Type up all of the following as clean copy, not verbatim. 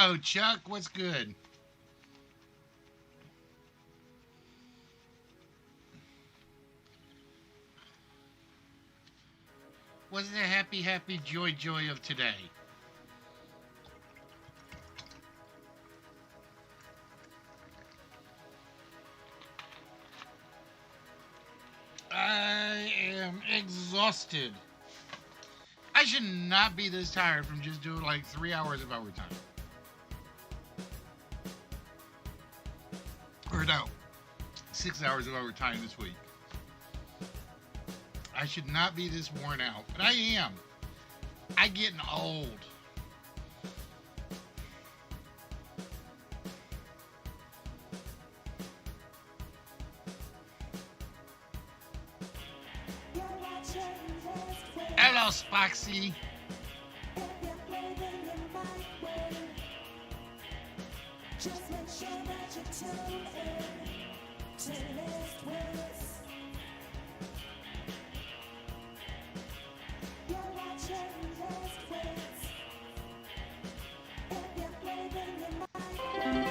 Yo, Chuck, what's good? What's the happy, happy, joy of today? I am exhausted. I should not be this tired from just doing like 3 hours of overtime. Or no, 6 hours of overtime this week. I should not be this worn out, but I am. I'm getting old. Hello, Spoxy. Just make sure that you tune in to Wits. You're watching Wits. If you're blaming your mind.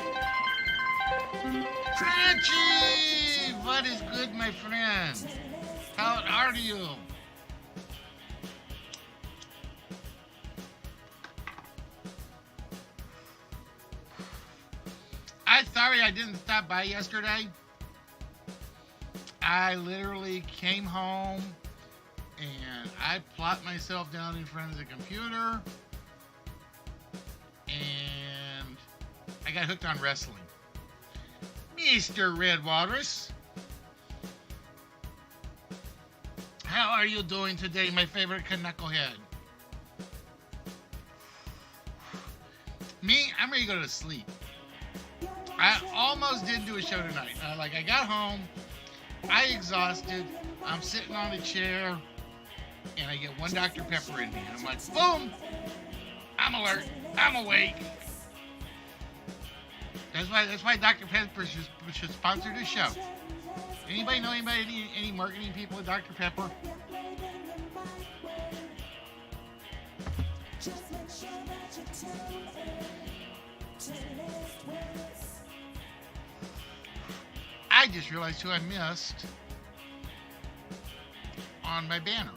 Crunchy! What is good, my friend? How are you? I'm sorry I didn't stop by yesterday. I literally came home and I plopped myself down in front of the computer and I got hooked on wrestling. Mr. Red Walrus, how are you doing today, my favorite knucklehead? Me, I'm ready to go to sleep. I almost didn't do a show tonight. I got home, I exhausted, I'm sitting on a chair, and I get one Dr. Pepper in me, and I'm like, boom! I'm alert, I'm awake. That's why Dr. Pepper should sponsor this show. Anybody know any marketing people with Dr. Pepper? Just make sure that you tune in to Wits. I just realized who I missed on my banner.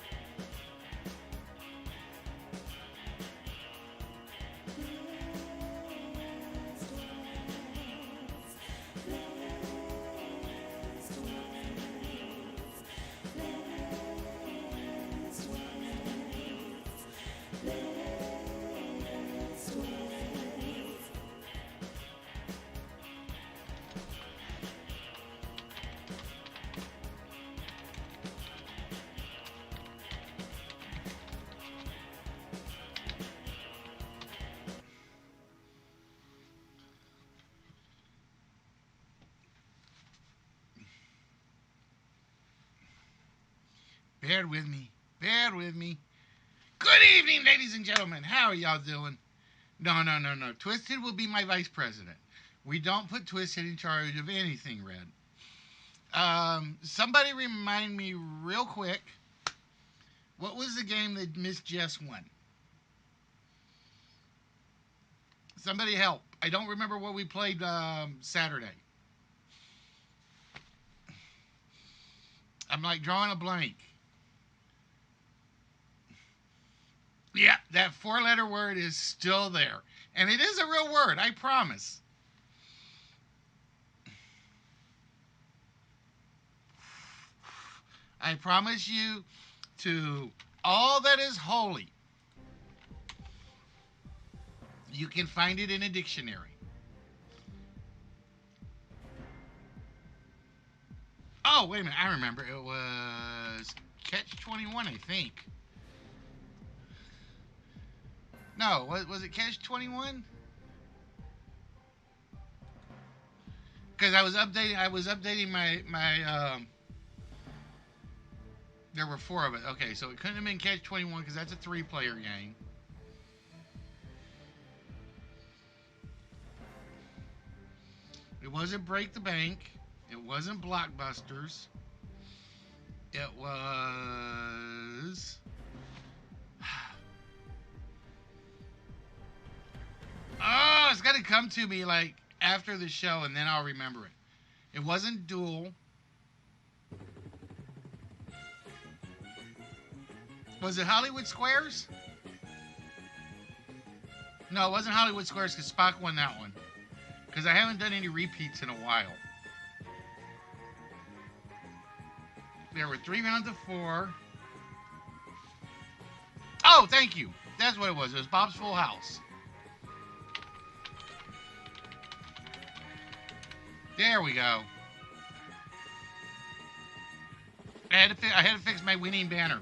Bear with me. Bear with me. Good evening, ladies and gentlemen. How are y'all doing? No. Twisted will be my vice president. We don't put Twisted in charge of anything, Red. Somebody remind me real quick. What was the game that Miss Jess won? Somebody help. I don't remember what we played Saturday. I'm like drawing a blank. Yeah, that 4-letter word is still there. And it is a real word, I promise. I promise you to all that is holy. You can find it in a dictionary. Oh, wait a minute. I remember. It was Catch 21, I think. No, was it Catch 21? Because I was updating my there were 4 of it. Okay, so it couldn't have been Catch 21 because that's a 3-player game. It wasn't Break the Bank. It wasn't Blockbusters. It was... Oh, it's got to come to me like after the show, and then I'll remember it. It wasn't Duel. Was it Hollywood Squares? No, it wasn't Hollywood Squares because Spock won that one. Because I haven't done any repeats in a while. There were 3 rounds of 4. Oh, thank you. That's what it was. It was Bob's Full House. There we go. I had to fix my winning banner.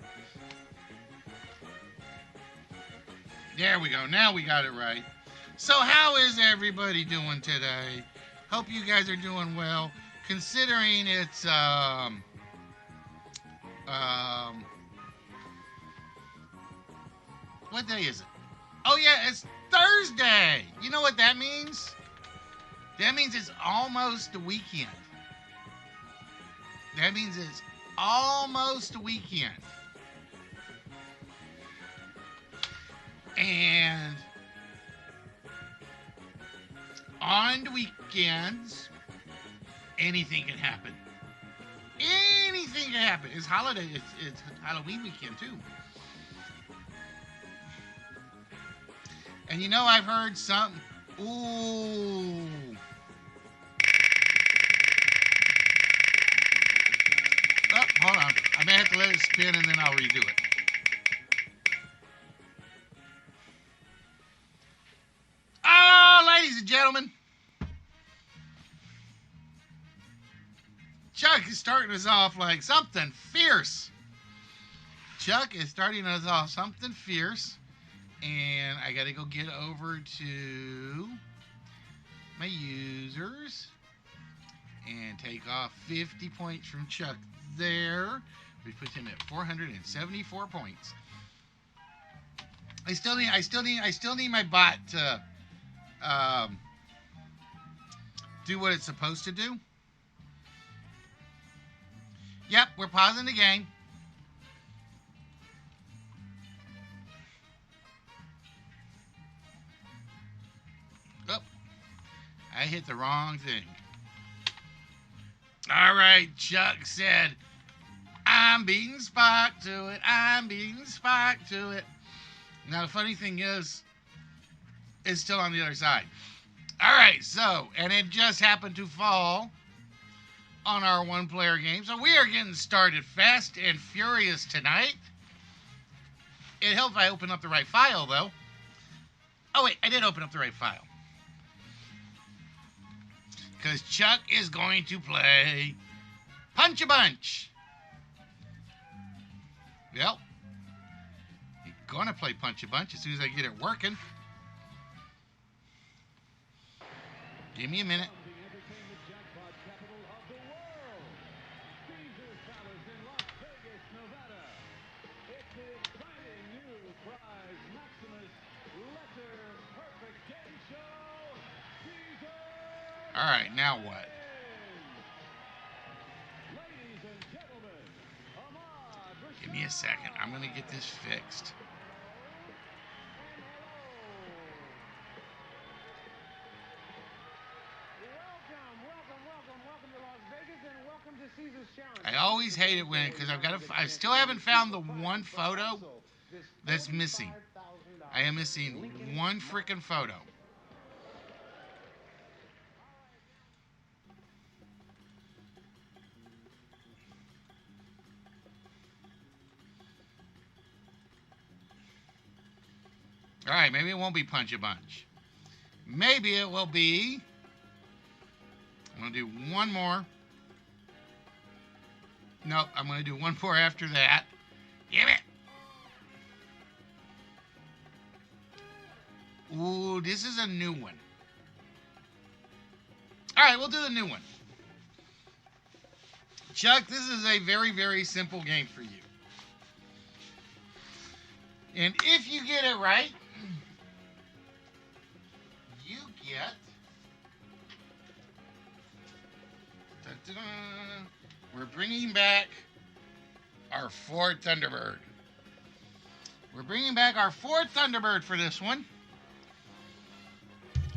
There we go. Now we got it right. So how is everybody doing today? Hope you guys are doing well. Considering it's what day is it? Oh yeah, it's Thursday. You know what that means? That means it's almost the weekend. That means it's almost the weekend. And on the weekends, anything can happen. Anything can happen. It's holiday. It's Halloween weekend too. And you know, I've heard something. Ooh. Oh, hold on. I may have to let it spin and then I'll redo it. Oh, ladies and gentlemen. Chuck is starting us off like something fierce. Chuck is starting us off something fierce. And I got to go get over to my users and take off 50 points from Chuck there, which puts him at 474 points. I still need my bot to do what it's supposed to do. Yep, we're pausing the game. Oh, I hit the wrong thing. All right, Chuck said, I'm beating Spock to it. I'm beating Spock to it. Now, the funny thing is, it's still on the other side. All right, so, and it just happened to fall on our one-player game. So we are getting started fast and furious tonight. It helped if I open up the right file, though. Oh, wait, I did open up the right file. Because Chuck is going to play Punch-a-Bunch. Well, he's going to play Punch-a-Bunch as soon as I get it working. Give me a minute. All right, now what? Give me a second. I'm going to get this fixed. I always hate it when, because I still haven't found the one photo that's missing. I am missing one freaking photo. All right, maybe it won't be Punch-a-Bunch. Maybe it will be. I'm going to do one more. Nope, I'm going to do one more after that. Damn it. Ooh, this is a new one. All right, we'll do the new one. Chuck, this is a very, very simple game for you. And if you get it right, you get... Da-da-da, we're bringing back our Ford Thunderbird. We're bringing back our Ford Thunderbird for this one.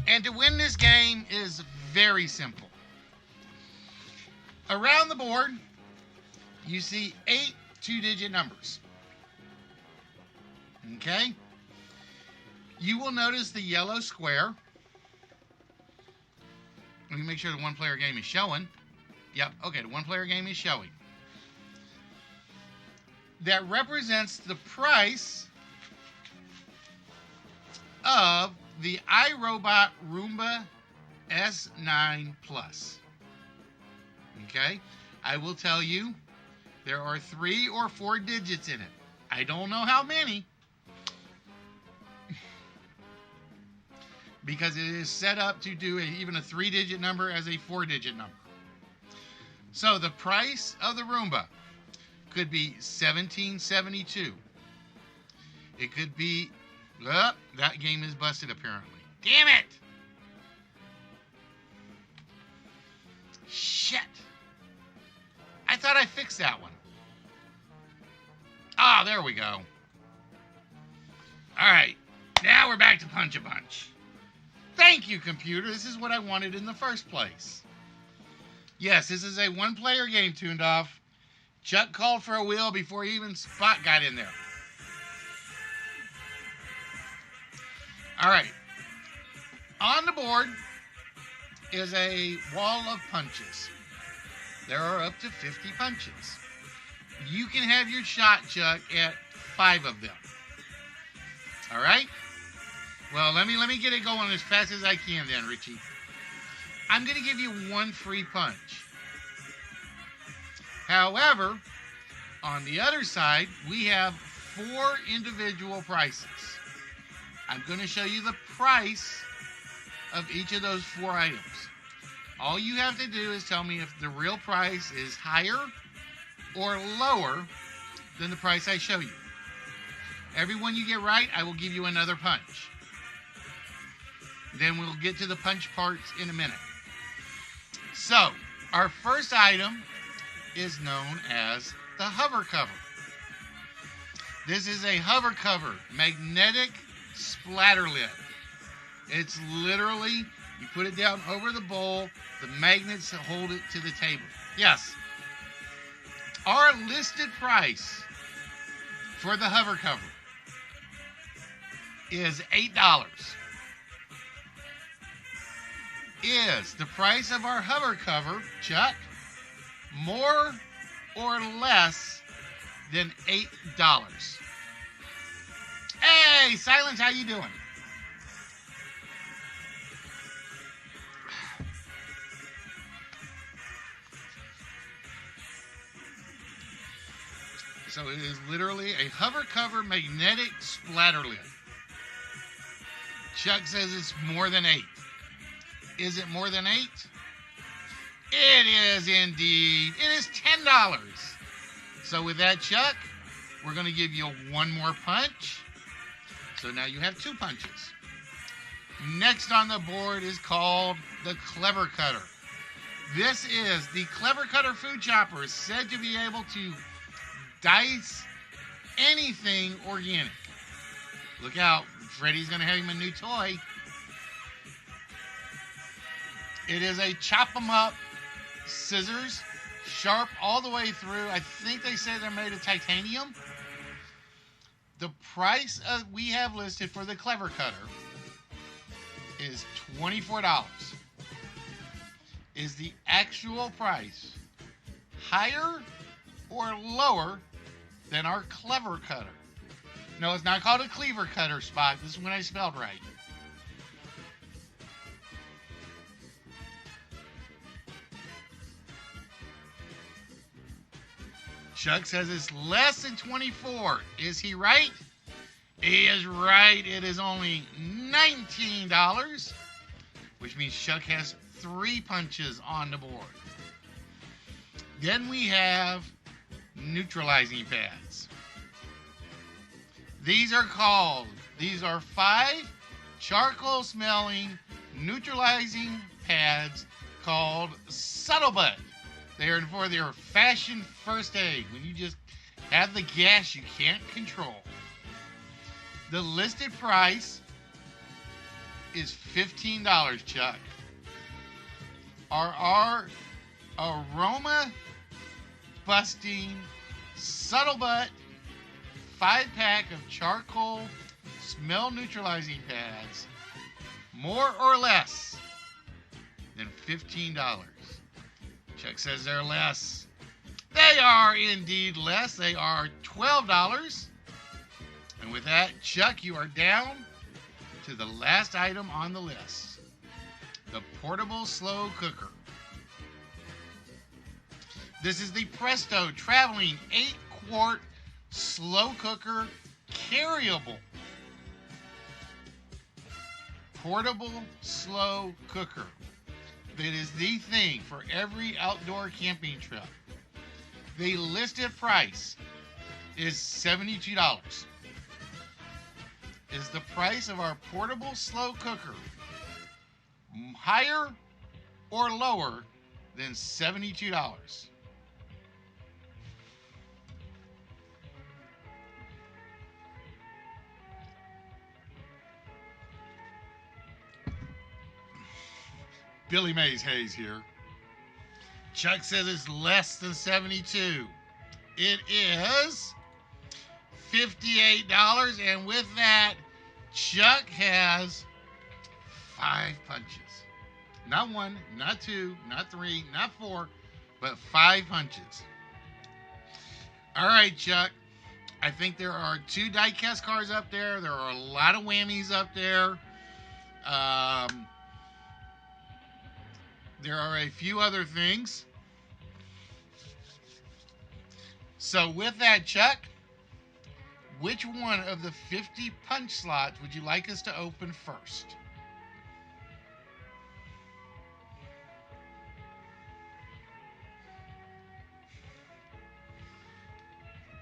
And to win this game is very simple. Around the board, you see 8 two-digit numbers. Okay? You will notice the yellow square. Let me make sure the one-player game is showing. Yep, okay, the one-player game is showing. That represents the price of the iRobot Roomba S9 Plus. Okay? I will tell you, there are 3 or 4 digits in it. I don't know how many, because it is set up to do even a 3-digit number as a 4-digit number. So the price of the Roomba could be $17.72. It could be, that game is busted apparently. Damn it! Shit! I thought I fixed that one. Ah, there we go. Alright, now we're back to Punch-a-Punch. Thank you, computer. This is what I wanted in the first place. Yes, this is a one-player game, Tuned Off. Chuck called for a wheel before even Spot got in there. Alright. On the board is a wall of punches. There are up to 50 punches. You can have your shot, Chuck, at 5 of them. Alright? Well, let me get it going as fast as I can then, Richie. I'm going to give you 1 free punch. However, on the other side, we have 4 individual prices. I'm going to show you the price of each of those 4 items. All you have to do is tell me if the real price is higher or lower than the price I show you. Every one you get right, I will give you another punch. Then we'll get to the punch parts in a minute. So, our first item is known as the hover cover. This is a hover cover, magnetic splatter lid. It's literally, you put it down over the bowl, the magnets hold it to the table. Yes. Our listed price for the hover cover is $8. Is the price of our hover cover, Chuck, more or less than $8? Hey, Silence, how you doing? So it is literally a hover cover magnetic splatter lid. Chuck says it's more than 8. Is it more than 8? It is indeed. It is $10. So with that, Chuck, we're going to give you 1 more punch. So now you have 2 punches. Next on the board is called the Clever Cutter. This is the Clever Cutter food chopper, is said to be able to dice anything organic. Look out, Freddy's going to have him a new toy. It is a chop 'em up scissors, sharp all the way through. I think they say they're made of titanium. The price we have listed for the Clever Cutter is $24. Is the actual price higher or lower than our Clever Cutter? No, it's not called a Cleaver Cutter, Spot. This is when I spelled right. Chuck says it's less than 24. Is he right? He is right. It is only $19, which means Chuck has 3 punches on the board. Then we have neutralizing pads. These are 5 charcoal smelling neutralizing pads called Scuttlebutt. They are for their fashion first aid when you just have the gas you can't control. The listed price is $15, Chuck. Our aroma busting subtle butt 5-pack of charcoal smell neutralizing pads more or less than $15? Chuck says they're less. They are indeed less. They are $12. And with that, Chuck, you are down to the last item on the list. The portable slow cooker. This is the Presto traveling 8-quart slow cooker, carryable portable slow cooker. That is the thing for every outdoor camping trip. The listed price is $72. Is the price of our portable slow cooker higher or lower than $72? Billy Mays Hayes here. Chuck says it's less than $72. It is $58, and with that, Chuck has 5 punches. Not 1, not 2, not 3, not 4, but 5 punches. All right, Chuck. I think there are 2 die-cast cars up there. There are a lot of whammies up there. There are a few other things. So with that, Chuck, which one of the 50 punch slots would you like us to open first?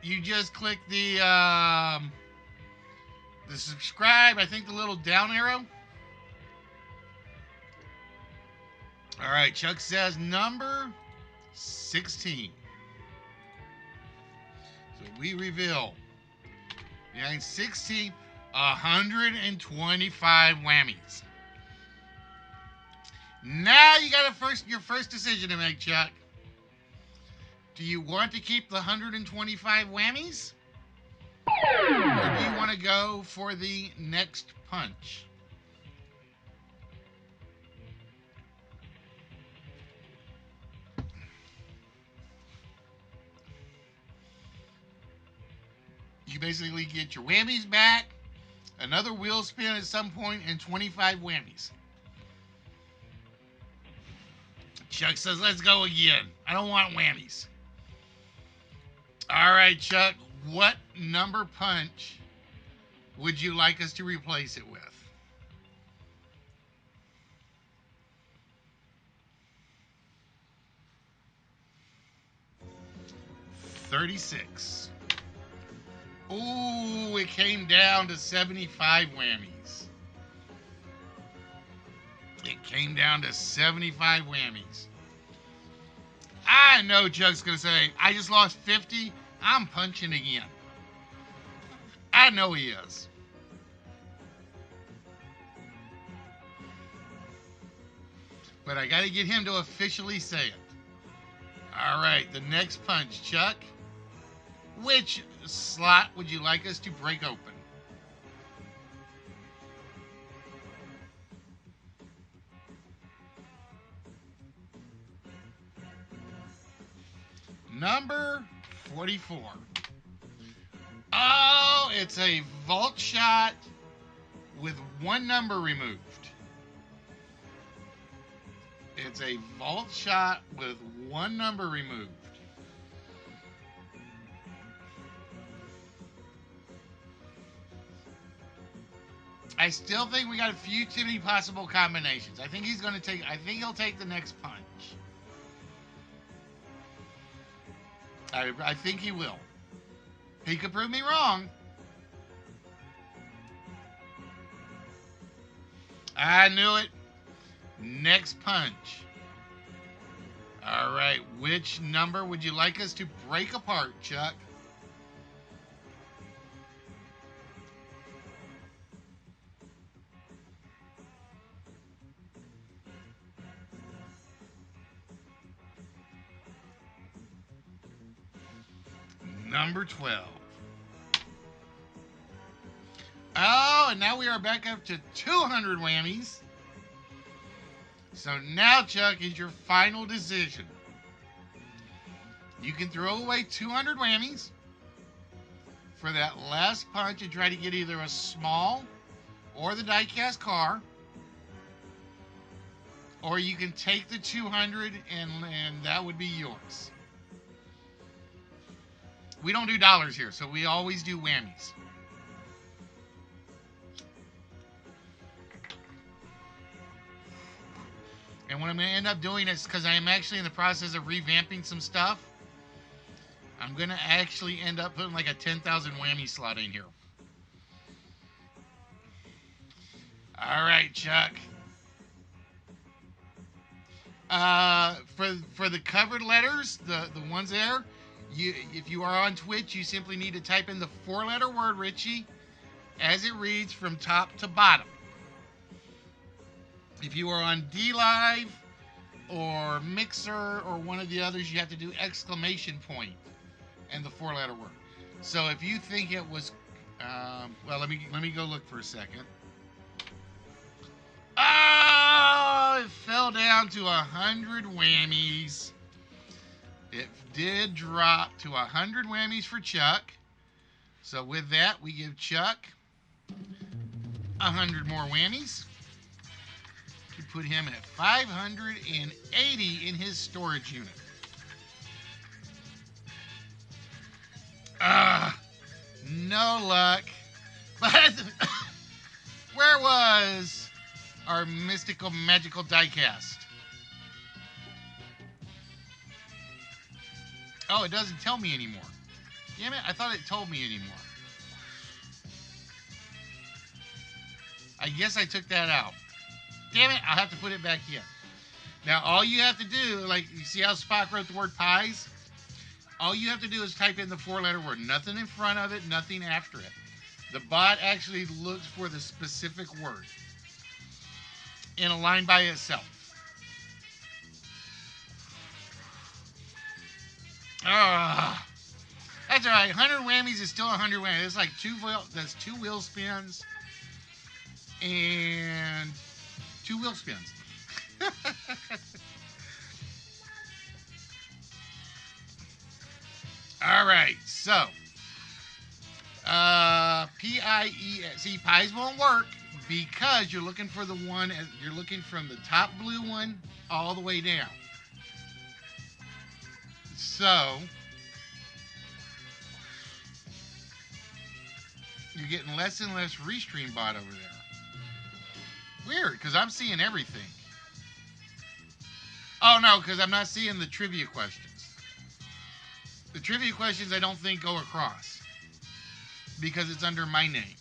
You just click the subscribe, I think the little down arrow. All right, Chuck says number 16. So we reveal behind 16, 125 whammies. Now you got your first decision to make, Chuck. Do you want to keep the 125 whammies? Or do you want to go for the next punch? You basically get your whammies back, another wheel spin at some point, and 25 whammies. Chuck says, let's go again. I don't want whammies. All right, Chuck, what number punch would you like us to replace it with? 36. Ooh, it came down to 75 whammies. It came down to 75 whammies. I know Chuck's going to say, I just lost 50. I'm punching again. I know he is. But I got to get him to officially say it. All right, the next punch, Chuck. Which slot would you like us to break open? Number 44. Oh, it's a vault shot with 1 number removed. It's a vault shot with 1 number removed. I still think we got a few too many possible combinations. I think he'll take the next punch. I think he will. He could prove me wrong. I knew it. Next punch. All right, which number would you like us to break apart, Chuck? Number 12. Oh, and now we are back up to 200 whammies. So now, Chuck, is your final decision. You can throw away 200 whammies for that last punch and try to get either a small or the die-cast car. Or you can take the 200 and that would be yours. We don't do dollars here, so we always do whammies. And what I'm going to end up doing is, because I am actually in the process of revamping some stuff, I'm going to actually end up putting like a 10,000 whammy slot in here. All right, Chuck. For the covered letters, the ones there, if you are on Twitch, you simply need to type in the 4-letter word, Richie, as it reads from top to bottom. If you are on D-Live or Mixer or one of the others, you have to do exclamation point and the 4-letter word. So if you think it was, well, let me go look for a second. Oh, it fell down to 100 whammies. It did drop to 100 whammies for Chuck. So with that, we give Chuck 100 more whammies. To put him at 580 in his storage unit. No luck. But where was our mystical, magical diecast? Oh, it doesn't tell me anymore. Damn it, I thought it told me anymore. I guess I took that out. Damn it, I'll have to put it back in. Now, all you have to do, like, you see how Spock wrote the word pies? All you have to do is type in the 4-letter word. Nothing in front of it, nothing after it. The bot actually looks for the specific word in a line by itself. That's all right. 100 whammies is still 100 whammies. It's like that's 2 wheel spins and 2 wheel spins. All right, so P-I-E-S. See, pies won't work because you're looking for the one. You're looking from the top blue one all the way down. So you're getting less and less restream bot over there. Weird, because I'm seeing everything. Oh, no, because I'm not seeing the trivia questions. The trivia questions I don't think go across because it's under my name.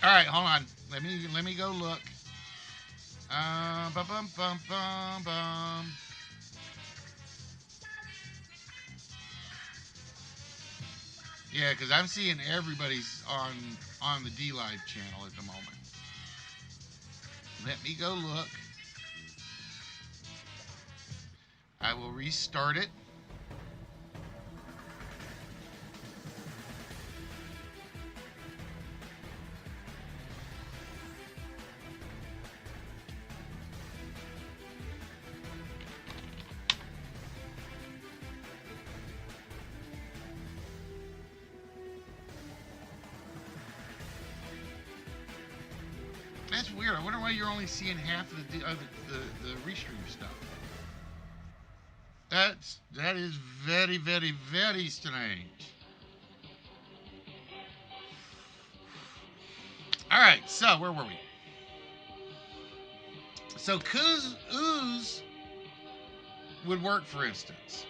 All right, hold on. Let me go look. Bum, bum, bum, bum, bum. Yeah, because I'm seeing everybody's on the D-Live channel at the moment. Let me go look. I will restart it. That's weird. I wonder why you're only seeing half of the restream stuff. That is very, very, very strange. All right, so where were we? So ooze would work, for instance.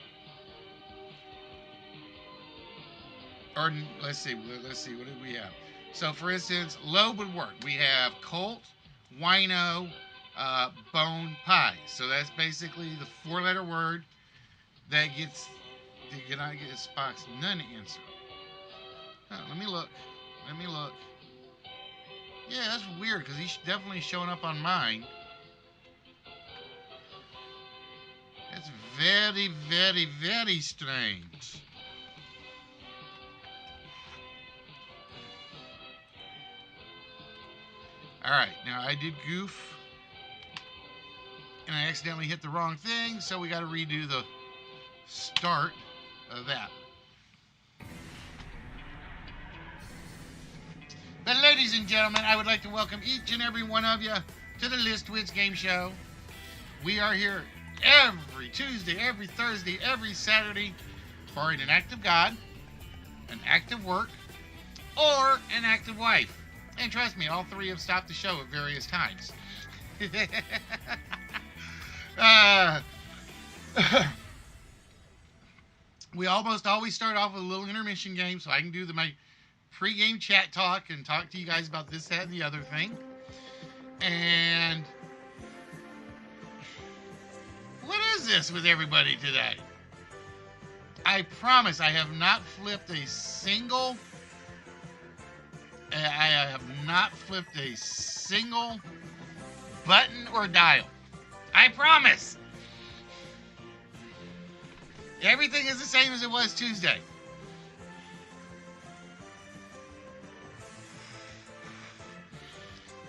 Or let's see. What did we have? So, for instance, lobe would work. We have Colt, Wino, Bone, Pie. So that's basically the 4-letter word that gets Spock's none answer. Let me look. Yeah, that's weird because he's definitely showing up on mine. very, very, very strange. Alright, now I did goof. And I accidentally hit the wrong thing, so we got to redo the start of that. But ladies and gentlemen, I would like to welcome each and every one of you to the List Wits Game Show. We are here every Tuesday, every Thursday, every Saturday for an act of God, an act of work, or an act of wife. And trust me, all three have stopped the show at various times. We almost always start off with a little intermission game so I can do my pre-game chat talk and talk to you guys about this, that, and the other thing. And what is this with everybody today? I promise I have not flipped a single button or dial. I promise. Everything is the same as it was Tuesday.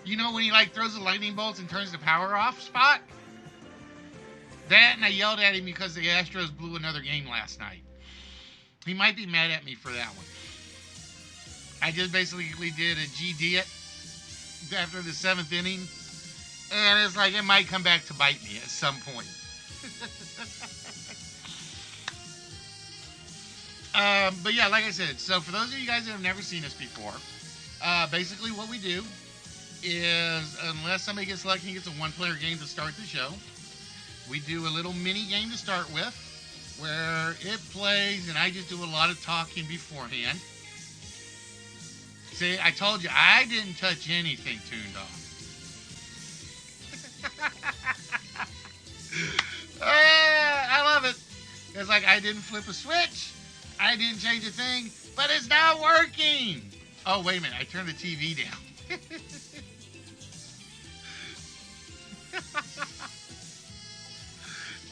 You know when he throws the lightning bolts and turns the power off spot? That, and I yelled at him because the Astros blew another game last night. He might be mad at me for that one. I just basically did a GD it after the 7th inning. And it's like it might come back to bite me at some point. But yeah, like I said, so for those of you guys that have never seen us before, basically what we do is, unless somebody gets lucky and gets a one-player game to start the show, we do a little mini game to start with, where it plays and I just do a lot of talking beforehand. See, I told you, I didn't touch anything tuned off. I love it. It's like I didn't flip a switch. I didn't change a thing, but it's not working. Oh, wait a minute. I turned the TV down.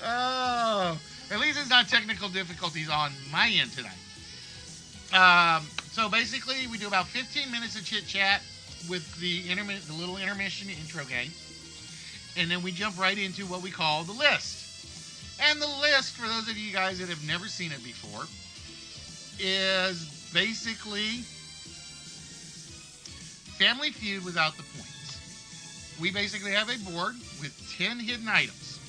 Oh, at least it's not technical difficulties on my end tonight. So basically, we do about 15 minutes of chit-chat with the little intermission intro game. And then we jump right into what we call the list. And the list, for those of you guys that have never seen it before, is basically Family Feud without the points. We basically have a board with 10 hidden items.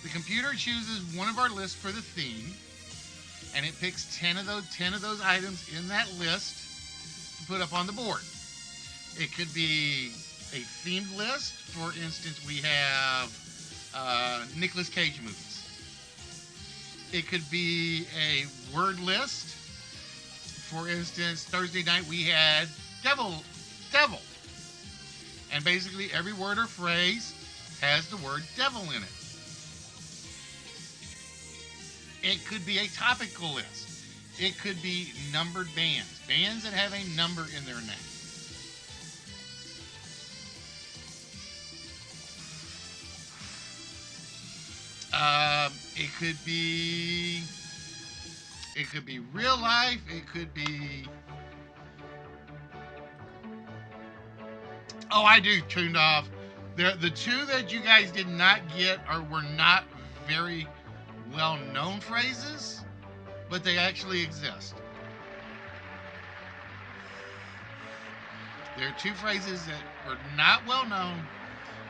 The computer chooses one of our lists for the theme, and it picks 10 of those items in that list to put up on the board. It could be a themed list. For instance, we have Nicolas Cage movies. It could be a word list. For instance, Thursday night we had devil. And basically every word or phrase has the word devil in it. It could be a topical list. It could be numbered bands. Bands that have a number in their name. It could be real life. It could be. Oh, I do tuned off. The two that you guys did not get were not very well-known phrases, but they actually exist. There are two phrases that are not well-known,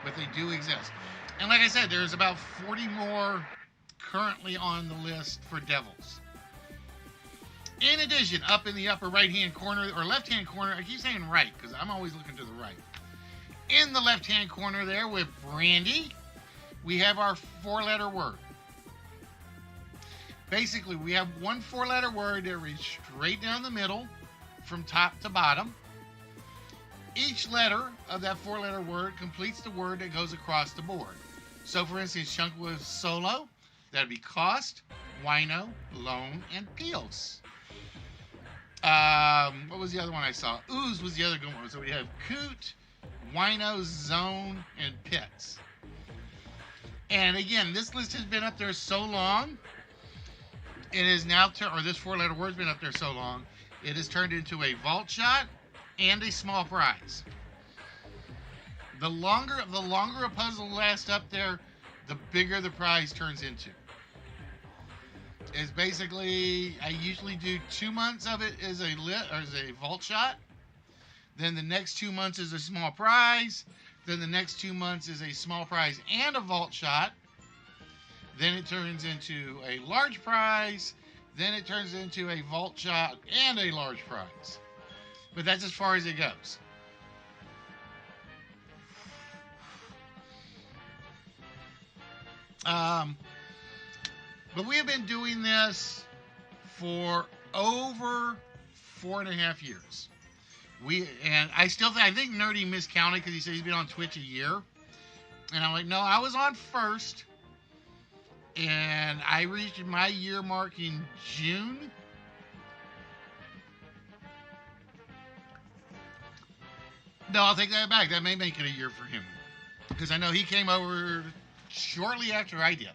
but they do exist. And like I said, there's about 40 more currently on the list for devils. In addition, up in the upper right-hand corner, or left-hand corner, I keep saying right, because I'm always looking to the right. In the left-hand corner there with Brandy, we have our 4-letter word. Basically, we have one 4-letter word that reads straight down the middle from top to bottom. Each letter of that 4-letter word completes the word that goes across the board. So, for instance, chunk was solo. That'd be cost, wino, loan, and peels. What was the other one I saw? Ooze was the other good one. So we have coot, wino, zone, and pits. And again, this list has been up there so long, it is now, or this four-letter word's been up there so long, it has turned into a vault shot and a small prize. The longer a puzzle lasts up there, the bigger the prize turns into. It's basically, I usually do 2 months of it as a vault shot. Then the next 2 months is a small prize. Then the next 2 months is a small prize and a vault shot. Then it turns into a large prize. Then it turns into a vault shot and a large prize. But that's as far as it goes. But we have been doing this for over 4.5 years. I think Nerdy miscounted because he said he's been on Twitch a year. And I'm like, no, I was on first. And I reached my year mark in June. No, I'll take that back. That may make it a year for him. Because I know he came over shortly after I did.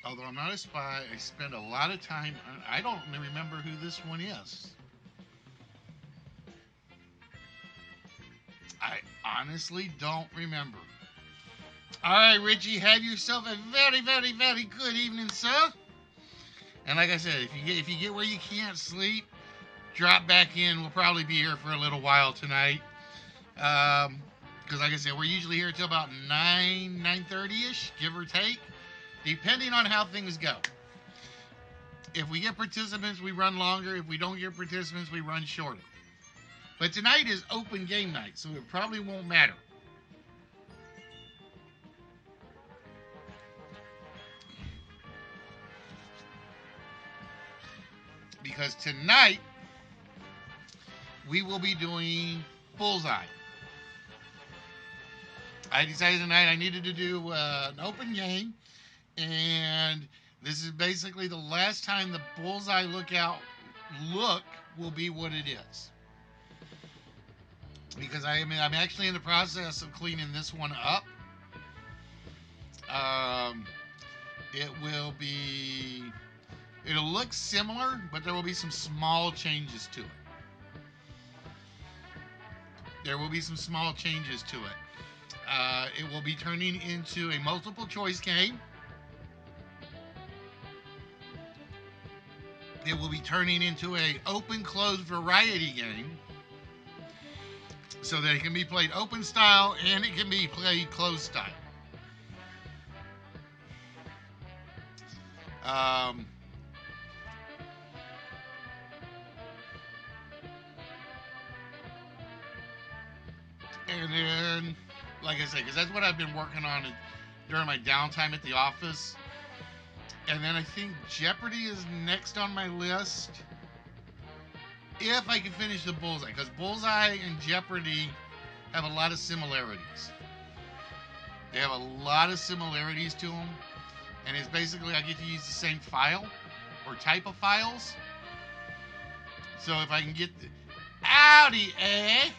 Although I'm not a spy, I spend a lot of time. I don't remember who this one is. I honestly don't remember. All right, Richie, have yourself a very, very, very good evening, sir. And like I said, if you get where you can't sleep, drop back in. We'll probably be here for a little while tonight. Because like I said, we're usually here till about 9:30ish, give or take, depending on how things go. If we get participants, we run longer. If we don't get participants, we run shorter. But tonight is open game night, so it probably won't matter. Because tonight, we will be doing Bullseye. I decided tonight I needed to do an open game, and this is basically the last time the Bullseye look will be what it is. Because I'm actually in the process of cleaning this one up. It'll look similar, but there will be some small changes to it. There will be some small changes to it. It will be turning into a multiple choice game. It will be turning into a open-closed variety game. So that it can be played open style and it can be played closed style. And then, like I said, because that's what I've been working on during my downtime at the office. And then I think Jeopardy is next on my list. If I can finish the Bullseye, because Bullseye and Jeopardy have a lot of similarities. They have a lot of similarities to them. And it's basically I get to use the same file or type of files. So if I can get Howdy, eh?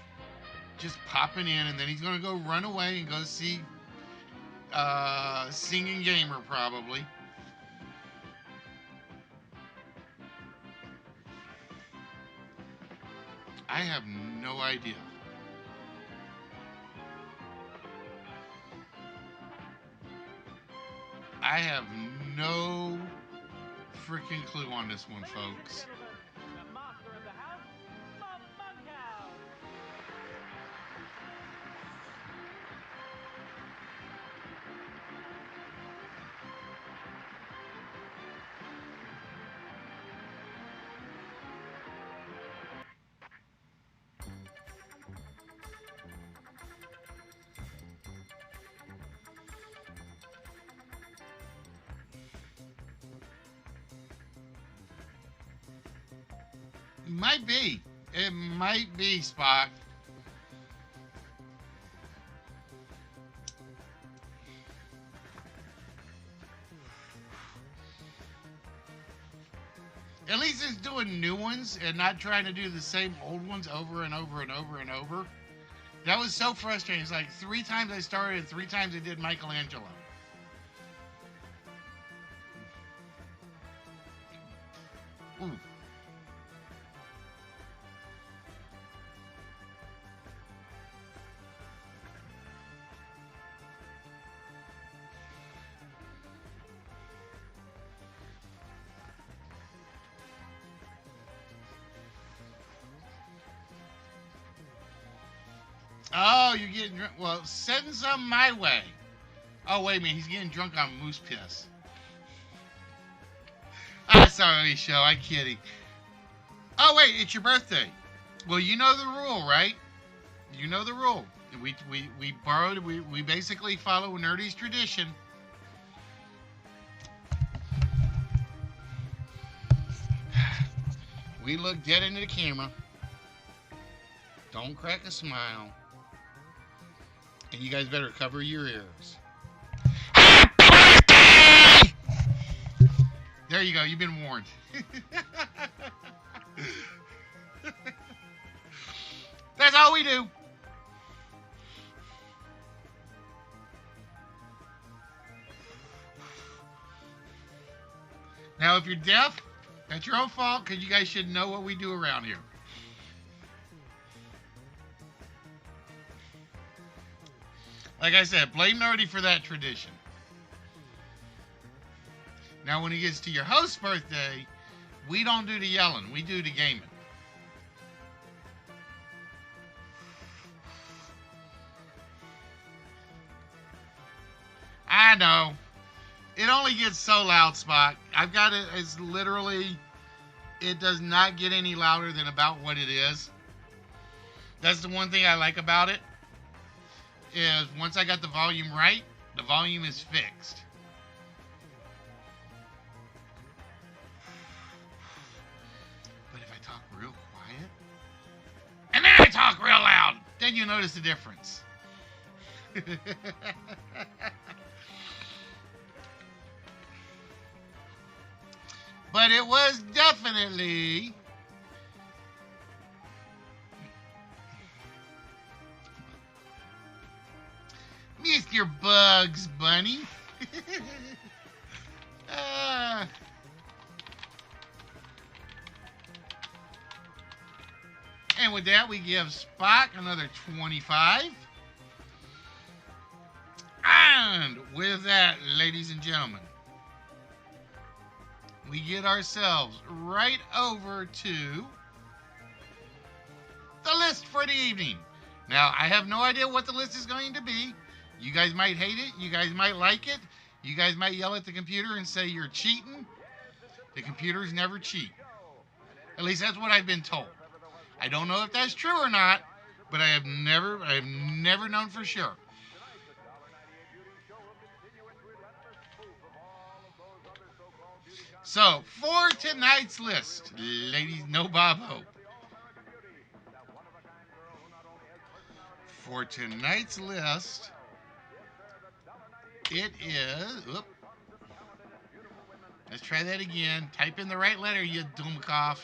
Just popping in, and then he's going to go run away and go see Singing Gamer probably. I have no idea. I have no freaking clue on this one, folks. Might be. It might be, Spock. At least it's doing new ones and not trying to do the same old ones over and over and over and over. That was so frustrating. It's like 3 times I started and 3 times I did Michelangelo. Ooh. Oh, you're getting drunk. Well, send some my way. Oh, wait a minute. He's getting drunk on moose piss. Ah, sorry, show. I'm kidding. Oh, wait. It's your birthday. Well, you know the rule, right? You know the rule. We borrowed, we basically follow Nerdy's tradition. We look dead into the camera. Don't crack a smile. And you guys better cover your ears. There you go. You've been warned. That's all we do. Now, if you're deaf, that's your own fault, because you guys should know what we do around here. Like I said, blame Nerdy for that tradition. Now, when it gets to your host's birthday, we don't do the yelling. We do the gaming. I know. It only gets so loud, Spock. I've got it. It's literally, it does not get any louder than about what it is. That's the one thing I like about it, is once I got the volume right, the volume is fixed. But if I talk real quiet, and then I talk real loud, then you notice the difference. But it was definitely Mr. Bugs Bunny. And with that, we give Spock another 25. And with that, ladies and gentlemen, we get ourselves right over to the list for the evening. Now, I have no idea what the list is going to be. You guys might hate it. You guys might like it. You guys might yell at the computer and say you're cheating. The computers never cheat. At least that's what I've been told. I don't know if that's true or not, but I have never known for sure. So, for tonight's list, ladies, no Bob Hope. For tonight's list, it is... Let's try that again. Type in the right letter, you Dumkoff.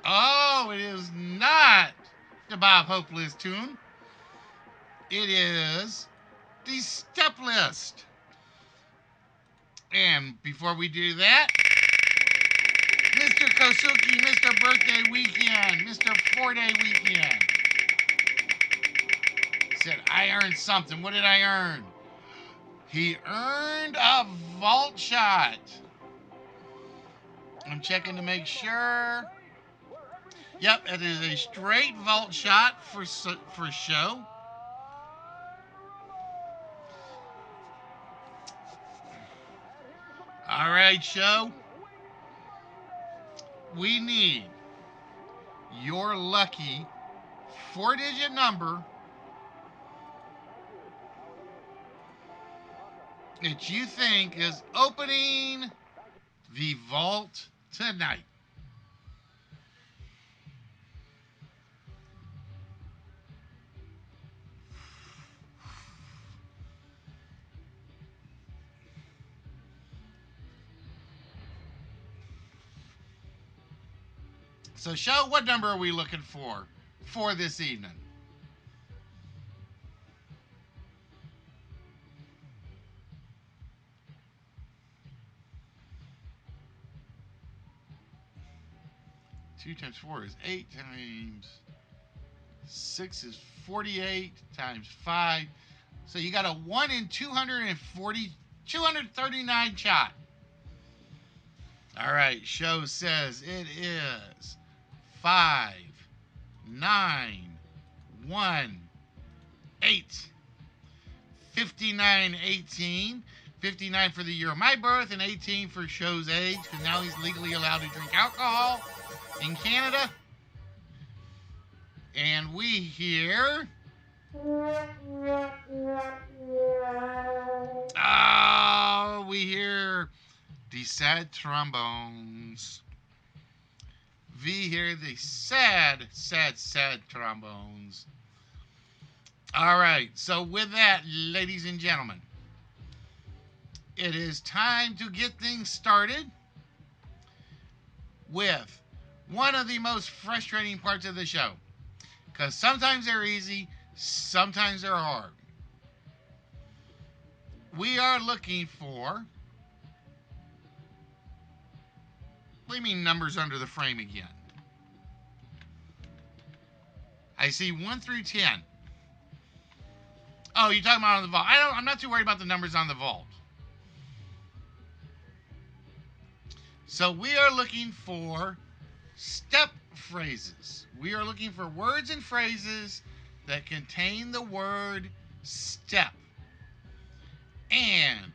Oh, it is not the Bob Hope list tune. It is the step list. And before we do that, Mr. Kosuki, Mr. Birthday Weekend, Mr. 4-Day Weekend said, I earned something. What did I earn? He earned a vault shot. I'm checking to make sure. Yep, it is a straight vault shot for show. All right, show. We need your lucky 4-digit number that you think is opening the vault tonight. So, show, what number are we looking for this evening? Two times 4 is 8 times 6 is 48 times 5. So you got a 1 in 239 shot. All right, show says it is 5, 9, 1, 8, 59, 18. 59 for the year of my birth and 18 for show's age, because now he's legally allowed to drink alcohol in Canada. And we hear... Oh, we hear the sad trombones. We hear the sad, sad, sad trombones. All right, so with that, ladies and gentlemen, it is time to get things started with one of the most frustrating parts of the show. Because sometimes they're easy, sometimes they're hard. We are looking for... What do you mean numbers under the frame again? I see 1 through 10. Oh, you're talking about on the vault. I'm not too worried about the numbers on the vault. So we are looking for step phrases. We are looking for words and phrases that contain the word step. And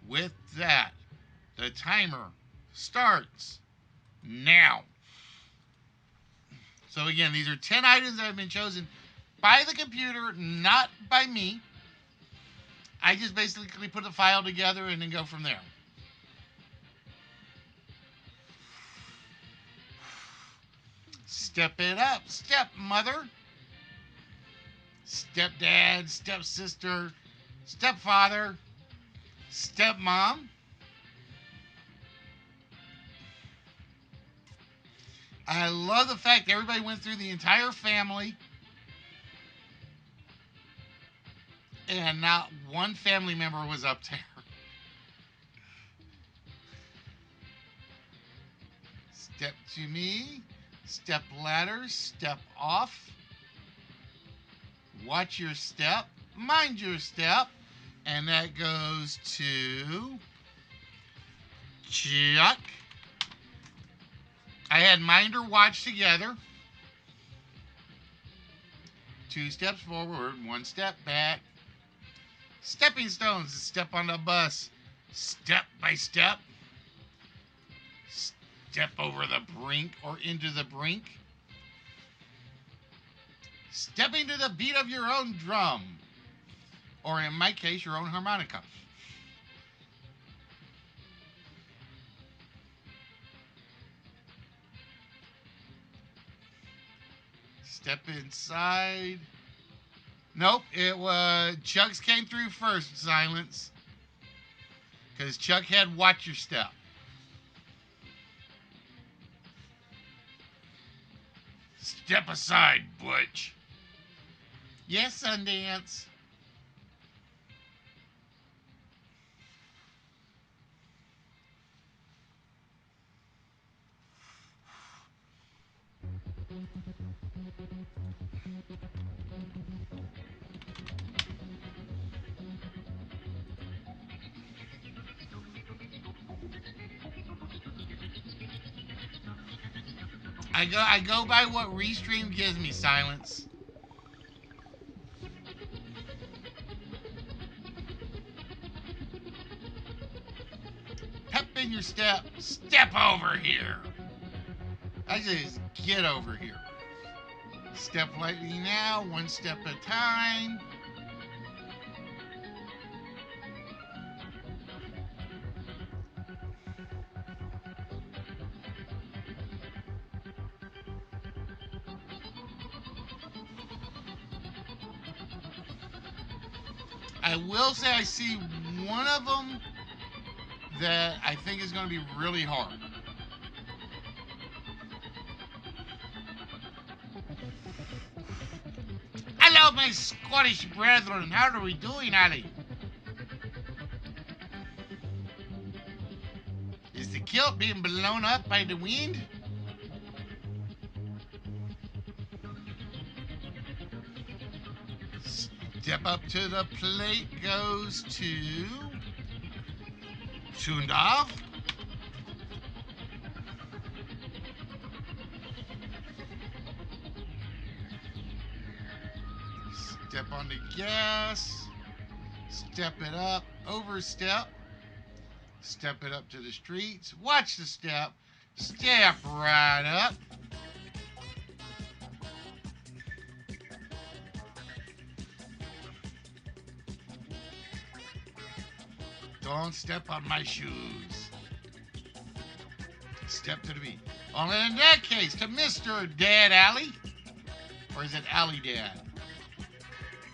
with that, the timer starts now. So again, these are 10 items that have been chosen by the computer, not by me. I just basically put the file together and then go from there. Step it up, stepmother, stepdad, stepsister, stepfather, stepmom. I love the fact that everybody went through the entire family and not one family member was up there. Step to me, step ladder, step off. Watch your step, mind your step. And that goes to Chuck. I had mind or watch together. 2 steps forward, 1 step back. Stepping stones, step on the bus. Step by step. Step over the brink or into the brink. Stepping to the beat of your own drum. Or in my case, your own harmonica. Step inside. Nope, it was Chuck's came through first, Silence. Because Chuck had watch your step. Step aside, Butch. Yes, Sundance. I go by what Restream gives me, Silence. Pep in your step. Step over here. I just get over here. Step lightly now, 1 step at a time. I will say I see one of them that I think is going to be really hard. Hello, my Scottish brethren. How are we doing, Ali? Is the kilt being blown up by the wind? Step up to the plate goes to Tundov. Step on the gas. Step it up. Overstep. Step it up to the streets. Watch the step. Step right up. Don't step on my shoes. Step to the beat. Only in that case, to Mr. Dad Alley. Or is it Alley Dad?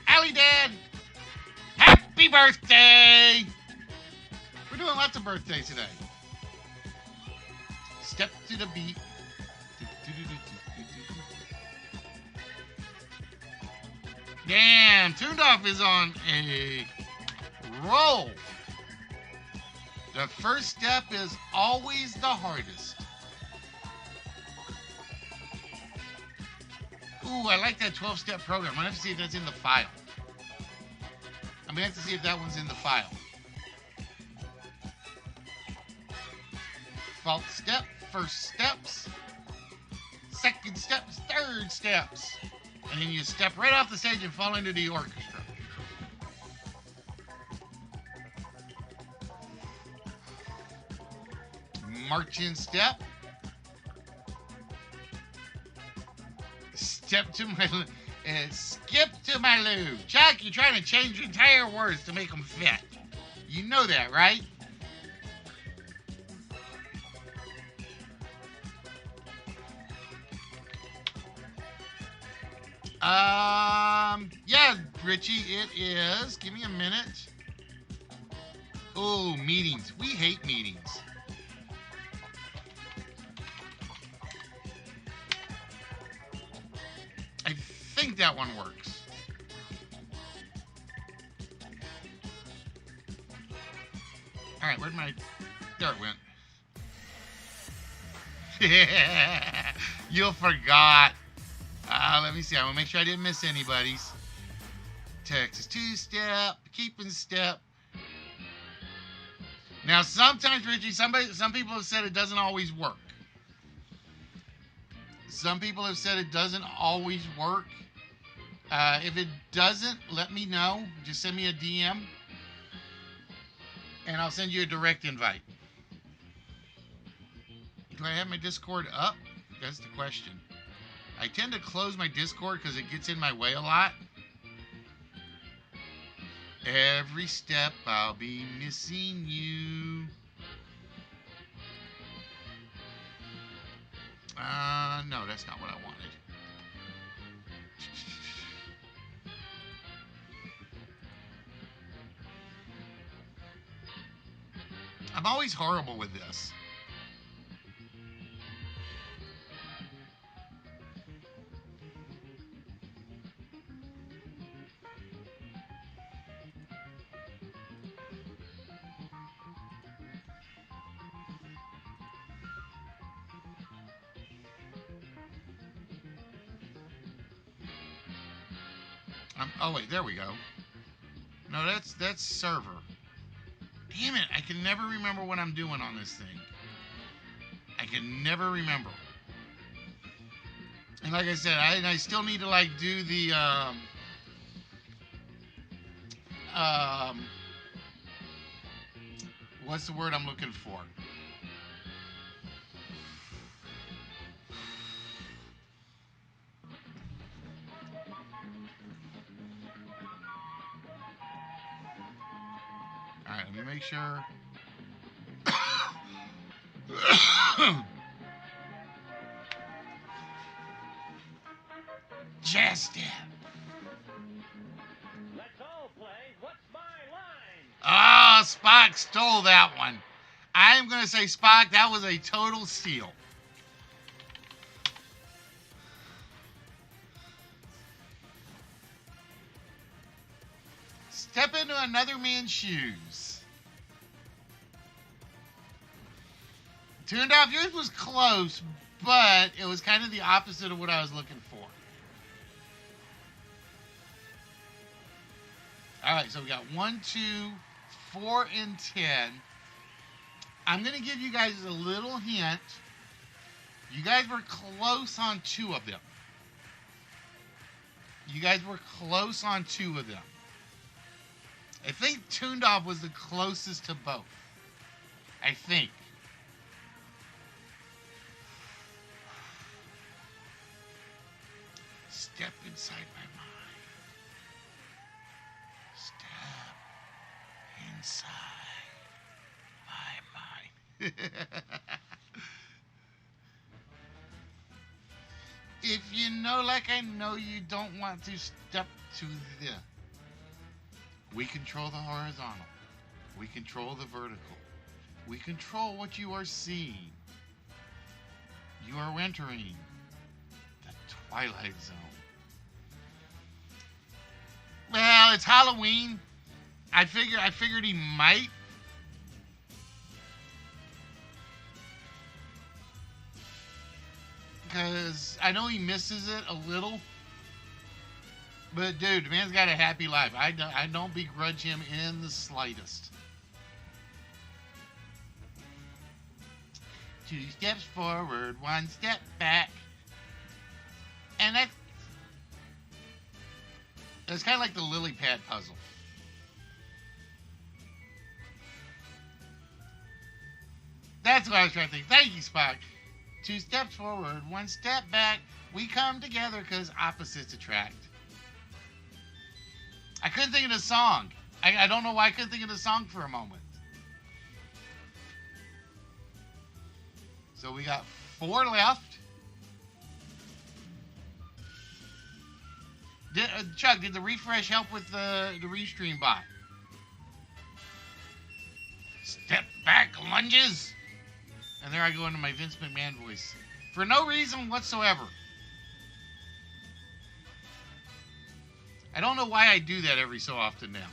Alley Dad! Happy birthday! We're doing lots of birthdays today. Step to the beat. Damn, Tundov is on a roll. The first step is always the hardest. Ooh, I like that 12-step program. I'm going to have to see if that's in the file. I'm going to have to see if that one's in the file. False step, first steps, second steps, third steps. And then you step right off the stage and fall into the orchestra. Marching step. Step to my skip to my loo. Chuck, you're trying to change entire words to make them fit. You know that, right? Yeah, Richie, it is. Give me a minute. Oh, meetings. We hate meetings. I think that one works. All right, where'd my... There it went. You forgot. Let me see. I want to make sure I didn't miss anybody's. Texas two-step, keeping step. Now, sometimes, Richie, some people have said it doesn't always work. Some people have said it doesn't always work. If it doesn't, let me know. Just send me a DM, and I'll send you a direct invite. Do I have my Discord up? That's the question. I tend to close my Discord because it gets in my way a lot. Every step I'll be missing you. No, that's not what I wanted. I'm always horrible with this. Oh wait, there we go. No, that's server. Damn it, I can never remember what I'm doing on this thing. I can never remember. And like I said, I still need to like do the what's the word I'm looking for? All right, let me make sure. Jazz step. Let's all play What's Mine? Spock stole that one. I'm going to say, Spock, that was a total steal. Step into another man's shoes. Tuned off, yours was close, but it was kind of the opposite of what I was looking for. All right, so we got 1, 2, 4, and 10. I'm going to give you guys a little hint. You guys were close on 2 of them. You guys were close on 2 of them. I think Tuned Off was the closest to both. I think. Step inside my mind. Step inside my mind. If you know like I know, you don't want to step to the... We control the horizontal. We control the vertical. We control what you are seeing. You are entering the Twilight Zone. Well, it's Halloween. I figured he might. Because I know he misses it a little. But dude, the man's got a happy life. I don't begrudge him in the slightest. 2 steps forward, 1 step back. And that's kind of like the lily pad puzzle. That's what I was trying to think. Thank you, Spock. 2 steps forward, 1 step back. We come together because opposites attract. I couldn't think of the song. I don't know why I couldn't think of the song for a moment. So we got 4 left. Chuck, did the refresh help with the restream bot? Step back lunges. And there I go into my Vince McMahon voice. For no reason whatsoever. I don't know why I do that every so often now.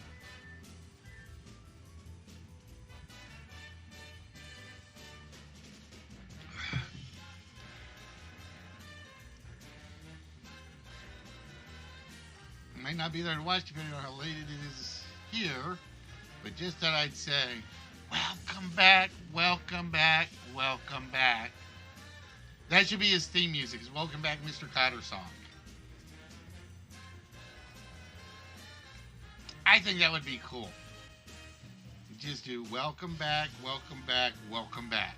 Might not be there to watch depending on how late it is here, but just thought I'd say, welcome back, welcome back, welcome back. That should be his theme music, his Welcome Back Mr. Cotter song. I think that would be cool. Just do welcome back, welcome back, welcome back.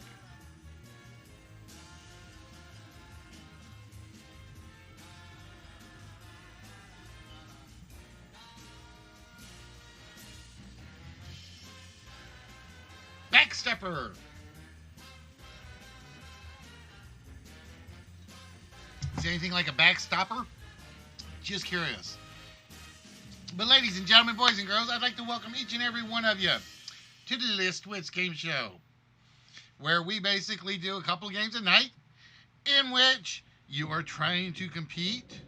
Backstepper. Is anything like a backstopper? Just curious. But ladies and gentlemen, boys and girls, I'd like to welcome each and every one of you to the List Wits game show, where we basically do a couple of games a night in which you are trying to compete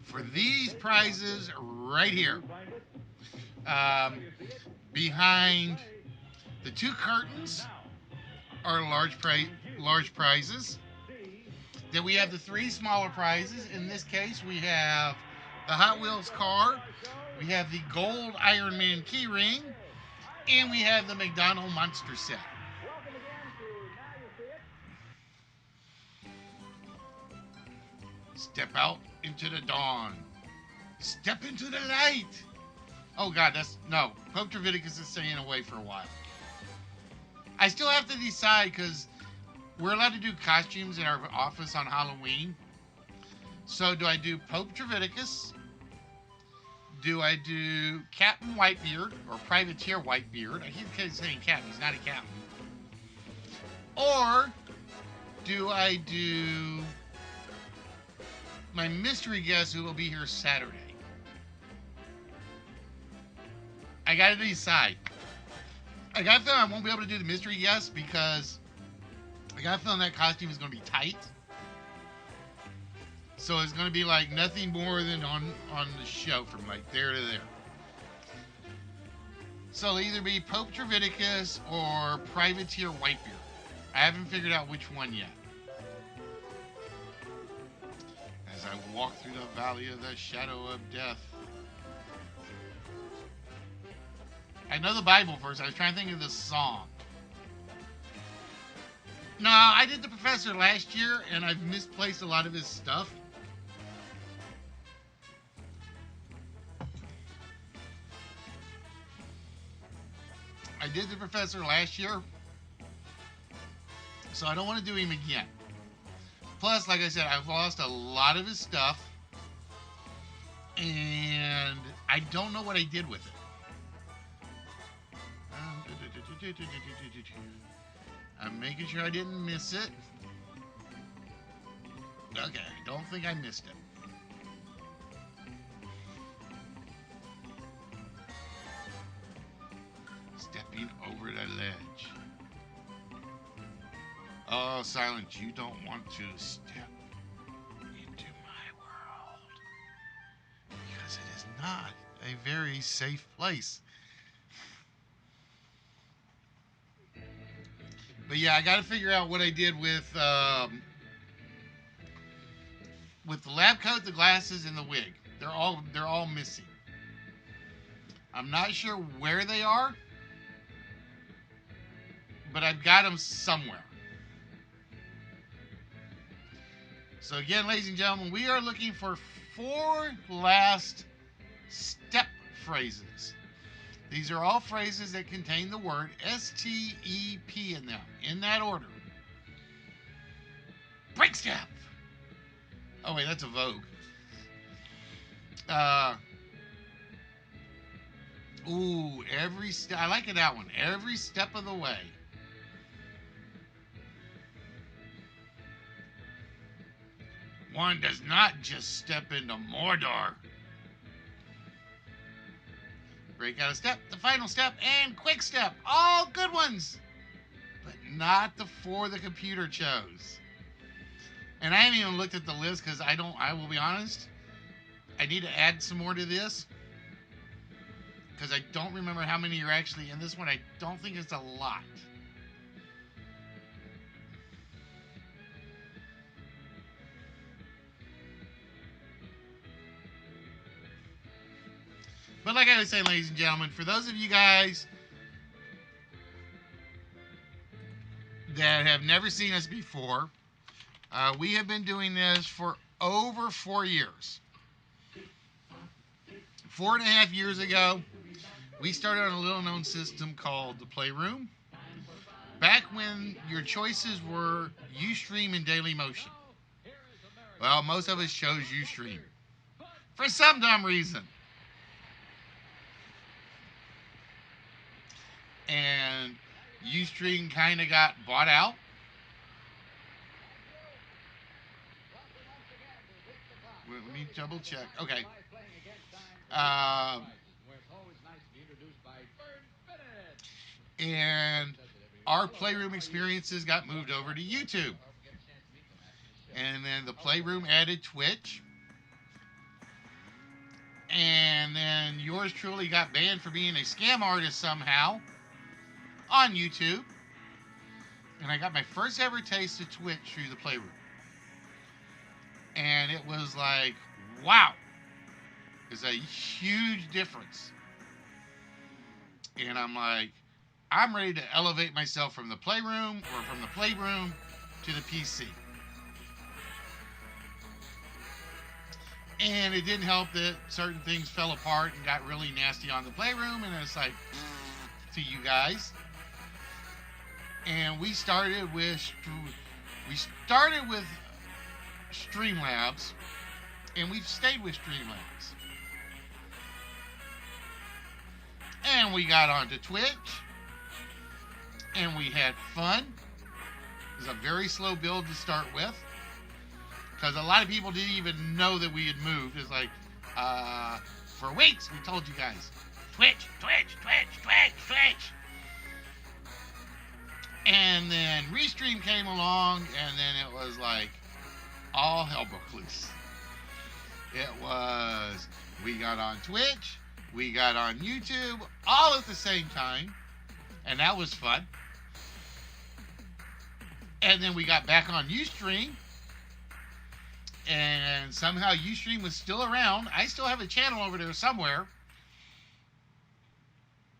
for these prizes right here. Behind the 2 curtains are large prizes. Then we have the 3 smaller prizes. In this case, we have the Hot Wheels car, we have the gold Iron Man keyring, and we have the McDonald Monster set. Step out into the dawn. Step into the light. Oh God, no. Pope Treviticus is staying away for a while. I still have to decide because we're allowed to do costumes in our office on Halloween. So do I do Pope Treviticus? Do I do Captain Whitebeard or Privateer Whitebeard? I keep saying Captain. He's not a captain. Or do I do my mystery guest who will be here Saturday? got to decide. I got a feeling I won't be able to do the mystery guest because I got a feeling that costume is going to be tight. So it's going to be like nothing more than on the show from like there to there. So it'll either be Pope Treviticus or Privateer Whitebeard. I haven't figured out which one yet. As I walk through the valley of the shadow of death. I know the Bible verse. I was trying to think of the song. No, I did the professor last year, and I've misplaced a lot of his stuff. I did the professor last year, so I don't want to do him again. Plus, like I said, I've lost a lot of his stuff, and I don't know what I did with it. I'm making sure I didn't miss it. Okay, I don't think I missed it. Stepping over the ledge. Oh, Silence, you don't want to step into my world. Because it is not a very safe place. But yeah, I got to figure out what I did with the lab coat, the glasses, and the wig. They're all missing. I'm not sure where they are, but I've got them somewhere. So again, ladies and gentlemen, we are looking for 4 last step phrases. These are all phrases that contain the word S-T-E-P in them, in that order. Break step. Oh wait, that's a Vogue. Every step. I like it, that one. Every step of the way. One does not just step into Mordor. Break out a step, the final step, and quick step. All good ones. But not the 4 the computer chose. And I haven't even looked at the list because I will be honest, I need to add some more to this. Because I don't remember how many are actually in this one. I don't think it's a lot. But like I was saying, ladies and gentlemen, for those of you guys that have never seen us before, we have been doing this for over 4 years. 4.5 years ago, we started on a little-known system called the Playroom. Back when your choices were Ustream and Daily Motion. Well, most of us chose Ustream. For some dumb reason. And Ustream kind of got bought out. Let me double check. Okay. And our Playroom experiences got moved over to YouTube. And then the Playroom added Twitch. And then yours truly got banned for being a scam artist somehow on YouTube. And I got my first ever taste of Twitch through the Playroom. And it was like, wow. It's a huge difference. And I'm like, I'm ready to elevate myself from the Playroom or from the Playroom to the PC. And it didn't help that certain things fell apart and got really nasty on the Playroom. And it's like, to you guys. And we started with Streamlabs, and we've stayed with Streamlabs. And we got onto Twitch, and we had fun. It was a very slow build to start with, because a lot of people didn't even know that we had moved. It's like, for Wits, we told you guys. Twitch, Twitch, Twitch, Twitch, Twitch. And then Restream came along, and then it was like all hell broke loose. It was, we got on Twitch, we got on YouTube, all at the same time, and that was fun. And then we got back on Ustream, and somehow Ustream was still around. I still have a channel over there somewhere,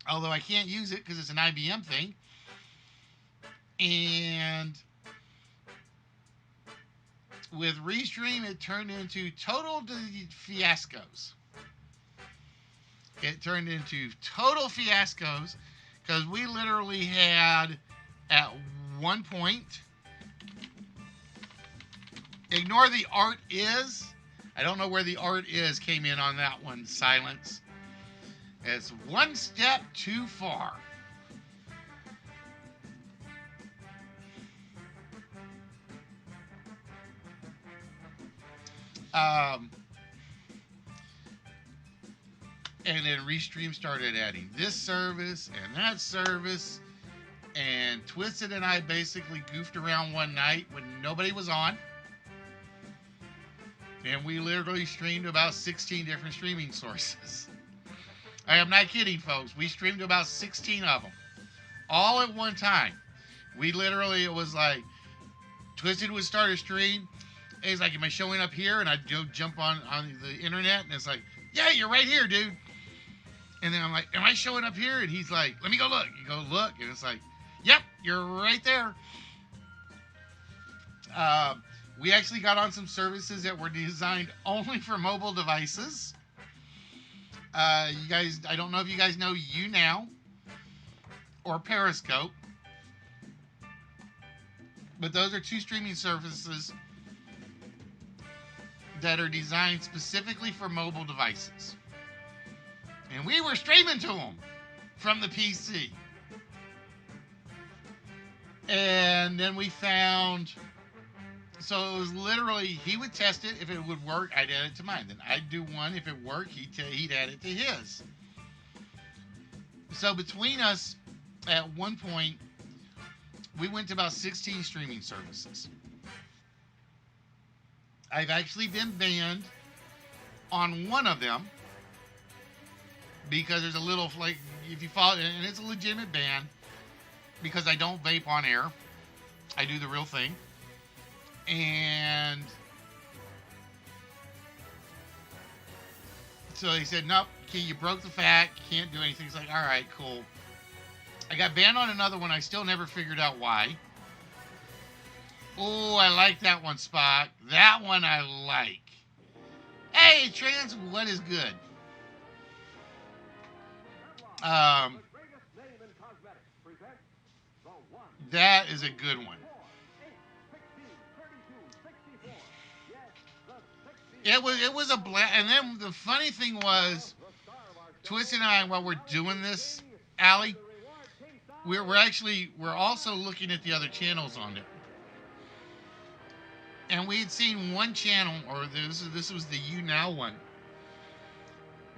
although I can't use it because it's an IBM thing. And with Restream, it turned into total fiascos. It turned into total fiascos because we literally had, at one point, ignore the art is. I don't know where the art is came in on that one. Silence. It's one step too far. And then Restream started adding this service and that service. And Twisted and I basically goofed around one night when nobody was on. And we literally streamed about 16 different streaming sources. I am not kidding, folks. We streamed about 16 of them. All at one time. We literally, it was like, Twisted would start a stream. And he's like, am I showing up here? And I'd go jump on the internet. And it's like, yeah, you're right here, dude. And then I'm like, am I showing up here? And he's like, let me go look. You go look. And it's like, yep, you're right there. We actually got on some services that were designed only for mobile devices. You guys, I don't know if you guys know YouNow or Periscope, but those are two streaming services that are designed specifically for mobile devices. And we were streaming to them from the PC. And then we found, so it was literally, he would test it. If it would work, I'd add it to mine. Then I'd do one. If it worked, he'd add it to his. So between us, at one point, we went to about 16 streaming services. I've actually been banned on one of them because there's a little, like, if you follow, and it's a legitimate ban, because I don't vape on air. I do the real thing. And so they said, nope, you broke the fact, can't do anything. It's like, all right, cool. I got banned on another one. I still never figured out why. Oh, I like that one, Spock. That one I like. Hey, trans, what is good? That is a good one. It was a blast. And then the funny thing was, Twisted and I, while we're doing this, Allie, we're also looking at the other channels on it. And we had seen one channel, or this was the YouNow one,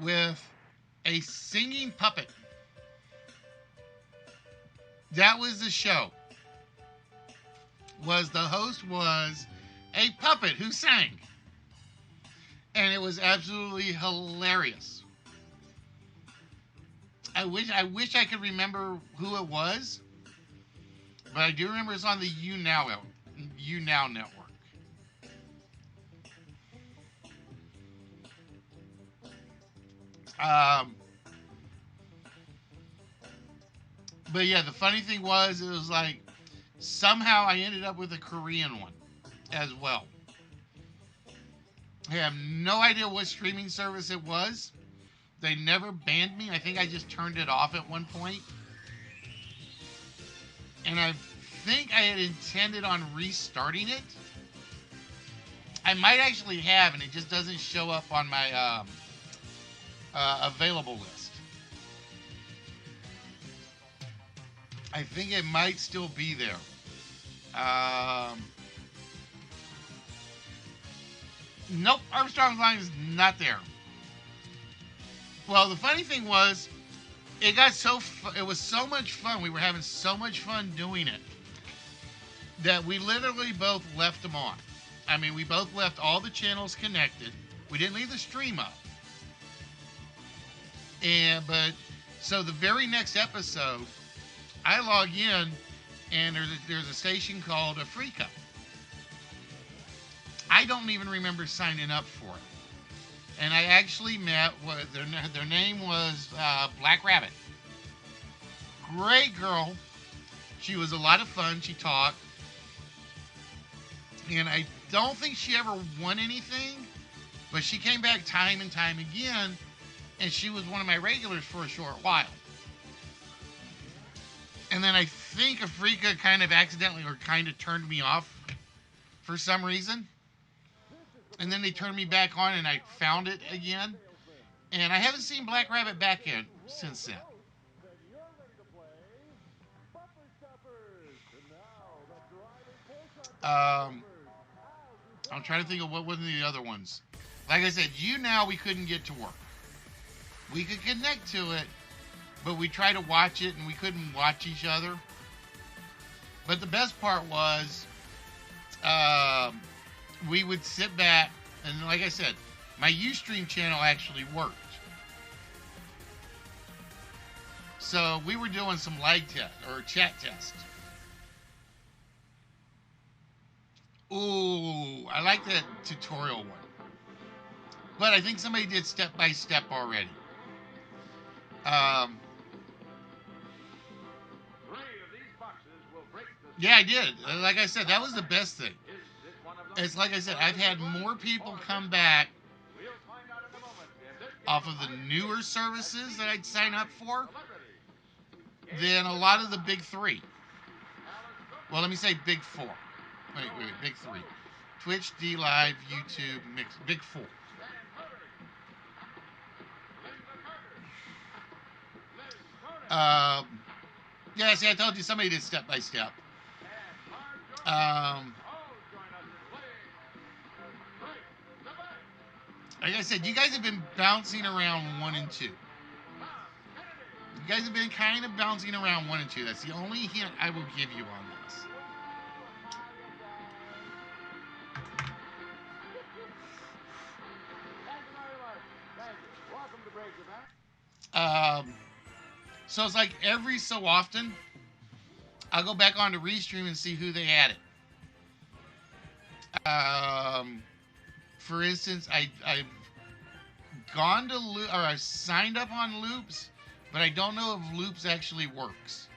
with a singing puppet. That was the show. The host was a puppet who sang. And it was absolutely hilarious. I wish I could remember who it was, but I do remember it's on the YouNow network. But yeah, the funny thing was, it was like, somehow I ended up with a Korean one as well. I have no idea what streaming service it was. They never banned me. I think I just turned it off at one point. And I think I had intended on restarting it. I might actually have, and it just doesn't show up on my available list. I think it might still be there. Nope, Armstrong's line is not there. Well, the funny thing was, it was so much fun. We were having so much fun doing it that we literally both left them on. I mean, we both left all the channels connected. We didn't leave the stream up. But so the very next episode, I log in and there's a station called Africa. I don't even remember signing up for it. And I actually met their name was Black Rabbit. Great girl. She was a lot of fun. She talked. And I don't think she ever won anything, but she came back time and time again, and she was one of my regulars for a short while. And then I think Afrika kind of accidentally or kind of turned me off for some reason. And then they turned me back on, and I found it again. And I haven't seen Black Rabbit back in since then. I'm trying to think of what were the other ones. Like I said, now we couldn't get to work. We could connect to it, but we tried to watch it and we couldn't watch each other. But the best part was, we would sit back, and like I said, my Ustream channel actually worked. So we were doing some lag test or chat test. Ooh, I like that tutorial one. But I think somebody did step by step already. Yeah, I did. Like I said, that was the best thing. It's like I said, I've had more people come back off of the newer services that I'd sign up for than a lot of the big three. Well, let me say big four. Wait, big three. Twitch, D Live, YouTube, Mix, big four. Yeah, see, I told you somebody did step by step. Like I said, you guys have been bouncing around 1 and 2. You guys have been kind of bouncing around 1 and 2. That's the only hint I will give you on this. So it's like every so often, I'll go back on to Restream and see who they added. For instance, I've gone to or I've signed up on Loops, but I don't know if Loops actually works.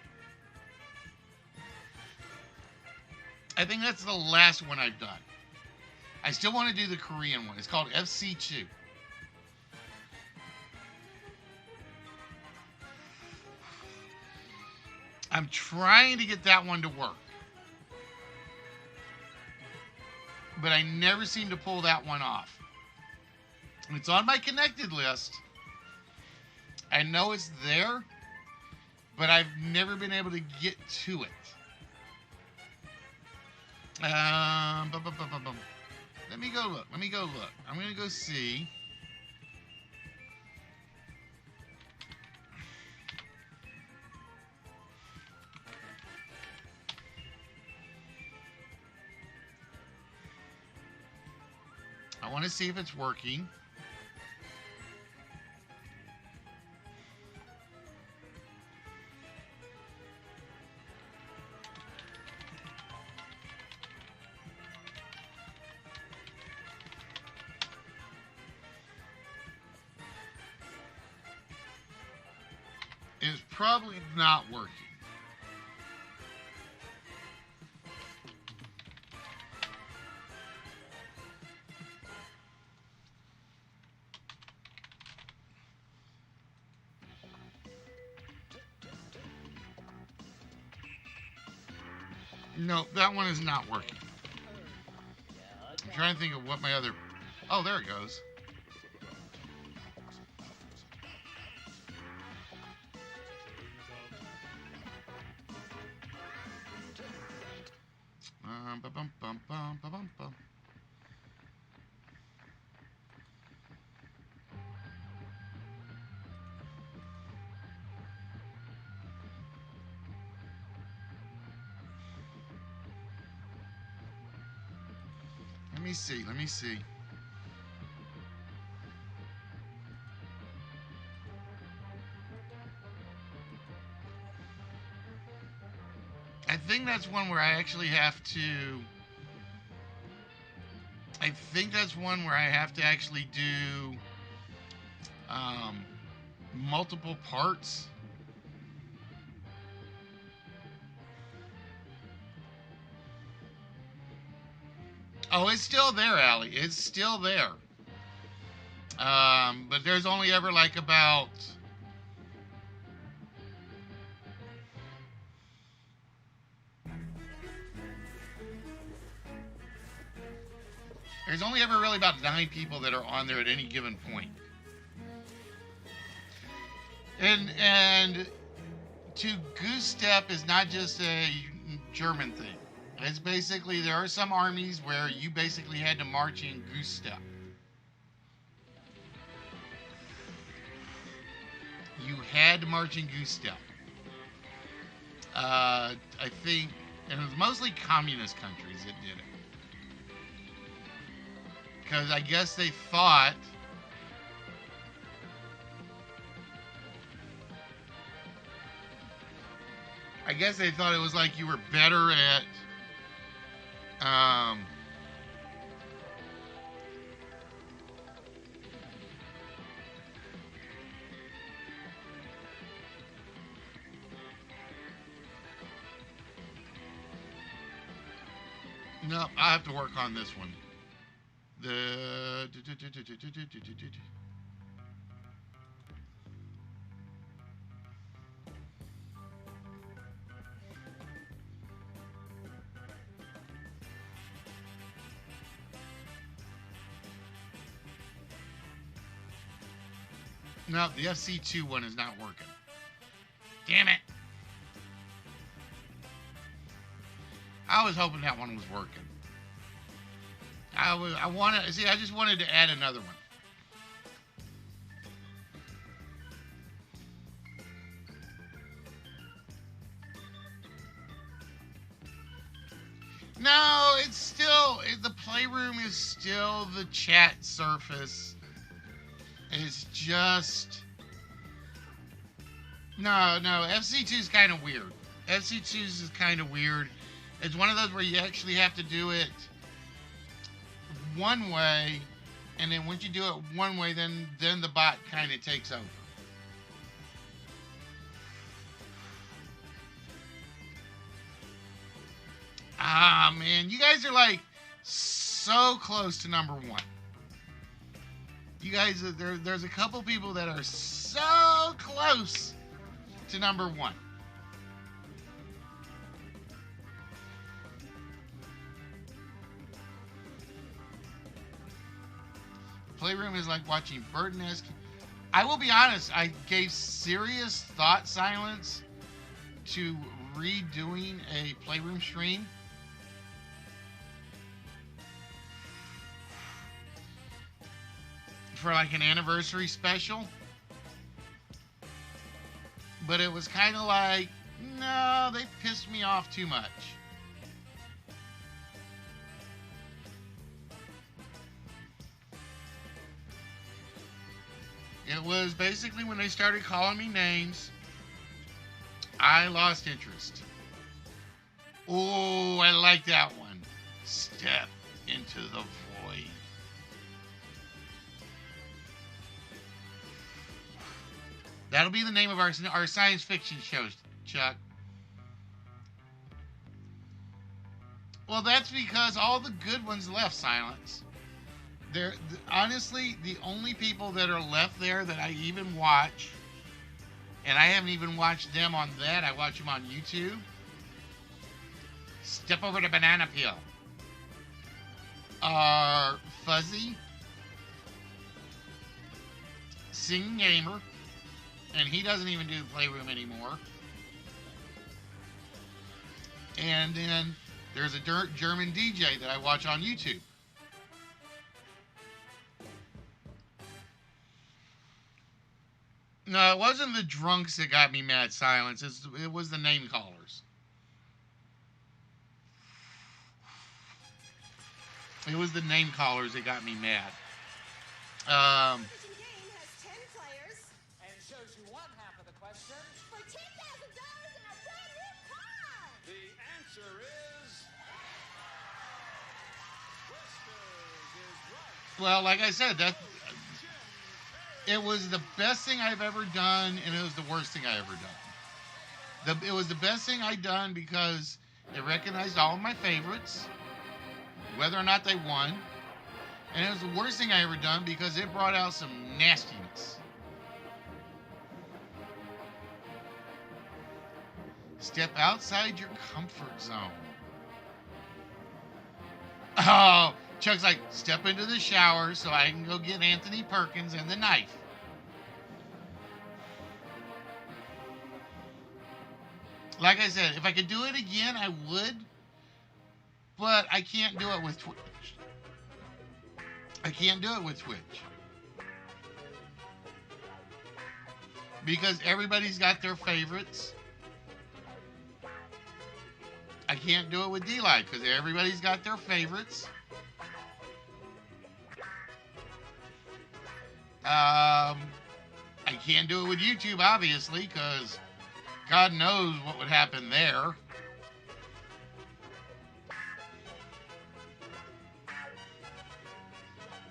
I think that's the last one I've done. I still want to do the Korean one. It's called FC2. I'm trying to get that one to work. But I never seem to pull that one off. It's on my connected list. I know it's there, but I've never been able to get to it. Let me go look. I'm going to go see. I want to see if it's working. It's probably not working. No, that one is not working. I'm trying to think of what my other... Oh, there it goes. Let me see. Let me see. I think that's one where I actually have to. I think that's one where I have to actually do multiple parts. Oh, it's still there, Allie. It's still there. But there's only ever like about. There's only ever really about 9 people that are on there at any given point. And to goose step is not just a German thing. It's basically there are some armies where you basically had to march in goose step. You had to march in goose step. I think, and it was mostly communist countries that did it. Because I guess they thought it was like you were better at no, I have to work on this one. The no, the FC2 one is not working. Damn it. I was hoping that one was working. I just wanted to add another one. No, it's still, the Playroom is still the chat surface. It's just, no, FC2 is kind of weird. FC2 is kind of weird. It's one of those where you actually have to do it one way, and then once you do it one way, then the bot kind of takes over. Ah, man, you guys are like so close to number 1. You guys, there's a couple people that are so close to number 1. Playroom is like watching Burton-esque. I will be honest, I gave serious thought silence to redoing a Playroom stream. For like an anniversary special. But it was kind of like, no, they pissed me off too much. It was basically when they started calling me names, I lost interest. Oh, I like that one. Step into the void. That'll be the name of our science fiction show, Chuck. Well, that's because all the good ones left, Silence. Honestly, the only people that are left there that I even watch, and I haven't even watched them on that, I watch them on YouTube. Step over the banana peel. Are Fuzzy, Sing Gamer, and he doesn't even do Playroom anymore. And then there's a German DJ that I watch on YouTube. No, it wasn't the drunks that got me mad, Silence. It was the name callers. It was the name callers that got me mad. Um, Television game has 10 players And shows you one half of the question. for $10,000 and a brand new car. The answer is Twisters is right. well, like I said, that Jim it was the best thing I've ever done, and it was the worst thing I ever done. It was the best thing I done because it recognized all of my favorites, whether or not they won. And it was the worst thing I ever done because it brought out some nastiness. Step outside your comfort zone. Oh, Chuck's like, step into the shower so I can go get Anthony Perkins and the knife. Like I said, if I could do it again, I would. But I can't do it with Twitch. I can't do it with Twitch. Because everybody's got their favorites. I can't do it with D-Live because everybody's got their favorites. I can't do it with YouTube, obviously, because God knows what would happen there.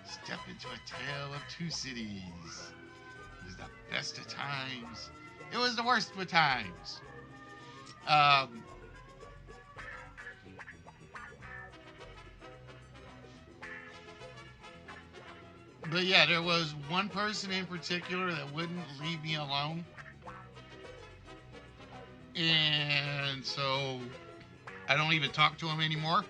Step into a tale of two cities. It was the best of times. It was the worst of times. But yeah, there was one person in particular that wouldn't leave me alone. And so I don't even talk to him anymore.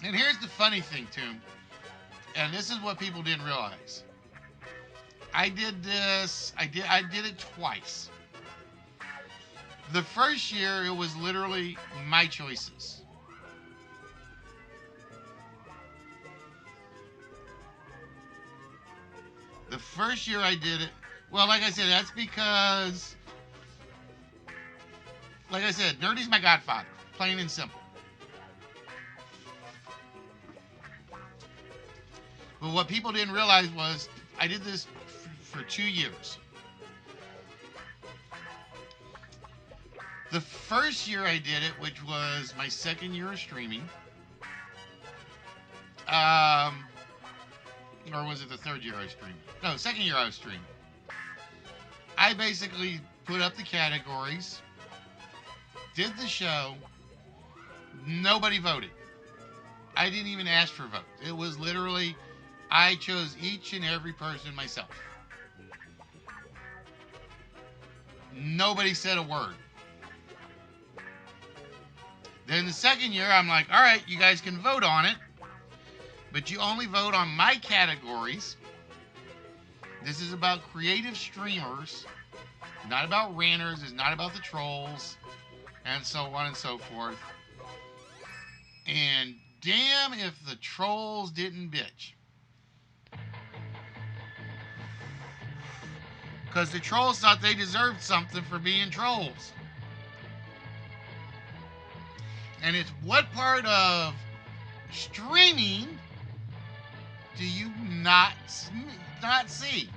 And here's the funny thing, too. And this is what people didn't realize. I did it twice. The first year, it was literally my choices. The first year I did it, well, like I said, that's because, like I said, Nerdy's my godfather, plain and simple. But what people didn't realize was I did this for 2 years. The first year I did it, which was my second year of streaming, or was it the third year I was streaming? No, second year I was streaming. I basically put up the categories, did the show, nobody voted. I didn't even ask for votes. It was literally, I chose each and every person myself. Nobody said a word. Then the second year, I'm like, all right, you guys can vote on it, but you only vote on my categories. This is about creative streamers, not about ranters, it's not about the trolls, and so on and so forth. And damn if the trolls didn't bitch. Because the trolls thought they deserved something for being trolls. And it's what part of streaming do you not see?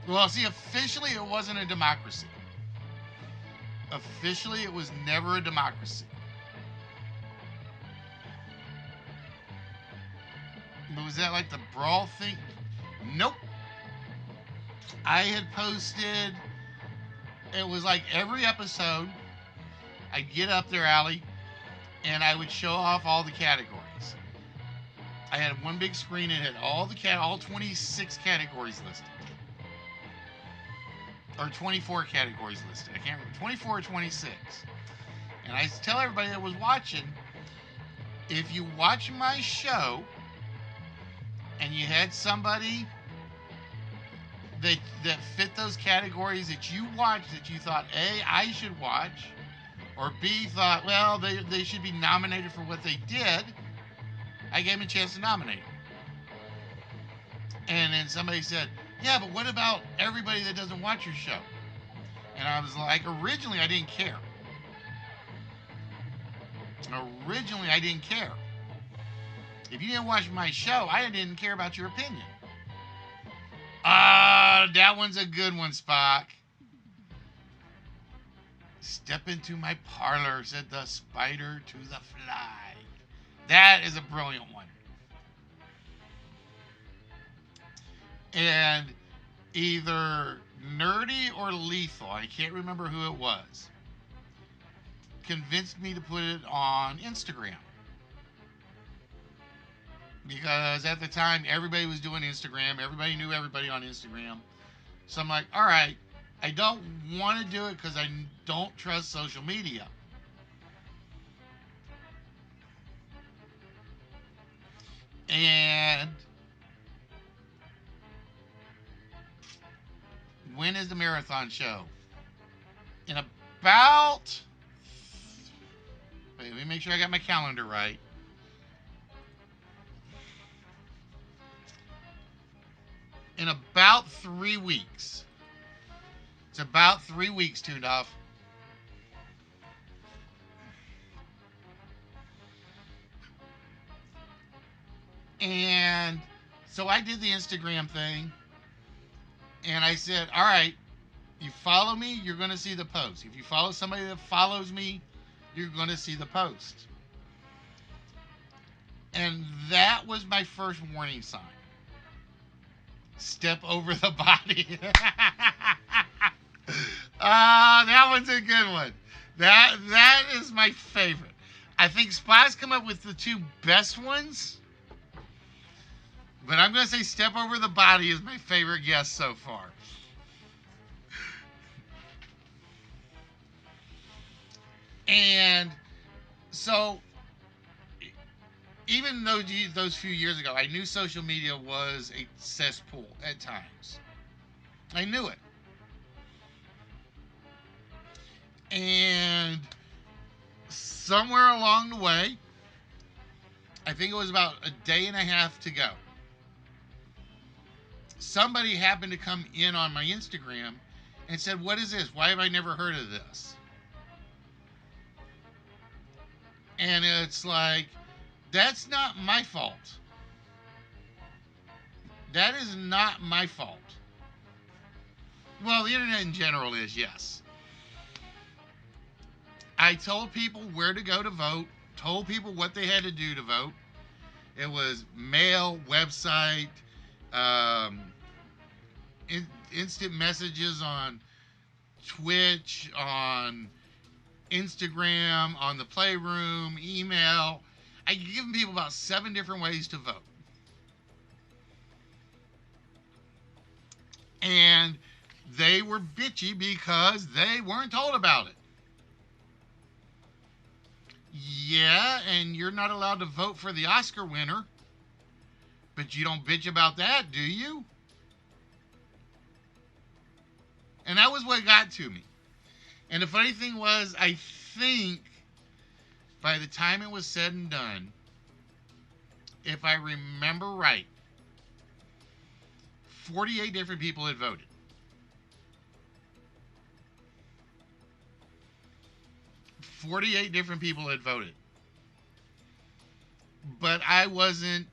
Well, see, officially it wasn't a democracy. Officially, it was never a democracy. But was that like the brawl thing? Nope. I had posted, it was like every episode, I'd get up there, Allie, and I would show off all the categories. I had one big screen and it had all 26 categories listed. Or 24 categories listed. I can't remember. 24 or 26. And I tell everybody that was watching, if you watch my show and you had somebody that fit those categories that you watched that you thought, A, I should watch, or B thought, well, they should be nominated for what they did, I gave them a chance to nominate them. And then somebody said, yeah, but what about everybody that doesn't watch your show? And I was like, originally I didn't care. Originally I didn't care. If you didn't watch my show, I didn't care about your opinion. That one's a good one, Spock. Step into my parlor, said the spider to the fly. That is a brilliant one. And either Nerdy or Lethal, I can't remember who it was, convinced me to put it on Instagram. Because at the time, everybody was doing Instagram. Everybody knew everybody on Instagram. So I'm like, all right, I don't want to do it because I don't trust social media. And when is the marathon show? In about... Wait, let me make sure I got my calendar right. In about 3 weeks. It's about 3 weeks, Tuned Off. And so I did the Instagram thing. And I said, all right, you follow me, you're going to see the post. If you follow somebody that follows me, you're going to see the post. And that was my first warning sign. Step over the body. That one's a good one. That is my favorite. I think Spot's come up with the two best ones. But I'm going to say Step Over the Body is my favorite guess so far. And so, even though those few years ago, I knew social media was a cesspool at times. I knew it. And somewhere along the way, I think it was about a day and a half to go, somebody happened to come in on my Instagram and said, what is this? Why have I never heard of this? And it's like, that's not my fault. That is not my fault. Well, the internet in general is, yes. I told people where to go to vote, told people what they had to do to vote. It was mail, website, instant messages on Twitch, on Instagram, on the Playroom, email. I given people about 7 different ways to vote. And they were bitchy because they weren't told about it. Yeah, and you're not allowed to vote for the Oscar winner, but you don't bitch about that, do you? And that was what got to me. And the funny thing was, I think by the time it was said and done, if I remember right, 48 different people had voted. Different people had voted. But I wasn't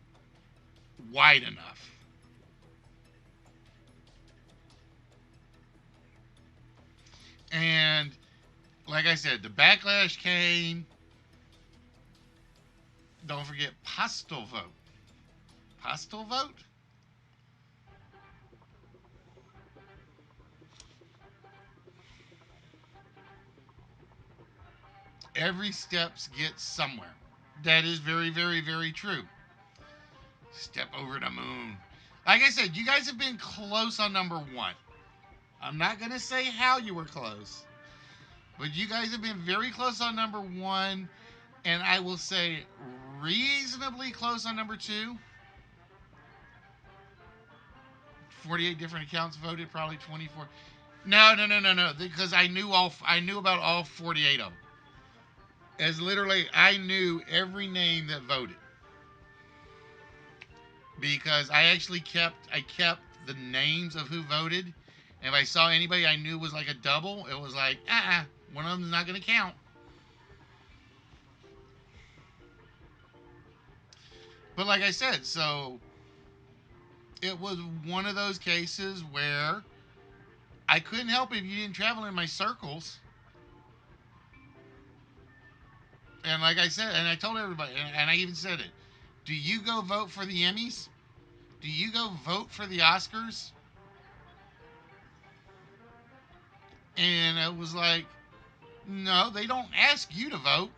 wide enough. And like I said, the backlash came. Don't forget postal vote. Postal vote? Every steps gets somewhere. That is very, very, very true. Step over the moon. Like I said, you guys have been close on number 1. I'm not going to say how you were close, but you guys have been very close on number 1, and I will say reasonably close on number 2. 48 different accounts voted, probably 24. No, because I knew about all 48 of them. As literally, I knew every name that voted because I kept the names of who voted. And if I saw anybody I knew was like a double, it was like, one of them's not going to count. But like I said, so it was one of those cases where I couldn't help it if you didn't travel in my circles. And like I said, and I told everybody, and I even said it, do you go vote for the Emmys? Do you go vote for the Oscars? And it was like, no, they don't ask you to vote.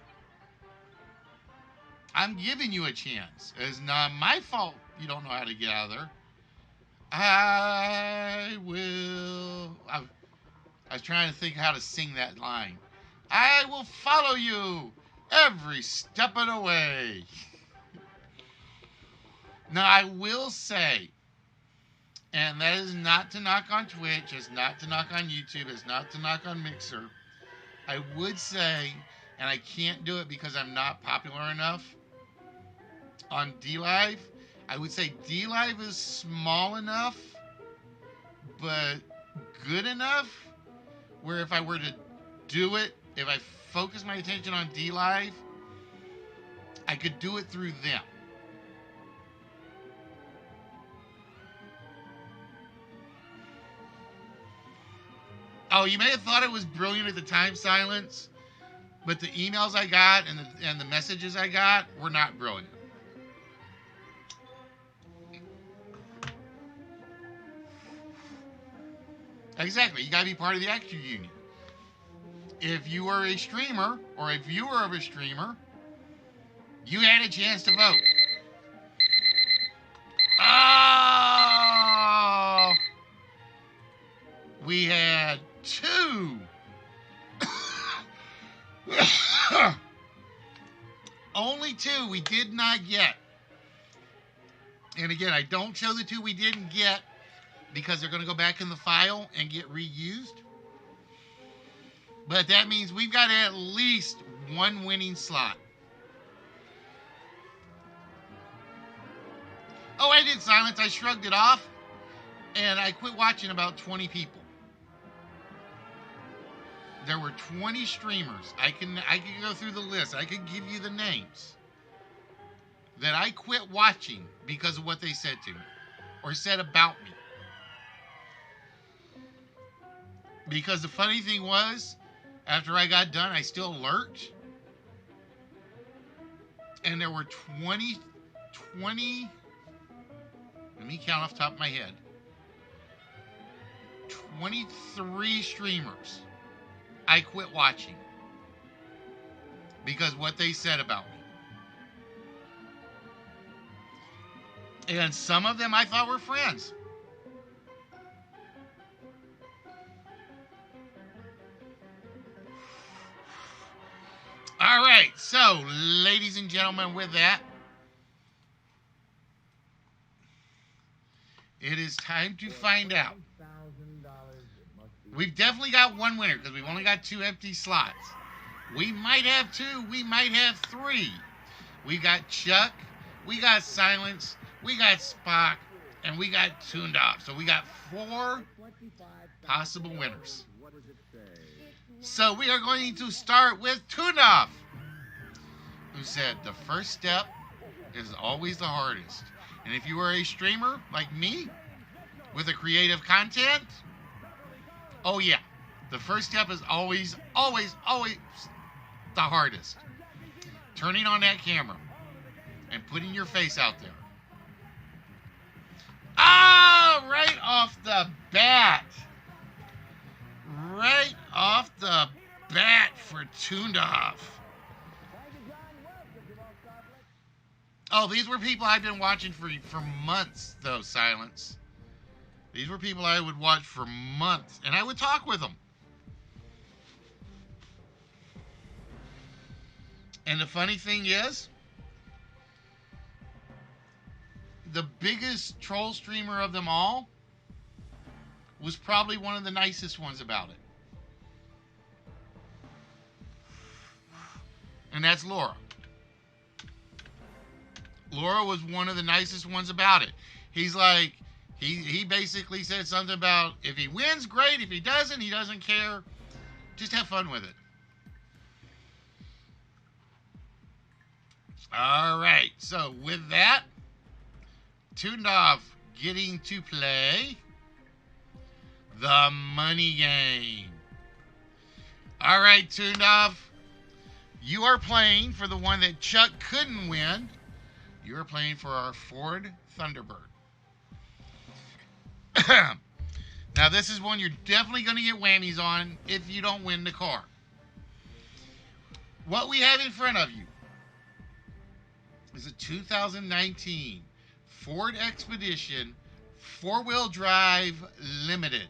I'm giving you a chance. It's not my fault you don't know how to get out of there. I was trying to think how to sing that line. I will follow you every step of the way. Now, I will say, and that is not to knock on Twitch, it's not to knock on YouTube, it's not to knock on Mixer. I would say, and I can't do it because I'm not popular enough on DLive, I would say DLive is small enough, but good enough, where if I were to do it, if I focus my attention on DLive, I could do it through them. Oh, you may have thought it was brilliant at the time, Silence, but the emails I got and the messages I got were not brilliant. Exactly, you gotta be part of the actor union. If you were a streamer or a viewer of a streamer, you had a chance to vote. Oh, we had two. Only two we did not get. And again, I don't show the two we didn't get because they're going to go back in the file and get reused. But that means we've got at least one winning slot. Oh, I did, Silence. I shrugged it off and I quit watching about 20 people. There were 20 streamers. I can go through the list. I could give you the names that I quit watching because of what they said to me or said about me. Because the funny thing was, after I got done, I still lurked. And there were 20, let me count off the top of my head, 23 streamers I quit watching because what they said about me. And some of them I thought were friends. All right, so ladies and gentlemen, with that, it is time to find out. We've definitely got one winner because we've only got 2 empty slots. We might have 2, we might have 3. We got Chuck, we got Silence, we got Spock, and we got Tuned Off. So we got 4 possible winners. So we are going to start with Tuned Off, who said the first step is always the hardest. And if you are a streamer like me with a creative content, oh yeah, the first step is always the hardest. Turning on that camera and putting your face out there. Ah, right off the bat. Right off the bat for Tuned Off. Oh, these were people I've been watching for months, though, Silence. These were people I would watch for months, and I would talk with them. And the funny thing is, the biggest troll streamer of them all was probably one of the nicest ones about it. and that's Laura. Laura was one of the nicest ones about it. He's like, he basically said something about if he wins, great. If he doesn't care. Just have fun with it. All right. So with that, Tundov getting to play the money game. All right, Tundov, you are playing for the one that Chuck couldn't win. You are playing for our Ford Thunderbird. Now, this is one you're definitely going to get whammies on if you don't win the car. What we have in front of you is a 2019 Ford Expedition 4-wheel drive limited.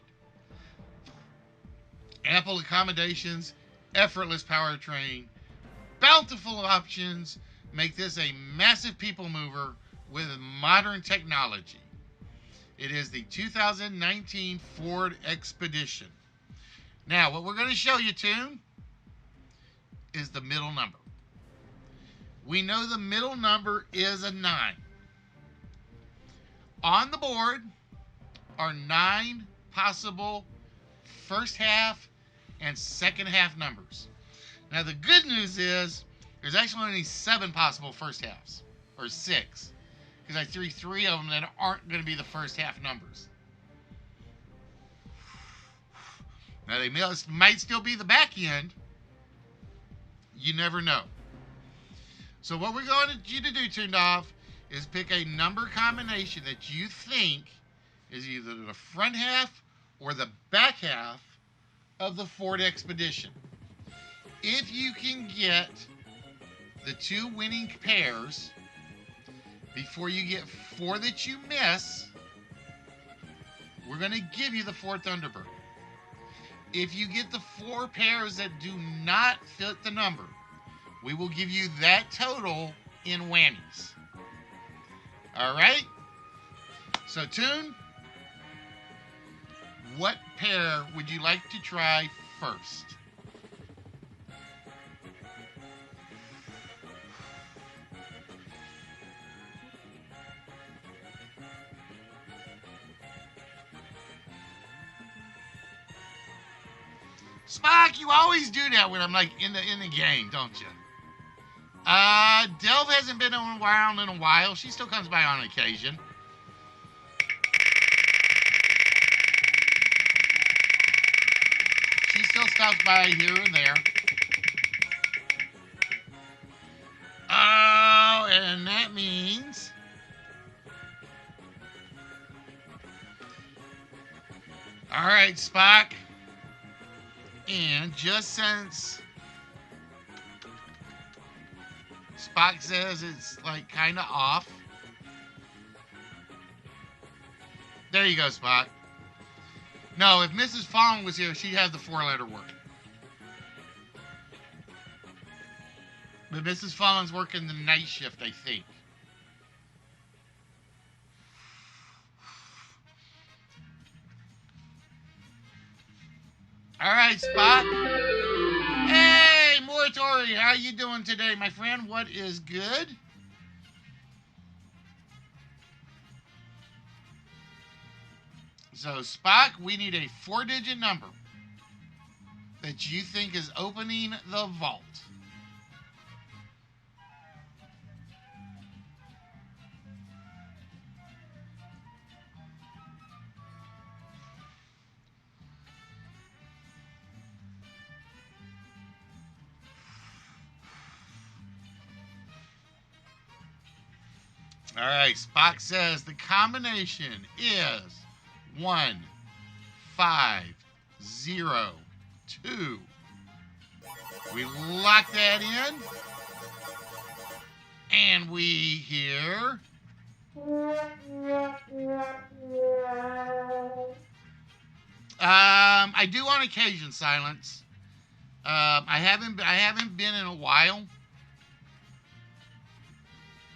Ample accommodations, effortless powertrain, bountiful options make this a massive people mover with modern technology. It is the 2019 Ford Expedition. Now, what we're going to show you, Toon, is the middle number. We know the middle number is a 9. On the board are 9 possible first half and second half numbers. Now, the good news is there's actually only 7 possible first halves, or 6. Because I threw 3 of them that aren't going to be the first half numbers. Now, they might still be the back end. You never know. So what we're going to you to do, Tundov, is pick a number combination that you think is either the front half or the back half of the Ford Expedition. If you can get the 2 winning pairs before you get 4 that you miss, we're going to give you the Ford Thunderbird. If you get the 4 pairs that do not fit the number, we will give you that total in whammies. All right? So, Toon, what pair would you like to try first? Spock, you always do that when I'm like in the game, don't you? Delve hasn't been around in a while. She still comes by on occasion. She still stops by here and there. Oh, and that means all right, Spock. And just since Spock says it's like kind of off. There you go, Spock. No, if Mrs. Fong was here, she'd have the 4-letter word. But Mrs. Fong's working the night shift, I think. All right, Spock. Hey, Moratori, how you doing today, my friend? What is good? So, Spock, we need a 4-digit number that you think is opening the vault. All right, Spock says the combination is 1, 5, 0, 2. We lock that in. And we hear I do on occasion silence. I haven't been in a while.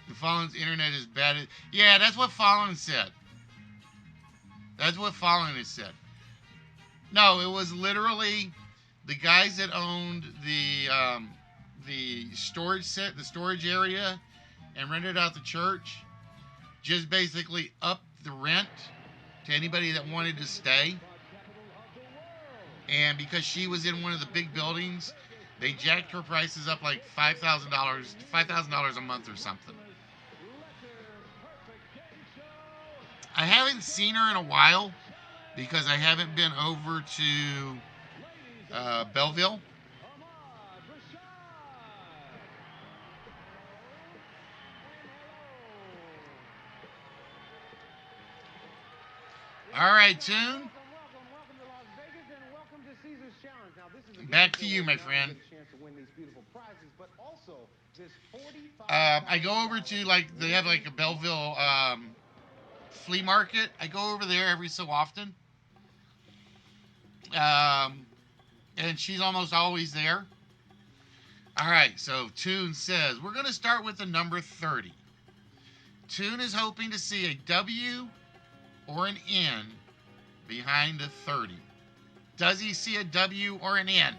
The Fallen's internet is bad. Yeah, that's what Fallen said. That's what Fallen has said. No, it was literally the guys that owned the storage set, the storage area, and rented out the church. Just basically up the rent to anybody that wanted to stay. And because she was in one of the big buildings, they jacked her prices up like $5,000 a month or something. I haven't seen her in a while because I haven't been over to Belleville. All right, Tune. Back to you, my friend. I go over to, like, they have like a Belleville flea market. I go over there every so often. And she's almost always there. All right, so Tune says, we're going to start with the number 30. Tune is hoping to see a W or an N behind the 30. Does he see a W or an N?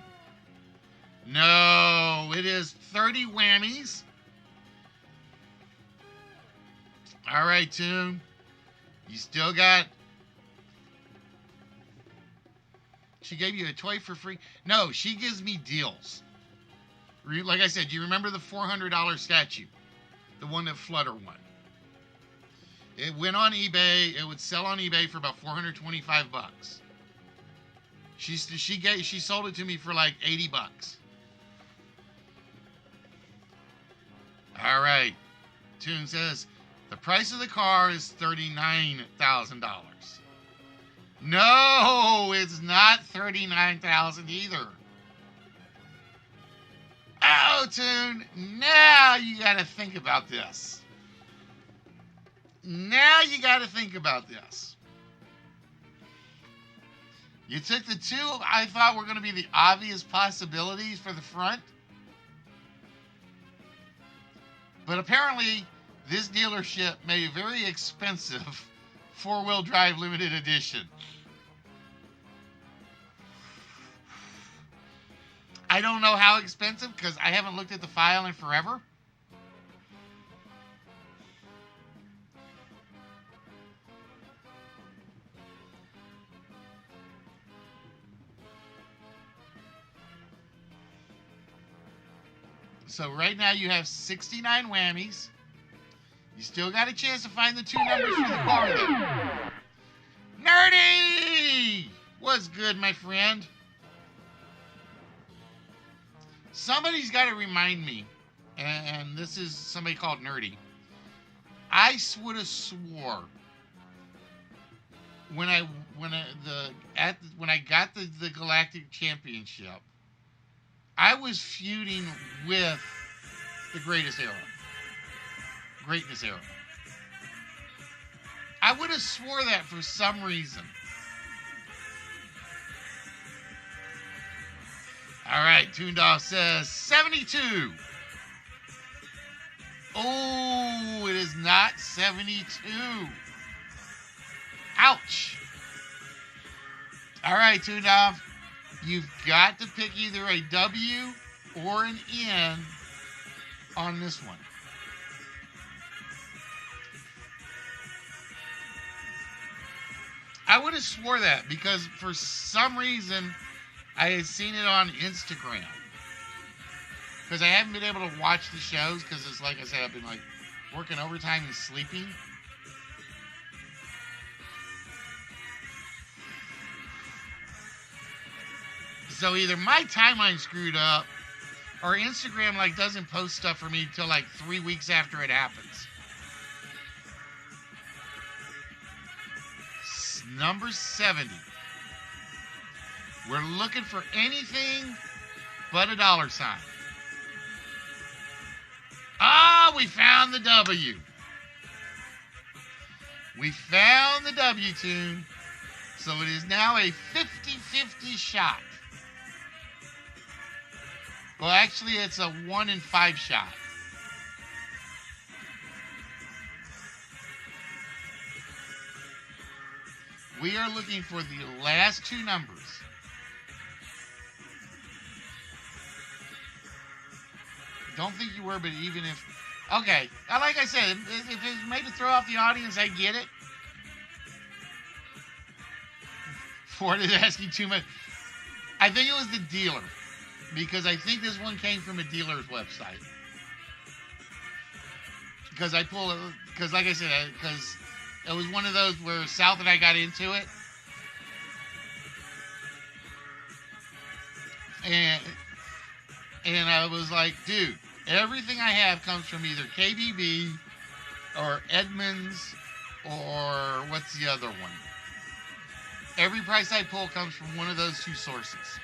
No, it is 30 whammies. All right, Tune. You still got... She gave you a toy for free? No, she gives me deals. Like I said, do you remember the $400 statue? The one that Flutter won. It went on eBay. It would sell on eBay for about $425. She sold it to me for like $80. All right. Tune says the price of the car is $39,000. No, it's not $39,000 either. Oh, Tune, now you got to think about this. Now you got to think about this. You took the two I thought were going to be the obvious possibilities for the front. But apparently, this dealership made a very expensive four-wheel drive limited edition. I don't know how expensive because I haven't looked at the file in forever. So right now you have 69 whammies. You still got a chance to find the two numbers for the car though. Nerdy! What's good, my friend? Somebody's got to remind me, and this is somebody called Nerdy. I would have swore when I got the Galactic Championship, I was feuding with the Greatness Era. I would have swore that for some reason. All right, Toondoll says 72. Oh, it is not 72. Ouch. All right, Toondoll, you've got to pick either a W or an N on this one. I would have swore that because for some reason I had seen it on Instagram. Because I haven't been able to watch the shows because it's like I said, I've been like working overtime and sleeping. So either my timeline screwed up or Instagram like doesn't post stuff for me until like 3 weeks after it happens. Number 70. We're looking for anything but a dollar sign. Ah, we found the W. We found the W, Tune. So it is now a 50-50 shot. Well, actually, it's a 1 in 5 shot. We are looking for the last two numbers. don't think you were, but even if, okay, like I said, if it's made to throw off the audience, I get it. Ford is asking too much. I think it was the dealer, because I think this one came from a dealer's website. Because like I said, because it was one of those where South and I got into it. And I was like, dude, everything I have comes from either KBB or Edmunds or what's the other one? Every price I pull comes from one of those two sources.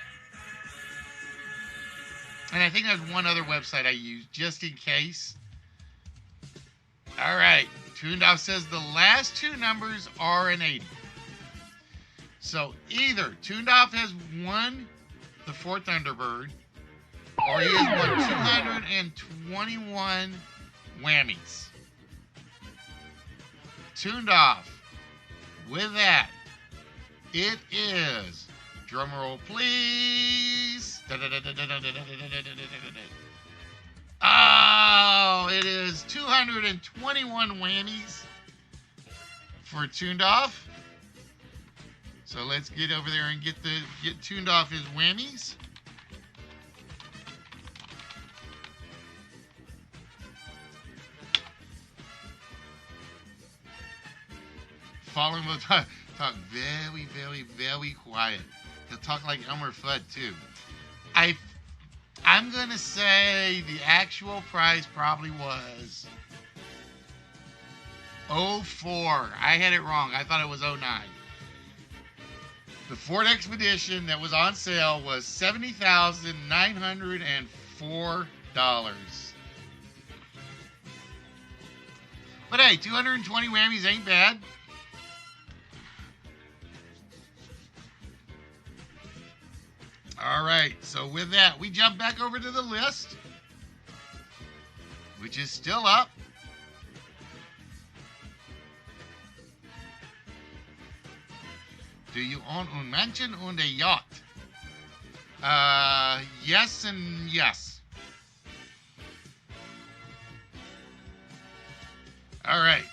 And I think there's one other website I use just in case. All right. Toondoff says the last two numbers are an 80. So either Toondoff has won the Fort Thunderbird, or he has won 221 whammies. Toondoff, with that, it is, drumroll please. Oh, it is 221 whammies for Toondoff. So let's get over there and get Toondoff his whammies. Following will talk very, very, very quiet. He'll talk like Elmer Fudd too. I'm gonna say the actual price probably was 04. I had it wrong. I thought it was 09. The Ford Expedition that was on sale was $70,904. But hey, 220 whammies ain't bad. All right, so with that, we jump back over to the list, which is still up. Do you own a mansion and a yacht? Yes and yes. All right.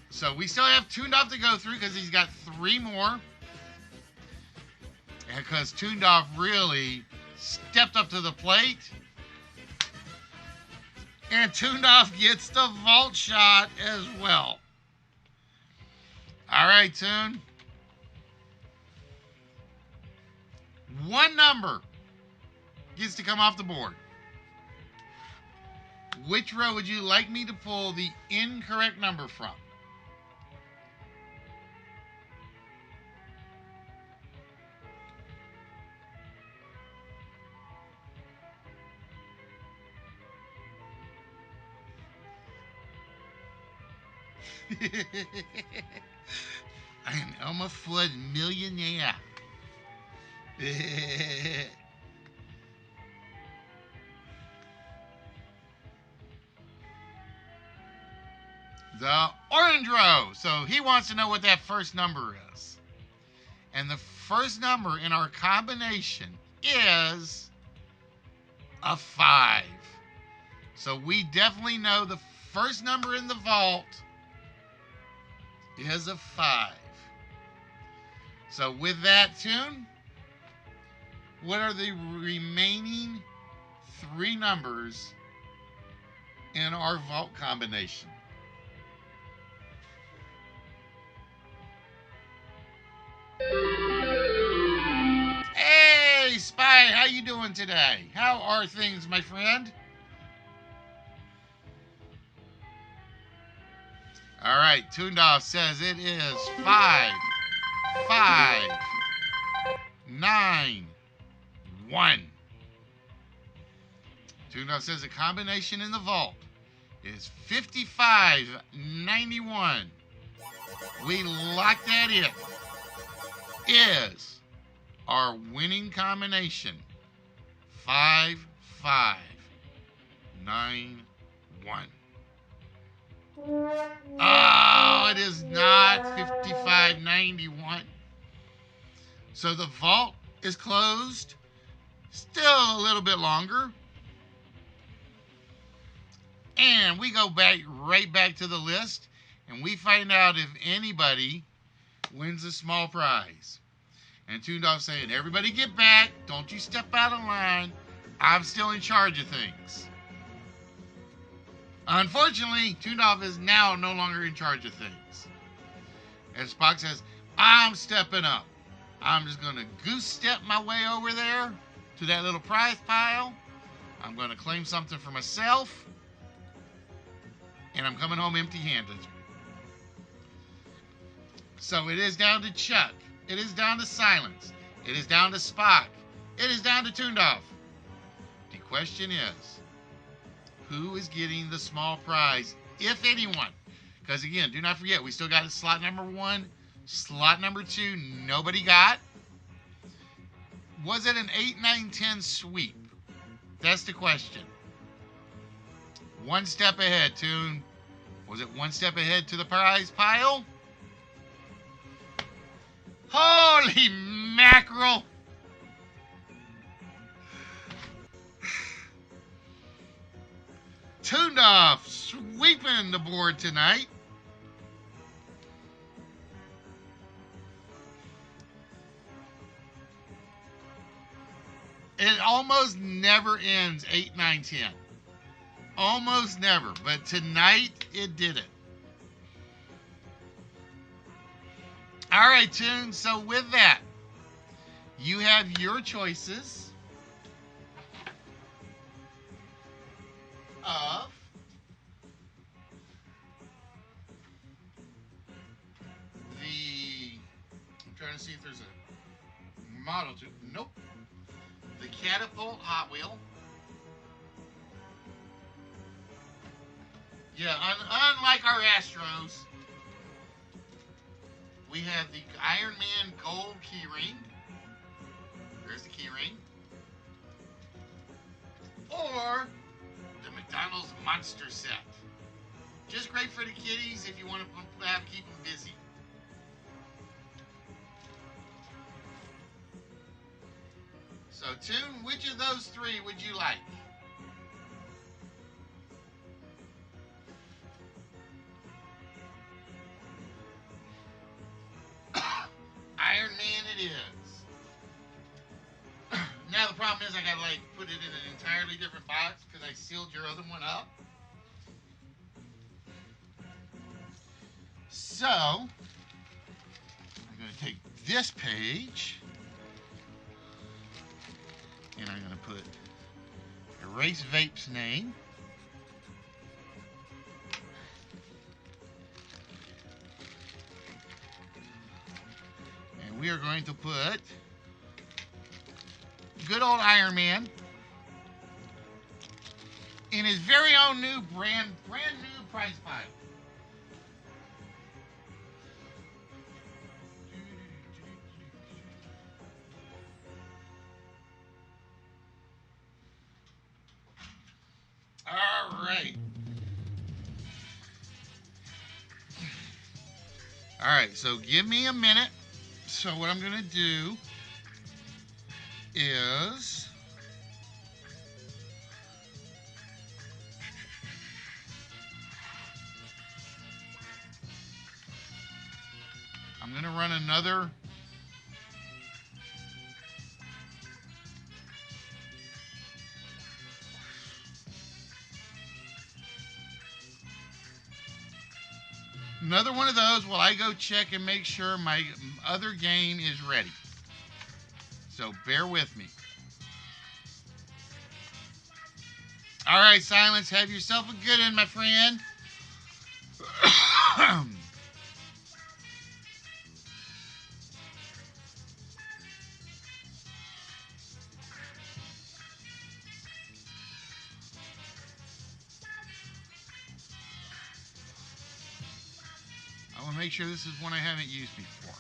So we still have Toondoff to go through because he's got 3 more. Because Toondoff really stepped up to the plate. And Toondoff gets the vault shot as well. All right, Toon. One number gets to come off the board. Which row would you like me to pull the incorrect number from? I am Elmer Fudd millionaire. The orange row. So he wants to know what that first number is. And the first number in our combination is a 5. So we definitely know the first number in the vault is a 5. So with that, Toon, what are the remaining 3 numbers in our vault combination? Hey, Spy, how you doing today? How are things, my friend? All right, Toondoff says it is 5, 5, 9, 1. Toondoff says the combination in the vault is 5591. We lock that in. Is our winning combination 5591. Oh, it is not 5591. So the vault is closed. Still a little bit longer. And we go back right back to the list, and we find out if anybody wins a small prize. And Toondorf saying, everybody get back. Don't you step out of line. I'm still in charge of things. Unfortunately, Toondorf is now no longer in charge of things. And Spock says, I'm stepping up. I'm just going to goose step my way over there to that little prize pile. I'm going to claim something for myself. And I'm coming home empty-handed. So it is down to Chuck. It is down to Silence. It is down to Spock. It is down to Toondorf. The question is, who is getting the small prize, if anyone? Because again, do not forget, we still got slot number 1, slot number 2, nobody got. Was it an 8, 9, 10 sweep? That's the question. One step ahead, Toon. Was it one step ahead to the prize pile? Holy mackerel! Toondorf sweeping the board tonight. It almost never ends 8, 9, 10. Almost never. But tonight, it did it. All right, Toon. So with that, you have your choices of I'm trying to see if there's a model to. Nope. The Catapult Hot Wheel. Yeah, unlike our Astros, we have the Iron Man Gold Keyring. There's the keyring. Or the McDonald's Monster Set. Just great for the kiddies if you want to keep them busy. So, Toon, which of those three would you like? Iron Man it is. Now the problem is I gotta put it in an entirely different box because I sealed your other one up. So I'm gonna take this page and I'm gonna put Erase Vape's name. We are going to put good old Iron Man in his very own new brand new prize pile. All right. All right, so give me a minute. So what I'm going to do is I'm going to run another one of those while I go check and make sure my other game is ready. So bear with me. All right, Silence, have yourself a good one, my friend. I want to make sure this is one I haven't used before.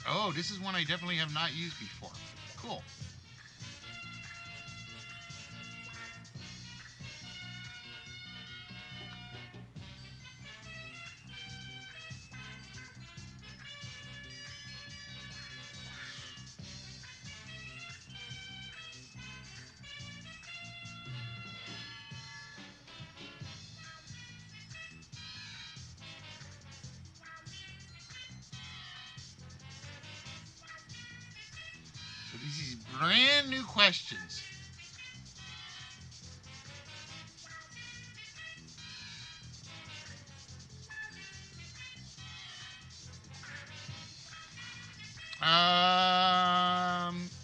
Oh, this is one I definitely have not used before. Cool. These brand new questions.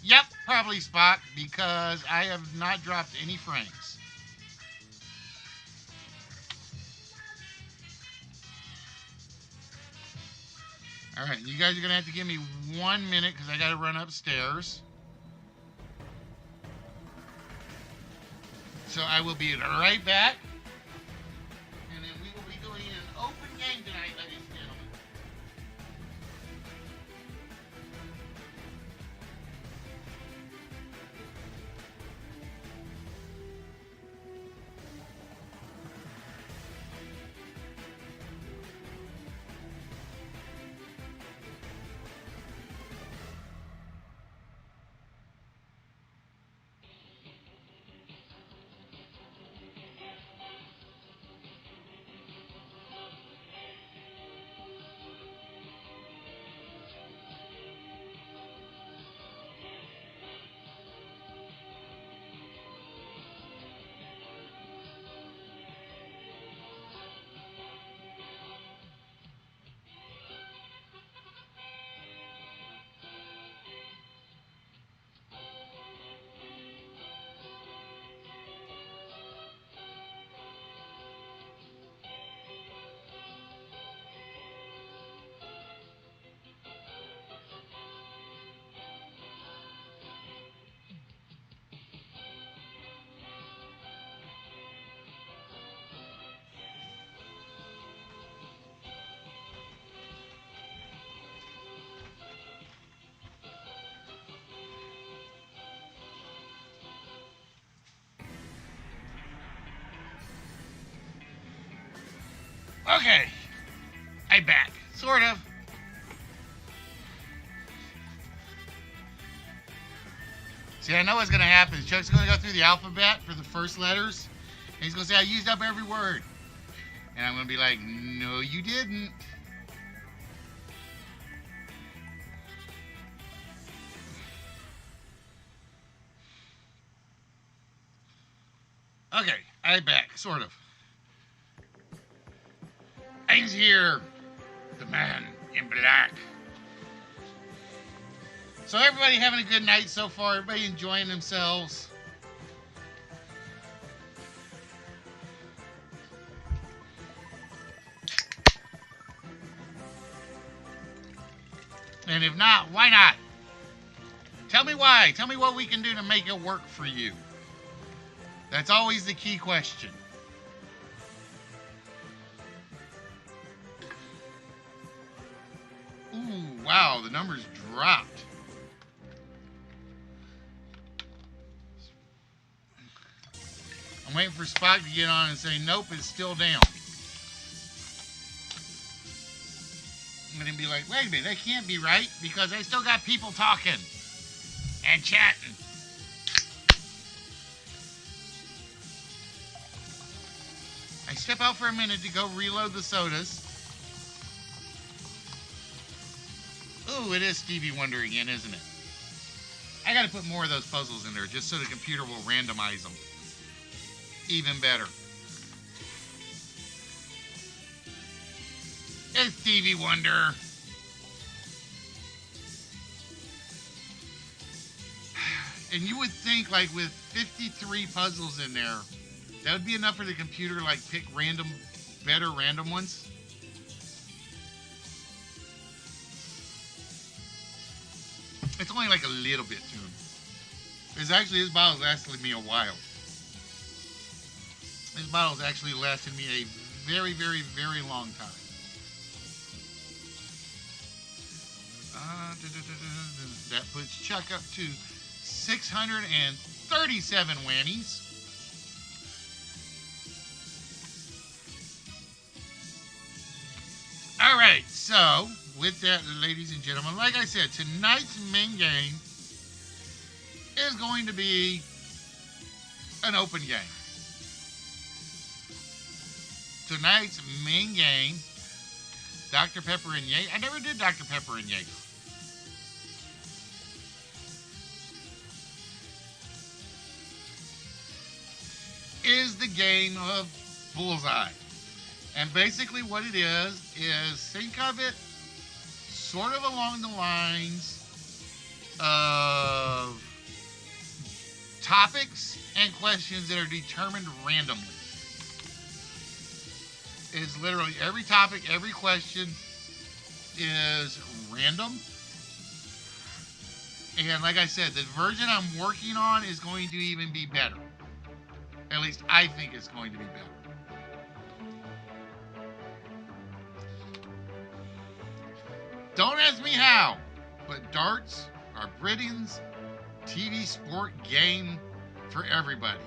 Yep, probably Spock, because I have not dropped any frames. All right, you guys are gonna have to give me 1 minute because I gotta run upstairs. So I will be right back, and then we will be doing an open game tonight, ladies and gentlemen. Okay, I'm back, sort of. See, I know what's gonna happen. Chuck's gonna go through the alphabet for the first letters, and he's gonna say, "I used up every word," and I'm gonna be like, "No, you didn't." Okay, I'm back, sort of. He's here, the man in black. So everybody having a good night so far? Everybody enjoying themselves? And if not, why not? Tell me why. Tell me what we can do to make it work for you. That's always the key question. Ooh, wow, the numbers dropped. I'm waiting for Spock to get on and say, nope, it's still down. I'm going to be like, wait a minute, that can't be right because I still got people talking and chatting. I step out for a minute to go reload the sodas. Ooh, it is Stevie Wonder again, isn't it? I got to put more of those puzzles in there just so the computer will randomize them. Even better. It's Stevie Wonder. And you would think, like, with 53 puzzles in there, that would be enough for the computer to, like, pick better random ones. It's only like a little bit to him. Because actually, this bottle's lasted me a while. This bottle's actually lasted me a very, very, very long time. That puts Chuck up to 637 whammies. All right, so with that, ladies and gentlemen, like I said, tonight's main game is going to be an open game. Tonight's main game, Dr. Pepper and Yay. I never did Dr. Pepper and Yay. the game of Bullseye. And basically what it is think of it sort of along the lines of topics and questions that are determined randomly. It's literally every topic, every question is random. And like I said, the version I'm working on is going to even be better. At least I think it's going to be better. Don't ask me how, but darts are Britain's TV sport game for everybody.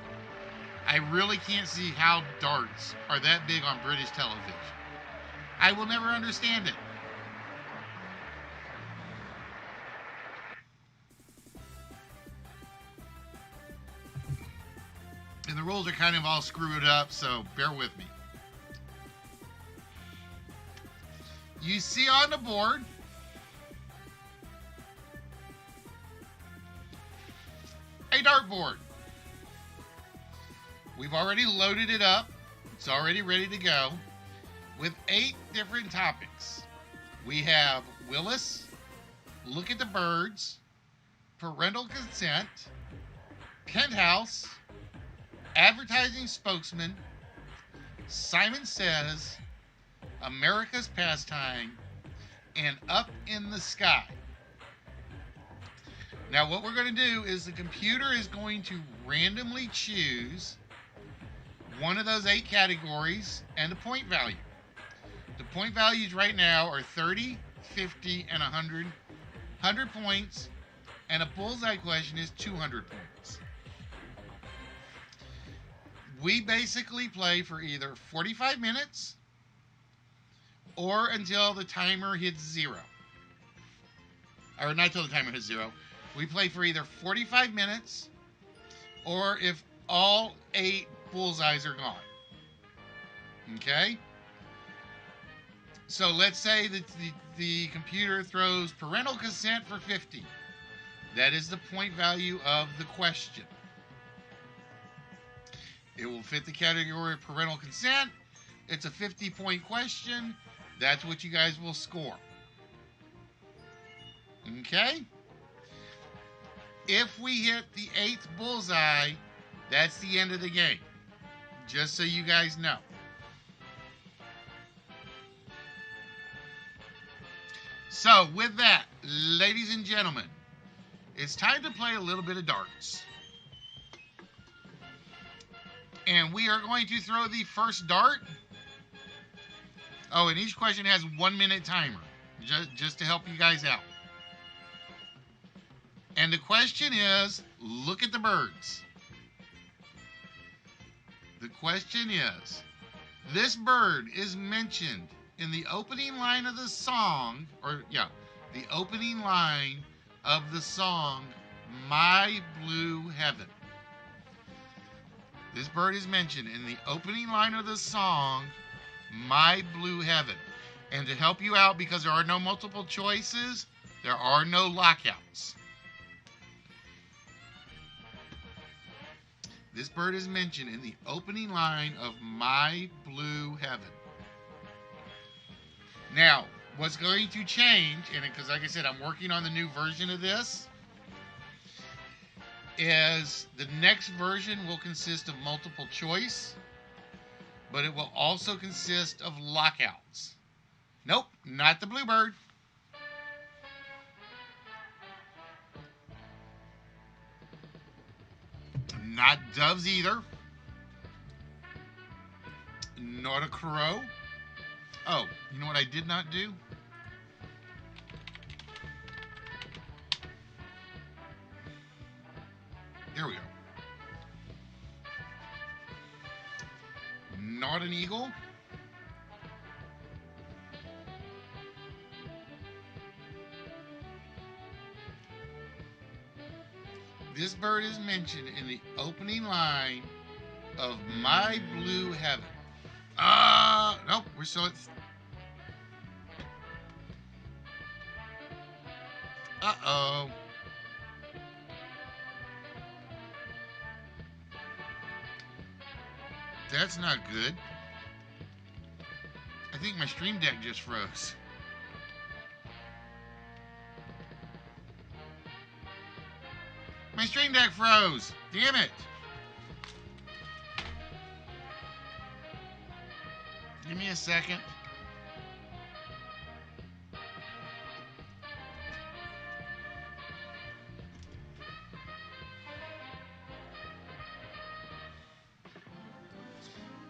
I really can't see how darts are that big on British television. I will never understand it. And the rules are kind of all screwed up, so bear with me. You see on the board a dartboard. We've already loaded it up. It's already ready to go with 8 different topics. We have Willis, Look at the Birds, Parental Consent, Penthouse, Advertising Spokesman, Simon Says, America's Pastime, and Up in the Sky. Now what we're going to do is the computer is going to randomly choose one of those 8 categories and the point value. The point values right now are 30, 50, and 100. 100 points, and a bullseye question is 200 points. We basically play for either 45 minutes or until the timer hits 0. Or not until the timer hits 0. We play for either 45 minutes or if all 8 bullseyes are gone. Okay? So let's say that the computer throws parental consent for 50. That is the point value of the question. It will fit the category of parental consent. It's a 50-point question. That's what you guys will score. Okay? If we hit the 8th bullseye, that's the end of the game. Just so you guys know. So, with that, ladies and gentlemen, it's time to play a little bit of darts. And we are going to throw the first dart. Oh, and each question has 1 minute timer, just to help you guys out. And the question is, look at the birds. The question is, this bird is mentioned in the opening line of the song, the opening line of the song, My Blue Heaven. This bird is mentioned in the opening line of the song, My Blue Heaven. And to help you out, because there are no multiple choices, there are no lockouts. This bird is mentioned in the opening line of My Blue Heaven. Now, what's going to change, and because like I said, I'm working on the new version of this, is the next version will consist of multiple choice, but it will also consist of lockouts. Nope, not the bluebird. Not doves either. Not a crow. Oh, you know what I did not do? There we go. Not an eagle. This bird is mentioned in the opening line of My Blue Heaven. Nope, we're still at... Uh-oh. That's not good. I think my stream deck just froze. My stream deck froze. Damn it. Give me a second.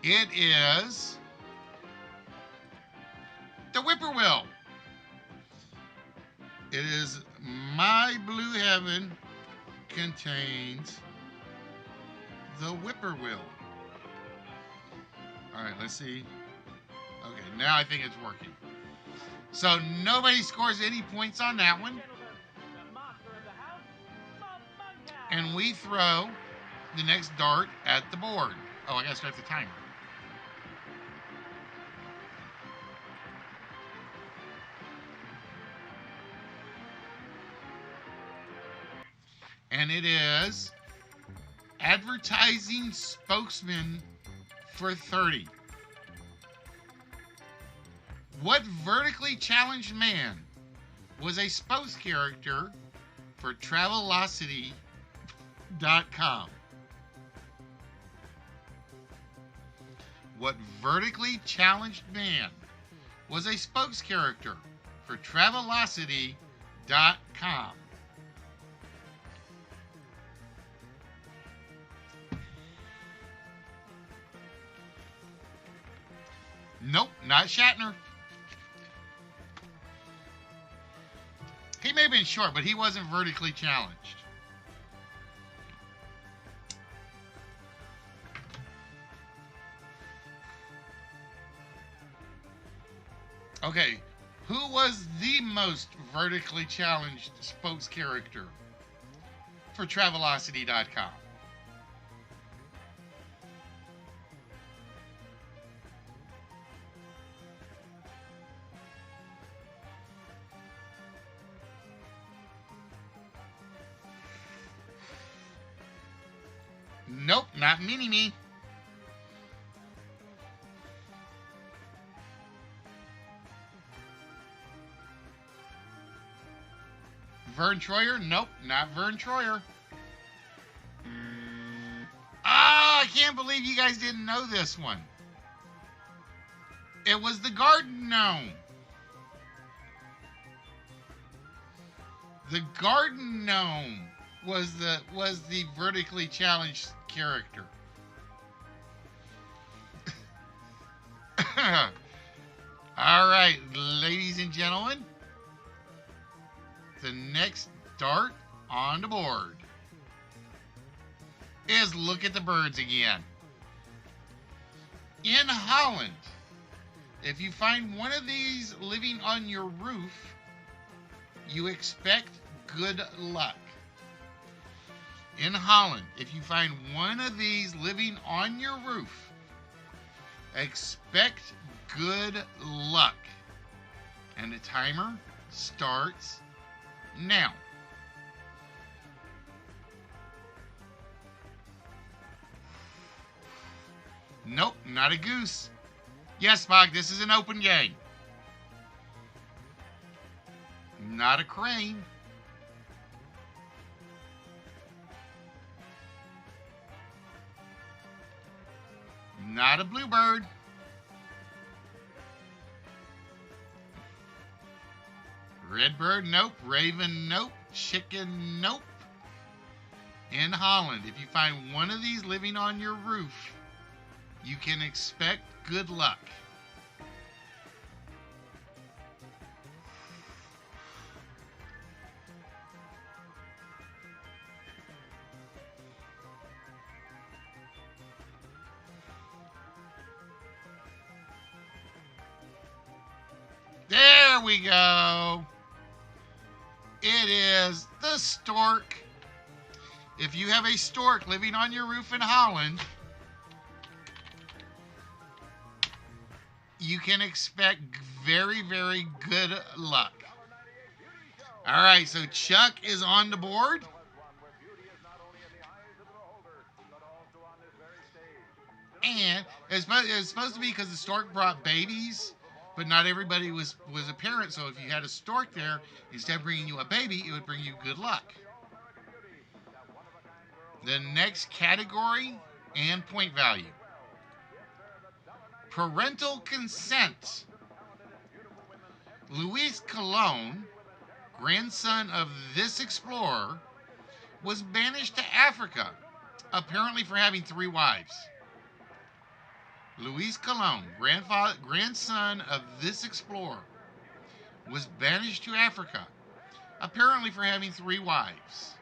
It is the Whippoorwill. It is My Blue Heaven contains the Whippoorwill. All right, let's see. Okay, now I think it's working. So nobody scores any points on that one. And we throw the next dart at the board. Oh, I gotta start the timer. And it is advertising spokesman for 30. What vertically challenged man was a spokes character for Travelocity.com? What vertically challenged man was a spokes character for Travelocity.com? Nope, not Shatner. He may have been short, but he wasn't vertically challenged. Okay, who was the most vertically challenged spokes character for Travelocity.com? Nope, not Mini-Me. Vern Troyer? Nope, not Vern Troyer. Ah, I can't believe you guys didn't know this one. It was the Garden Gnome. The Garden Gnome was the vertically challenged character. All right, ladies and gentlemen, the next dart on the board is look at the birds again. In Holland, if you find one of these living on your roof, you expect good luck. In Holland, if you find one of these living on your roof, expect good luck. And the timer starts now. Nope, not a goose. Yes, Spock, this is an open game. Not a crane. Not a bluebird. Redbird, nope. Raven, nope. Chicken, nope. In Holland, if you find one of these living on your roof, you can expect good luck. There we go. It is the stork. If you have a stork living on your roof in Holland, you can expect very, very good luck. All right, so Chuck is on the board. And it was supposed to be because the stork brought babies, but not everybody was a parent. So if you had a stork there, instead of bringing you a baby, it would bring you good luck. The next category and point value. Parental consent. Luis Colon, grandson of this explorer, was banished to Africa, apparently for having 3 wives. Luis Colon, grandson of this explorer, was banished to Africa, apparently for having 3 wives.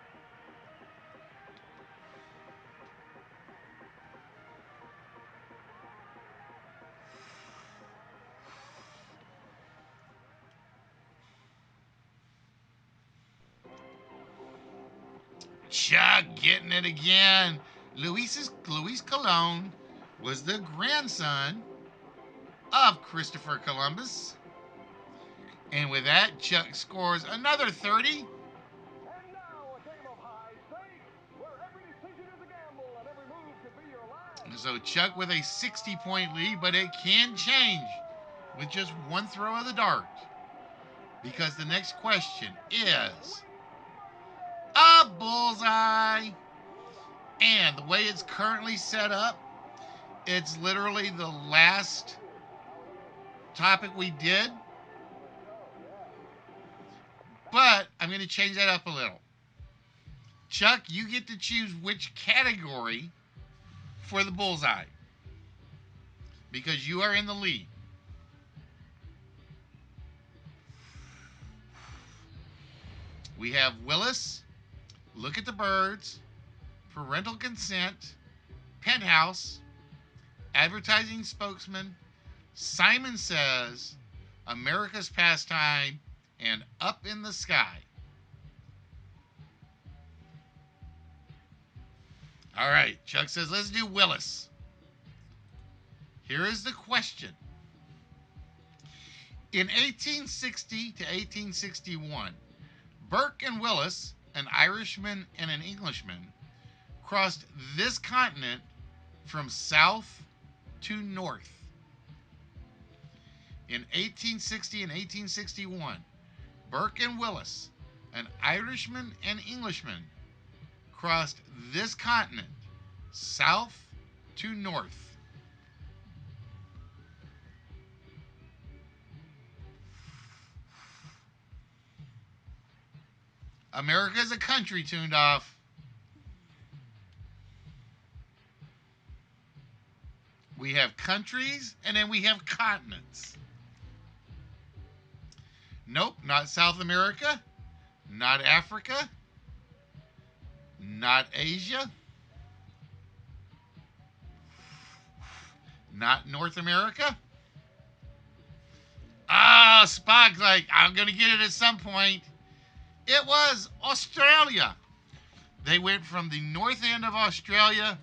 Chuck getting it again. Luis Colon was the grandson of Christopher Columbus. And with that, Chuck scores another 30. And now a game of high stakes, where every decision is a gamble and every move could be your last. So Chuck with a 60-point lead, but it can change with just one throw of the dart. Because the next question is a bullseye. And the way it's currently set up, it's literally the last topic we did. But I'm going to change that up a little. Chuck, you get to choose which category for the bullseye, because you are in the lead. We have Willis, Look at the Birds, Parental Consent, Penthouse, Advertising Spokesman, Simon Says, America's Pastime, and Up in the Sky. All right, Chuck says, let's do Willis. Here is the question. In 1860 to 1861, Burke and Willis, an Irishman and an Englishman, crossed this continent from south to north. In 1860 and 1861, Burke and Willis, an Irishman and Englishman, crossed this continent south to north. America is a country, tuned off. We have countries and then we have continents. Nope, not South America, not Africa, not Asia, not North America. Spock's like, I'm going to get it at some point. It was Australia. They went from the north end of Australia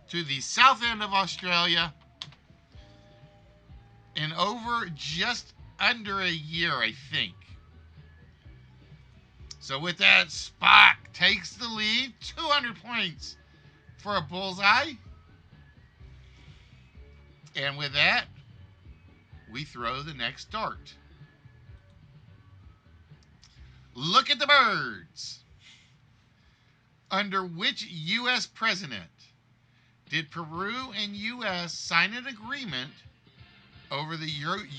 to the south end of Australia in over just under a year, I think. So with that, Spock takes the lead, 200 points for a bullseye. And with that, we throw the next dart. Look at the Birds. Under which U.S. president did Peru and U.S. sign an agreement over the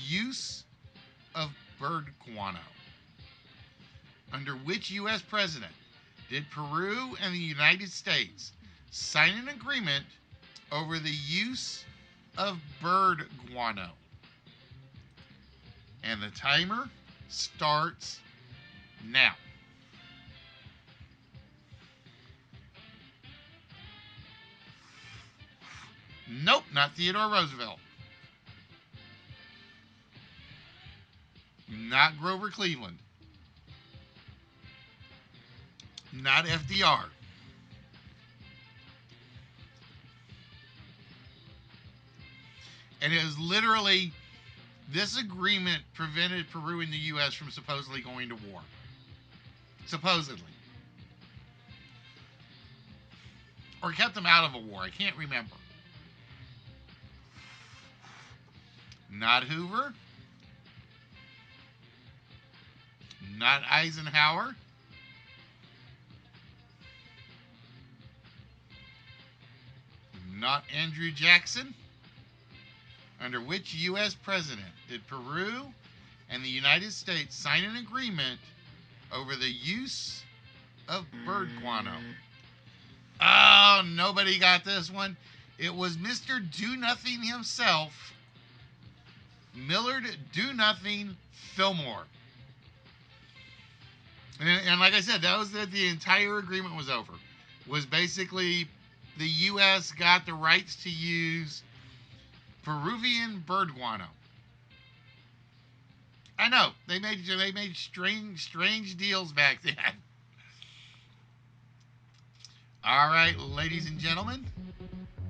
use of bird guano? Under which U.S. president did Peru and the United States sign an agreement over the use of bird guano? And the timer starts now. Nope, not Theodore Roosevelt. Not Grover Cleveland. Not FDR. And it was literally, this agreement prevented Peru and the U.S. from supposedly going to war. Supposedly. Or kept them out of a war. I can't remember. Not Hoover. Not Eisenhower. Not Andrew Jackson. Under which U.S. president did Peru and the United States sign an agreement over the use of bird guano? Oh, nobody got this one. It was Mr. Do Nothing himself, Millard Do Nothing Fillmore. And like I said, that was that the entire agreement was over. Was basically the U.S. got the rights to use Peruvian bird guano. I know they made strange deals back then. All right, ladies and gentlemen,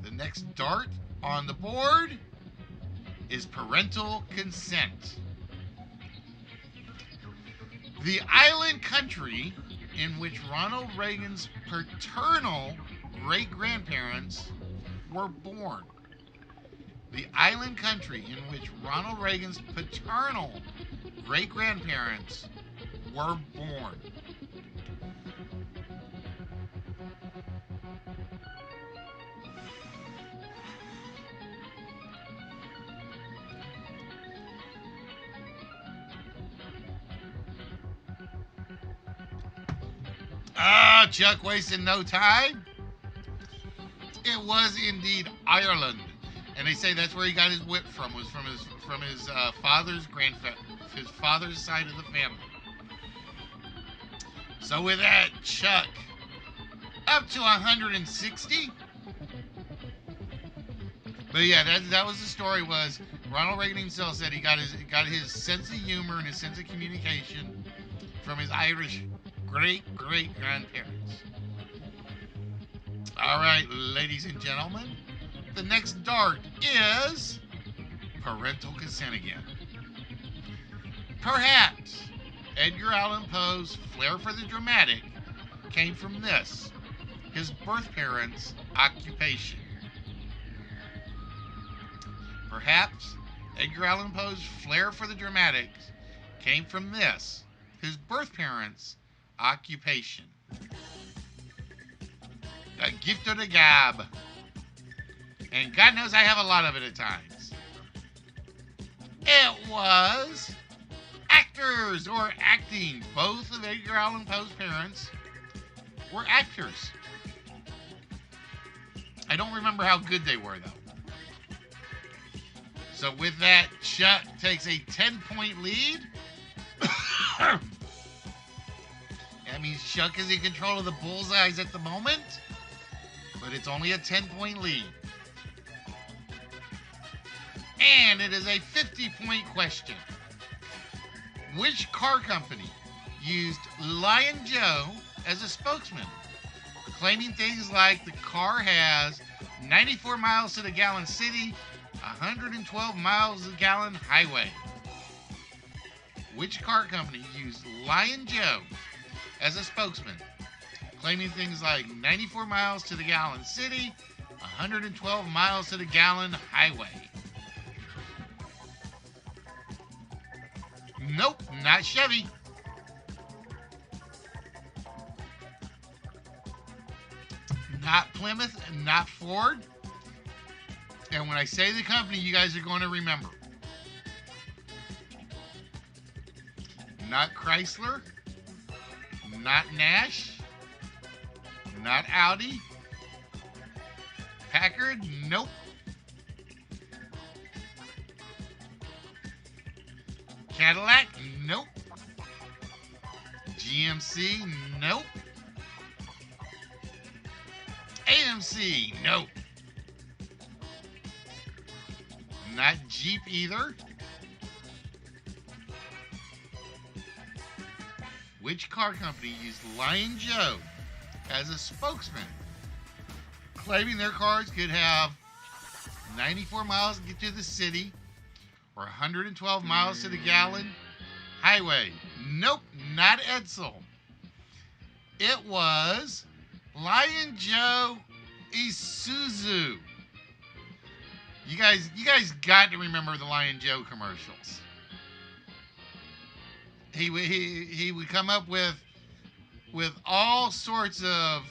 the next dart on the board is parental consent. The island country in which Ronald Reagan's paternal great-grandparents were born. The island country in which Ronald Reagan's paternal great-grandparents were born. Chuck wasting no time. It was indeed Ireland, and they say that's where he got his whip from. Was from his father's side of the family. So with that, Chuck, up to 160. But yeah, that was the story. Was Ronald Reagan himself said he got his sense of humor and his sense of communication from his Irish great-grandparents. All right, ladies and gentlemen, the next dart is parental consent again. Perhaps Edgar Allan Poe's flair for the dramatic came from this, his birth parents' occupation. Perhaps Edgar Allan Poe's flair for the dramatic came from this, his birth parents' occupation. The gift of the gab. And God knows I have a lot of it at times. It was actors or acting. Both of Edgar Allan Poe's parents were actors. I don't remember how good they were, though. So with that, Chuck takes a 10-point lead. That means Chuck is in control of the bullseyes at the moment, but it's only a 10-point lead. And it is a 50-point question. Which car company used Lion Joe as a spokesman, claiming things like the car has 94 miles to the gallon city, 112 miles to the gallon highway? Which car company used Lion Joe as a spokesman, claiming things like 94 miles to the gallon city, 112 miles to the gallon highway? Nope, not Chevy. Not Plymouth, not Ford. And when I say the company, you guys are going to remember. Not Chrysler, not Nash, not Audi, Packard, nope. Cadillac, nope. GMC, nope. AMC, nope. Not Jeep either. Which car company used Lion Joe as a spokesman, claiming their cars could have 94 miles to get to the city or 112 miles to the gallon highway? Nope, not Edsel. It was Lion Joe Isuzu. You guys got to remember the Lion Joe commercials. He would come up with all sorts of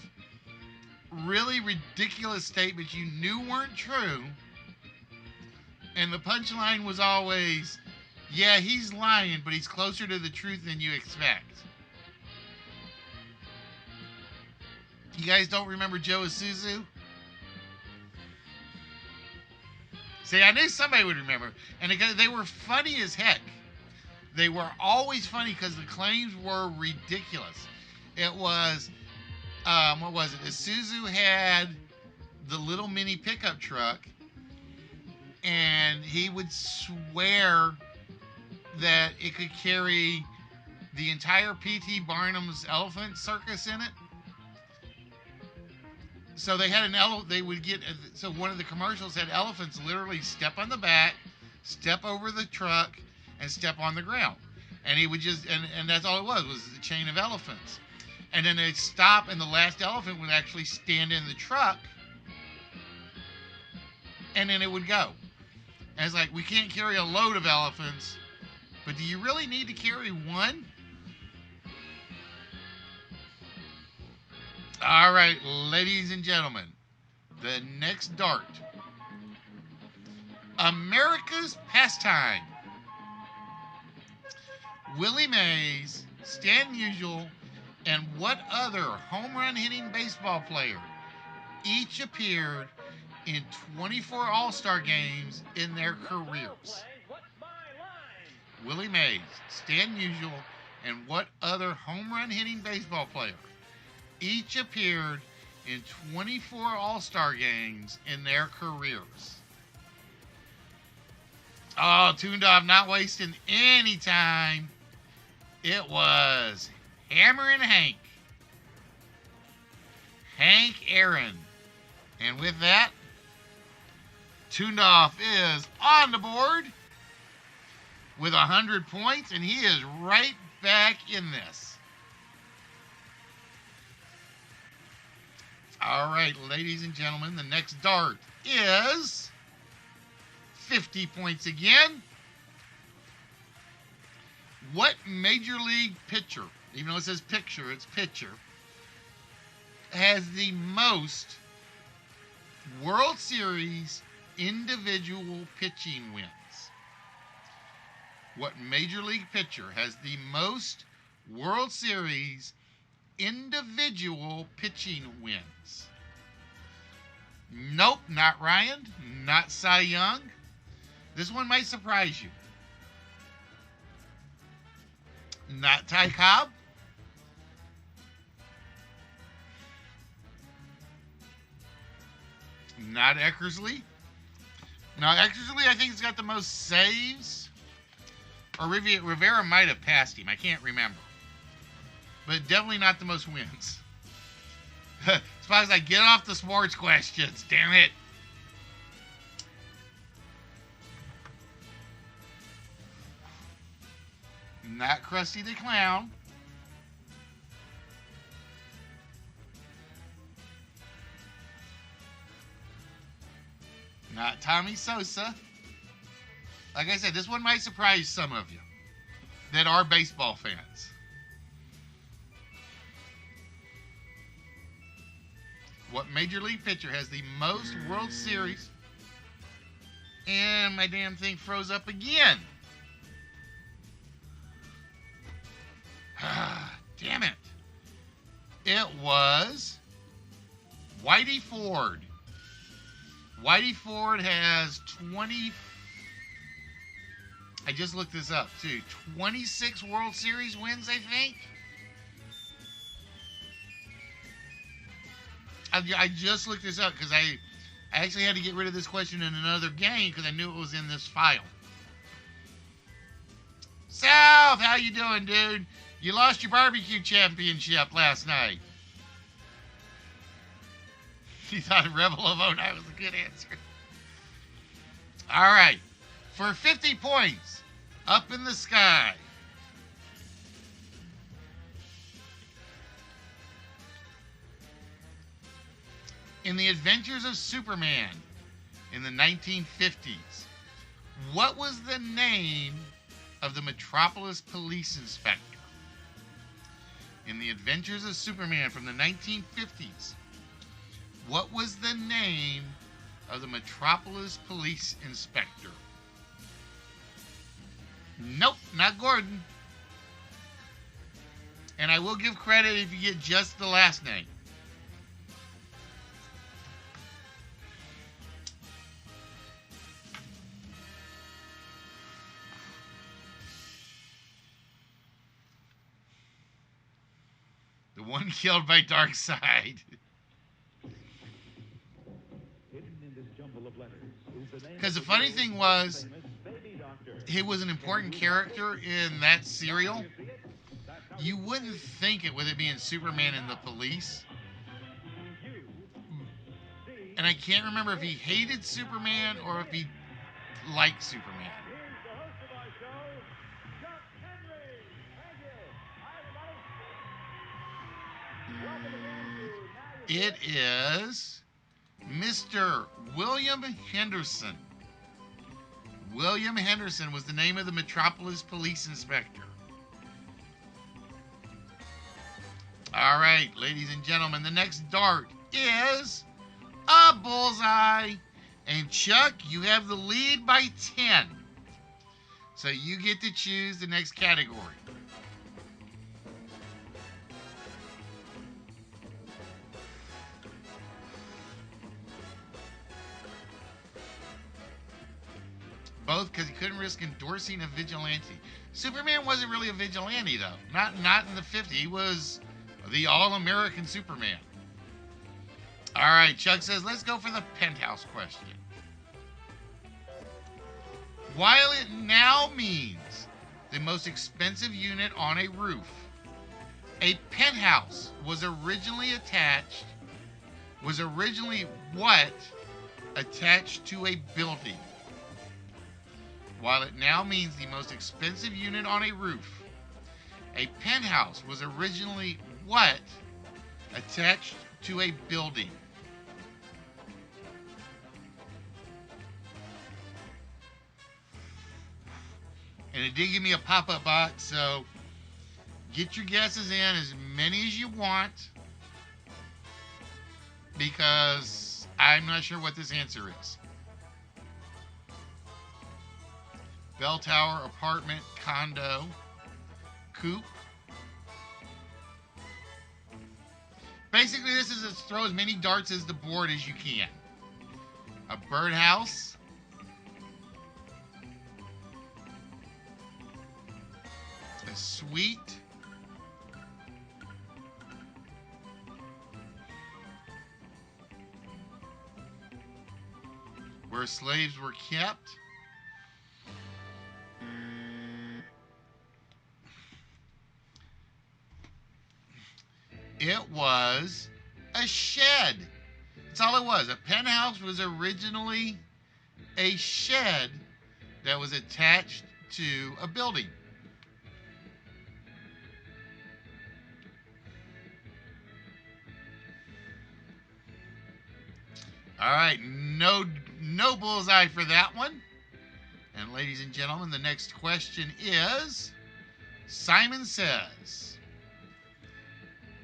really ridiculous statements you knew weren't true, and the punchline was always, "Yeah, he's lying, but he's closer to the truth than you expect." You guys don't remember Joe Isuzu? See, I knew somebody would remember, and they were funny as heck. They were always funny because the claims were ridiculous. It was, what was it? Isuzu had the little mini pickup truck, and he would swear that it could carry the entire P.T. Barnum's elephant circus in it. So they had so one of the commercials had elephants literally step on the back, step over the truck, and step on the ground. And he would just, and that's all it was a chain of elephants. And then they'd stop, and the last elephant would actually stand in the truck, and then it would go. And it's like, we can't carry a load of elephants, but do you really need to carry one? All right, ladies and gentlemen, the next dart. America's pastime. Willie Mays, Stan Musial, and what other home run hitting baseball player each appeared in 24 All-Star games in their careers? Willie Mays, Stan Musial, and what other home run hitting baseball player each appeared in 24 All-Star games in their careers? Oh, tuned off, not wasting any time. It was Hammerin' Hank. Hank Aaron. And with that, tuned off is on the board with 100 points, and he is right back in this. All right, ladies and gentlemen, the next dart is 50 points again. What major league pitcher, even though it says picture, it's pitcher, has the most World Series individual pitching wins? What major league pitcher has the most World Series individual pitching wins? Nope, not Ryan, not Cy Young. This one might surprise you. Not Ty Cobb. Not Eckersley. Now, Eckersley, I think, has got the most saves. Or Rivera might have passed him. I can't remember. But definitely not the most wins. As far as I get off the sports questions, damn it. Not Krusty the Clown. Not Tommy Sosa. Like I said, this one might surprise some of you that are baseball fans. What major league pitcher has the most World Series? And my damn thing froze up again. Damn it. It was Whitey Ford. Whitey Ford has 20... I just looked this up, too. 26 World Series wins, I think. I just looked this up because I actually had to get rid of this question in another game because I knew it was in this file. South, how you doing, dude? You lost your barbecue championship last night. You thought Rebel of 09 was a good answer. All right. For 50 points, Up in the Sky. In the Adventures of Superman, in the 1950s. What was the name of the Metropolis police inspector in The Adventures of Superman from the 1950s? What was the name of the Metropolis police inspector? Nope, not Gordon. And I will give credit if you get just the last name. The one killed by Darkseid. Because the funny thing was, he was an important character in that serial. You wouldn't think it with it being Superman and the police. And I can't remember if he hated Superman or if he liked Superman. It is Mr. William Henderson. William Henderson was the name of the Metropolis police inspector. All right, ladies and gentlemen, the next dart is a bullseye. And Chuck, you have the lead by 10. So you get to choose the next category. Both because he couldn't risk endorsing a vigilante. Superman wasn't really a vigilante, though. Not in the 50s. He was the all-American Superman. All right, Chuck says, let's go for the penthouse question. While it now means the most expensive unit on a roof, a penthouse was originally what attached to a building? While it now means the most expensive unit on a roof, a penthouse was originally what attached to a building? And it did give me a pop-up box, so get your guesses in, as many as you want, because I'm not sure what this answer is. Bell tower, apartment, condo, coupe. Basically, this is to throw as many darts as the board as you can. A birdhouse. A suite. Where slaves were kept. It was a shed. That's all it was. A penthouse was originally a shed that was attached to a building. All right, no bullseye for that one. And ladies and gentlemen, the next question is, Simon says,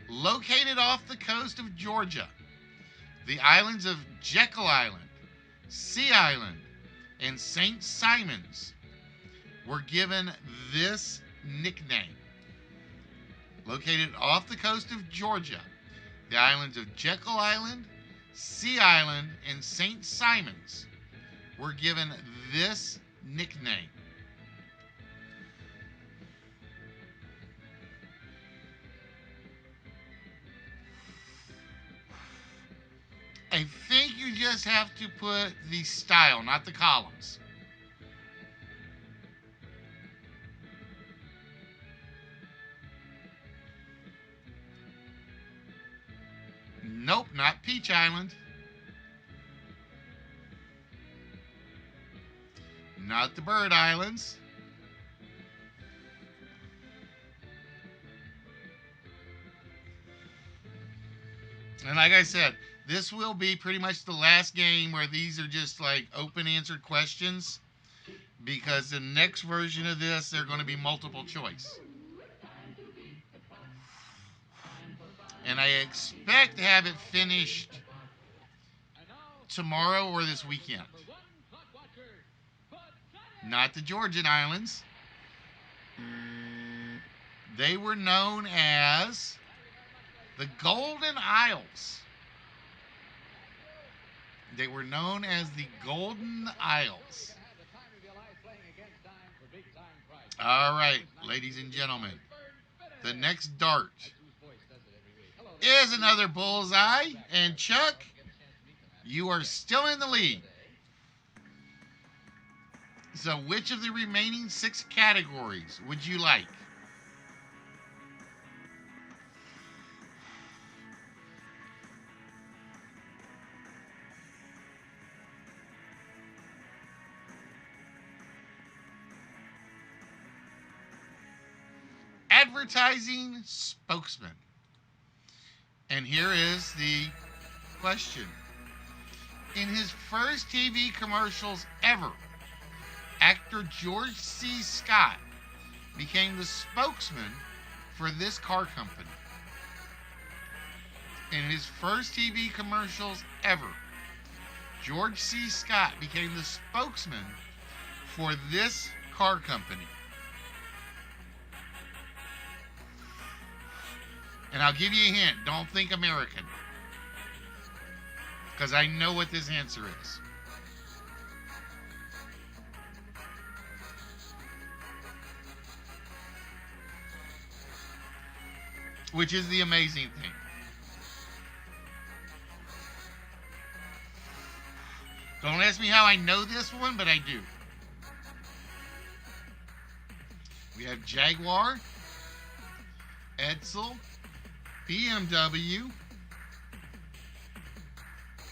located off the coast of Georgia, the islands of Jekyll Island, Sea Island, and St. Simons were given this nickname. Located off the coast of Georgia, the islands of Jekyll Island, Sea Island, and St. Simons were given this nickname. I think you just have to put the style, not the columns. Nope, not Peach Island. Not the Bird Islands. And like I said, This will be pretty much the last game where these are just like open answered questions, because the next version of this, they're going to be multiple choice. And I expect to have it finished tomorrow or this weekend. Not the Georgian Islands. They were known as the Golden Isles. They were known as the Golden Isles. All right, ladies and gentlemen, the next dart is another bullseye. And Chuck, you are still in the lead. So which of the remaining 6 categories would you like? Advertising spokesman. And here is the question. In his first TV commercials ever, actor George C. Scott became the spokesman for this car company. In his first TV commercials ever, George C. Scott became the spokesman for this car company. And I'll give you a hint. Don't think American. Because I know what this answer is. Which is the amazing thing. Don't ask me how I know this one, but I do. We have Jaguar, Edsel, BMW,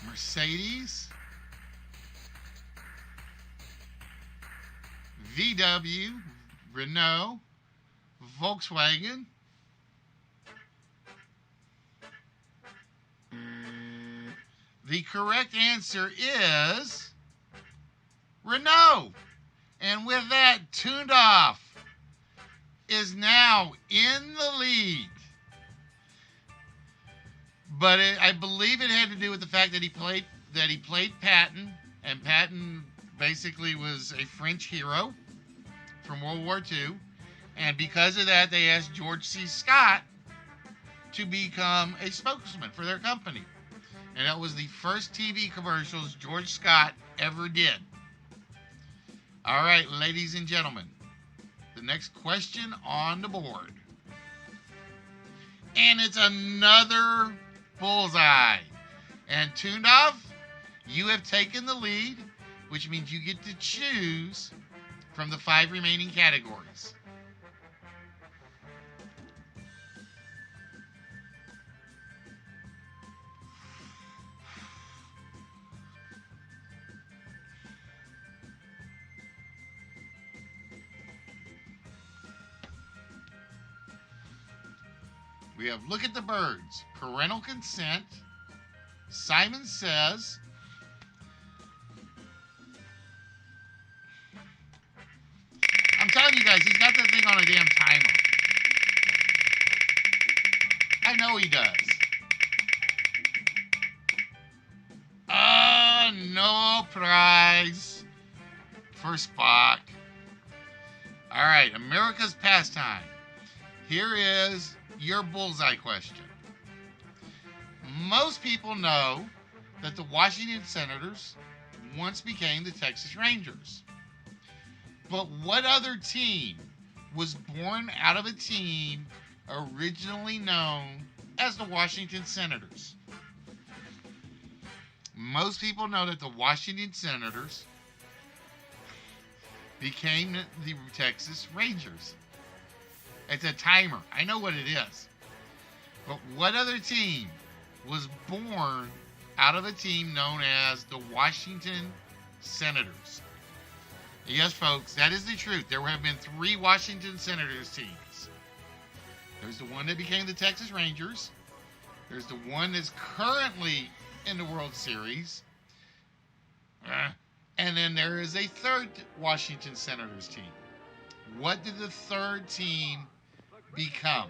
Mercedes, VW, Renault, Volkswagen, the correct answer is Renault. And with that, Tuned Off is now in the lead. But I believe it had to do with the fact that he played Patton, and Patton basically was a French hero from World War II. And because of that, they asked George C. Scott to become a spokesman for their company. And that was the first TV commercials George Scott ever did. All right, ladies and gentlemen, the next question on the board. And it's another bullseye. And Tuned Off, you have taken the lead, which means you get to choose from the 5 remaining categories. We have Look at the Birds, Parental Consent, Simon Says, I'm telling you guys, he's got that thing on a damn timer. I know he does. No prize for Spock. All right, America's Pastime. Here is your bullseye question. Most people know that the Washington Senators once became the Texas Rangers. But what other team was born out of a team originally known as the Washington Senators? Most people know that the Washington Senators became the Texas Rangers. It's a timer. I know what it is. But what other team was born out of a team known as the Washington Senators? Yes, folks, that is the truth. There have been 3 Washington Senators teams. There's the one that became the Texas Rangers. There's the one that's currently in the World Series. And then there is a third Washington Senators team. What did the third team become?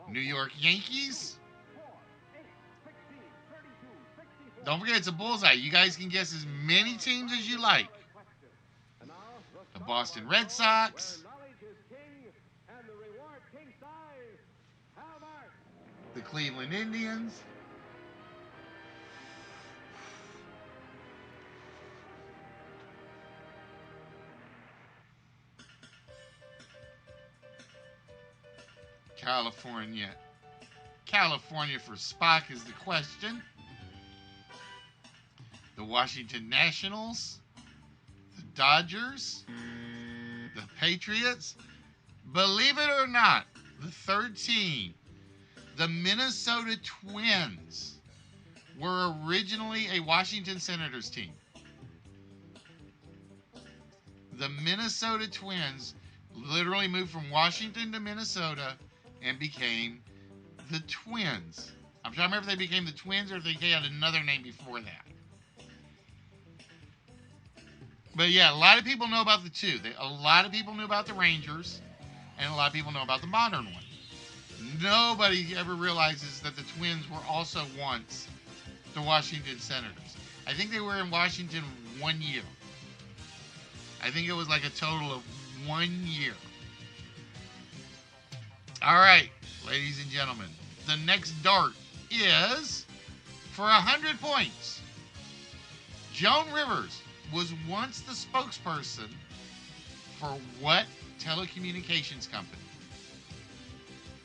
New York Yankees? Don't forget, it's a bullseye. You guys can guess as many teams as you like. The Boston Red Sox, the Cleveland Indians, California. California for Spock is the question. The Washington Nationals, the Dodgers, the Patriots. Believe it or not, the third team, the Minnesota Twins, were originally a Washington Senators team. The Minnesota Twins literally moved from Washington to Minnesota and became the Twins. I'm trying to remember if they became the Twins or if they had another name before that. But yeah, a lot of people know about the two. A lot of people knew about the Rangers, and a lot of people know about the modern one. Nobody ever realizes that the Twins were also once the Washington Senators. I think they were in Washington 1 year. I think it was like a total of 1 year. All right, ladies and gentlemen, the next dart is for 100 points. Joan Rivers was once the spokesperson for what telecommunications company?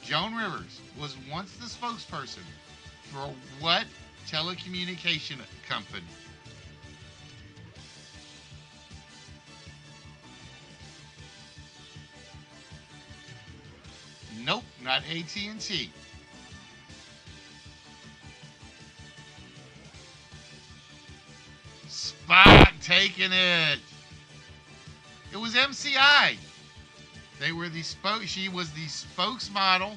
Joan Rivers was once the spokesperson for what telecommunication company? Nope, not AT&T. Spock taking it. It was MCI. They were the she was the spokesmodel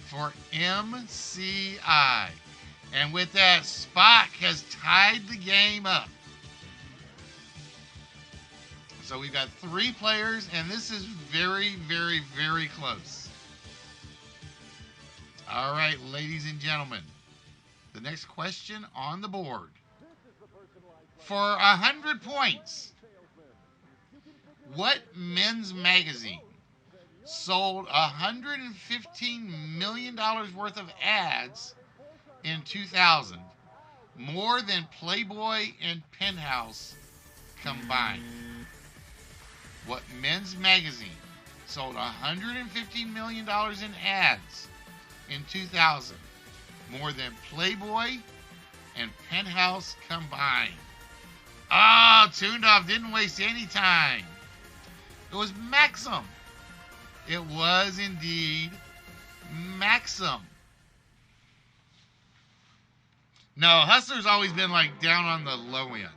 for MCI. And with that, Spock has tied the game up. So we've got 3 players, and this is very, very, very close. All right, ladies and gentlemen, the next question on the board. For 100 points, what men's magazine sold $115 million worth of ads in 2000, more than Playboy and Penthouse combined? What men's magazine sold $115 million in ads in 2000, more than Playboy and Penthouse combined? Oh, Toondoff didn't waste any time. It was Maxim. It was indeed Maxim. No, Hustler's always been like down on the low end.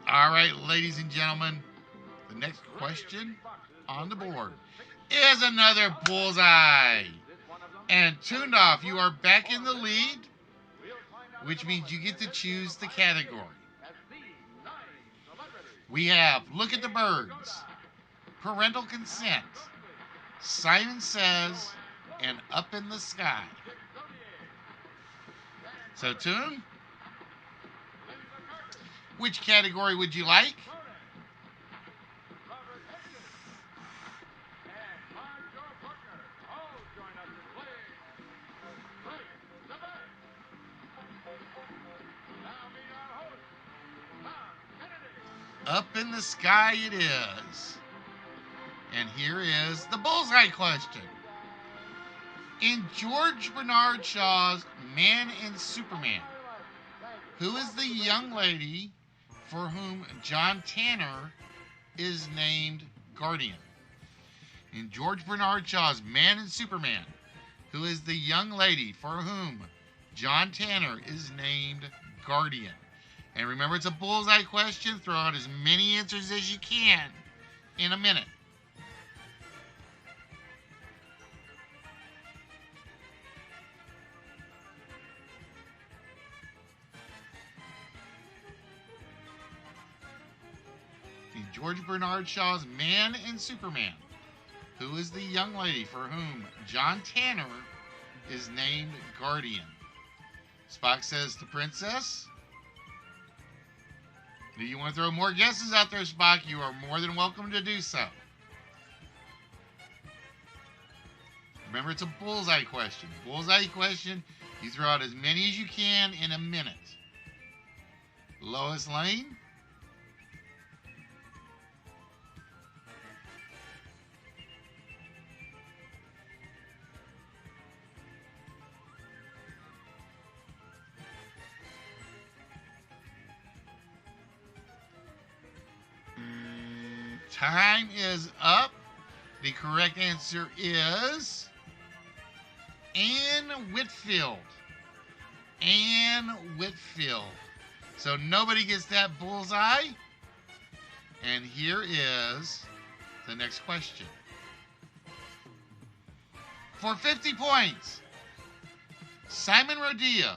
All right, ladies and gentlemen, the next question on the board is another bullseye. And Toondoff, you are back in the lead, which means you get to choose the category. We have Look at the Birds, Parental Consent, Simon Says, and Up in the Sky. So, Toon, which category would you like? Up in the Sky it is. And here is the bullseye question. In George Bernard Shaw's Man and Superman, who is the young lady for whom John Tanner is named guardian? In George Bernard Shaw's Man and Superman, who is the young lady for whom John Tanner is named guardian? And remember, it's a bullseye question. Throw out as many answers as you can in a minute. George Bernard Shaw's Man and Superman, who is the young lady for whom John Tanner is named guardian? Spock says the princess. Do you want to throw more guesses out there, Spock? You are more than welcome to do so. Remember, it's a bullseye question. Bullseye question, you throw out as many as you can in a minute. Lois Lane. Time is up. The correct answer is Anne Whitfield. Anne Whitfield. So nobody gets that bullseye. And here is the next question. For 50 points, Simon Rodia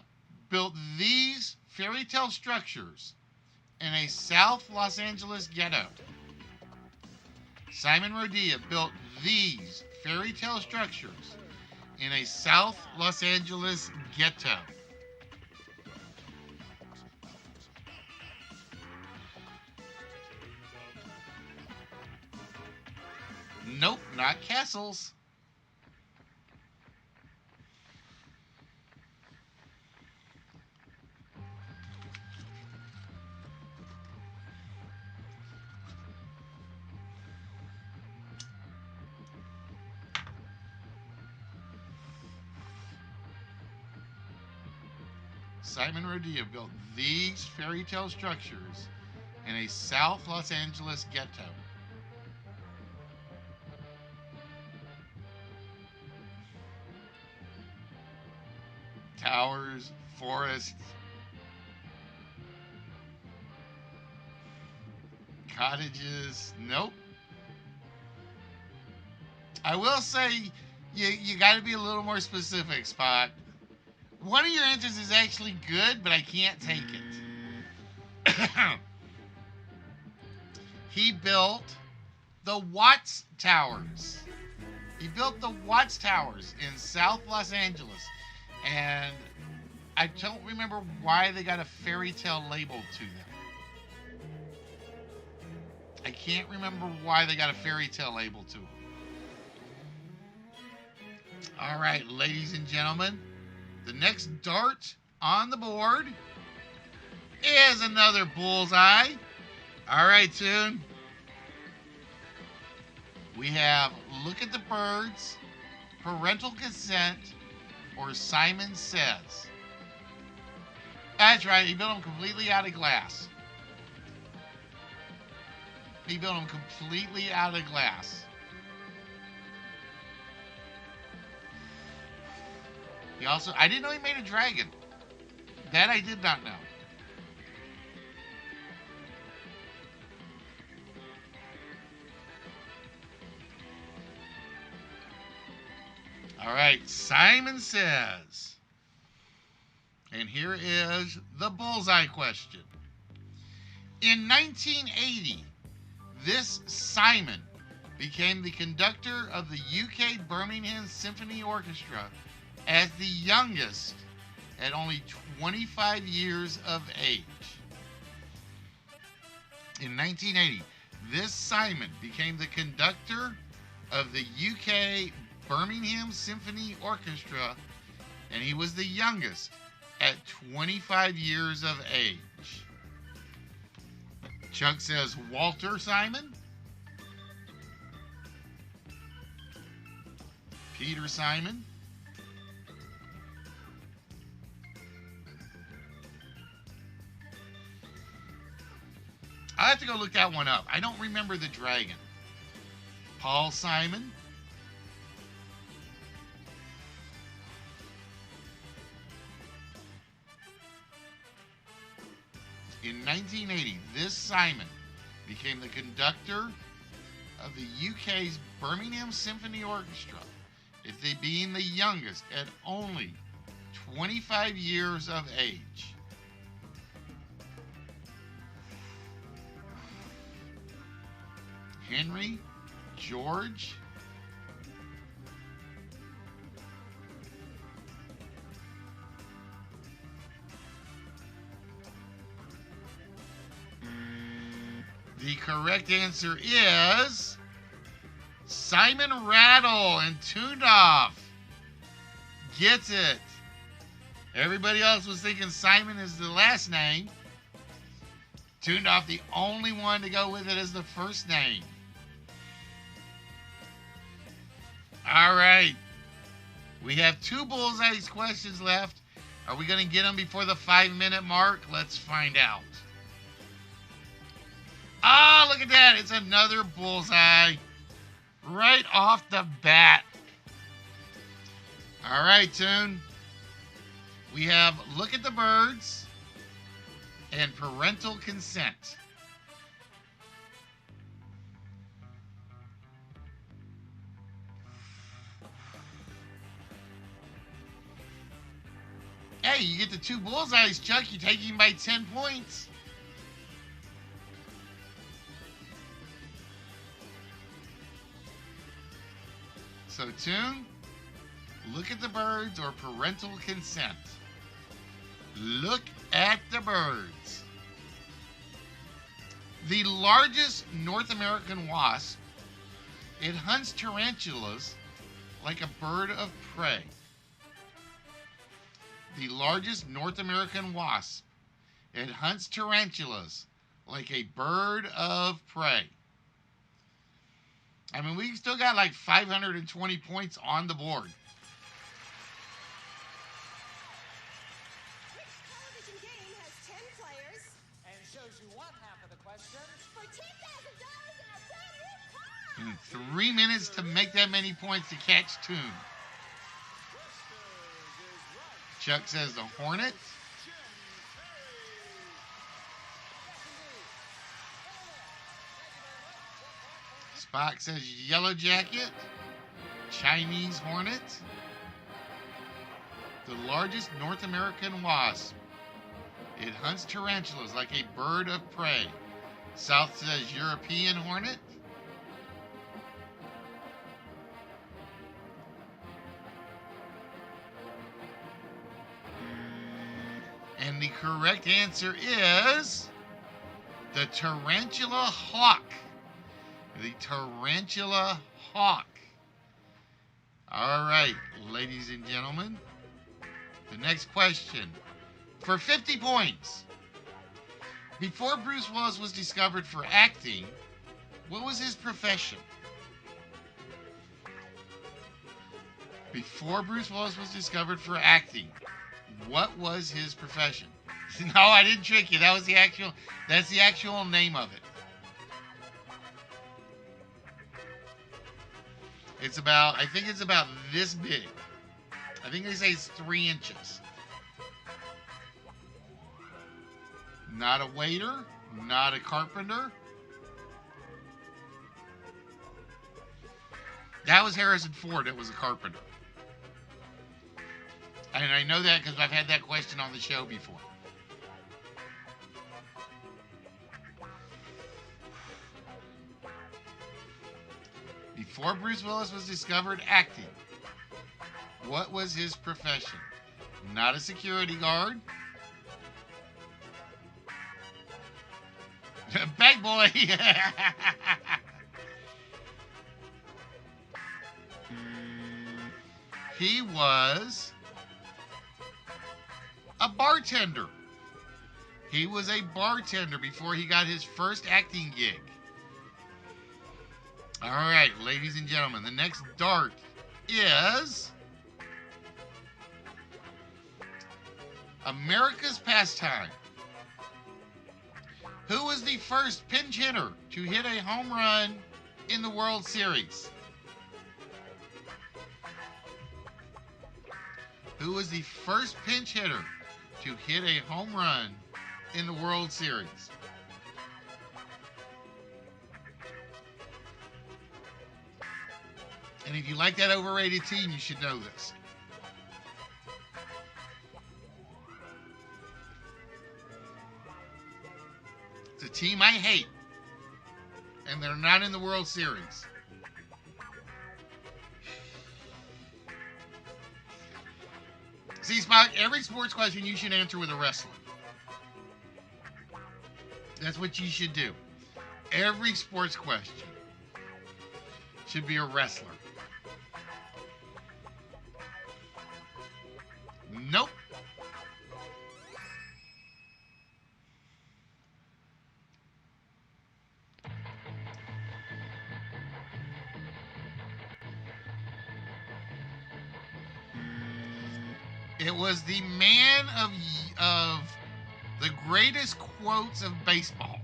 built these fairy tale structures in a South Los Angeles ghetto. Simon Rodia built these fairy tale structures in a South Los Angeles ghetto. Nope, not castles. Simon Rodia built these fairy tale structures in a South Los Angeles ghetto. Towers, forests, cottages. Nope. I will say you got to be a little more specific, Spock. One of your answers is actually good, but I can't take it. He built the Watts Towers. He built the Watts Towers in South Los Angeles. And I don't remember why they got a fairy tale label to them. I can't remember why they got a fairy tale label to them. All right, ladies and gentlemen, the next dart on the board is another bullseye. All right, Tune. We have Look at the Birds, Parental Consent, or Simon Says. That's right, he built them completely out of glass. He built them completely out of glass. He also, I didn't know he made a dragon. That I did not know. All right, Simon Says. And here is the bullseye question. In 1980, this Simon became the conductor of the UK Birmingham Symphony Orchestra as the youngest at only 25 years of age. In 1980, this Simon became the conductor of the UK Birmingham Symphony Orchestra, and he was the youngest at 25 years of age. Chuck says Walter Simon. Peter Simon. I have to go look that one up. I don't remember the dragon. Paul Simon. In 1980, this Simon became the conductor of the UK's Birmingham Symphony Orchestra, it being the youngest at only 25 years of age. Henry, George. The correct answer is Simon Rattle, and Toondoff gets it. Everybody else was thinking Simon is the last name. Toondoff, the only one to go with it as the first name. All right. We have 2 bullseye questions left. Are we going to get them before the 5-minute mark? Let's find out. Ah, look at that. It's another bullseye right off the bat. All right, Toon. We have Look at the Birds and Parental Consent. Hey, you get the 2 bullseyes, Chuck. You're taking by 10 points. So, Toon, Look at the Birds or Parental Consent. Look at the birds. The largest North American wasp, it hunts tarantulas like a bird of prey. The largest North American wasp, it hunts tarantulas like a bird of prey. I mean, we still got like 520 points on the board. Which television game has 10 players And shows you one half of the question. for $10,000 and a brand new car? And 3 minutes to make that many points to catch Toon. Chuck says the Hornet. Spock says Yellow Jacket. Chinese Hornet. The largest North American wasp. It hunts tarantulas like a bird of prey. South says European Hornet. And the correct answer is the Tarantula Hawk. The Tarantula Hawk. All right, ladies and gentlemen. The next question. For 50 points. Before Bruce Willis was discovered for acting, what was his profession? Before Bruce Willis was discovered for acting, what was his profession? No, I didn't trick you. That's the actual name of it. I think it's about this big. I think they say it's 3 inches. Not a waiter, not a carpenter. That was Harrison Ford. It was a carpenter. And I know that because I've had that question on the show before. Before Bruce Willis was discovered acting, what was his profession? Not a security guard. Bag boy. He was a bartender. He was a bartender before he got his first acting gig. All right, ladies and gentlemen, the next dart is America's pastime. Who was the first pinch hitter to hit a home run in the World Series? Who was the first pinch hitter to hit a home run in the World Series? And if you like that overrated team, you should know this. It's a team I hate. and they're not in the World Series. See, Spock, every sports question you should answer with a wrestler. That's what you should do. Every sports question should be a wrestler. Nope. It was the man of the greatest quotes of baseball.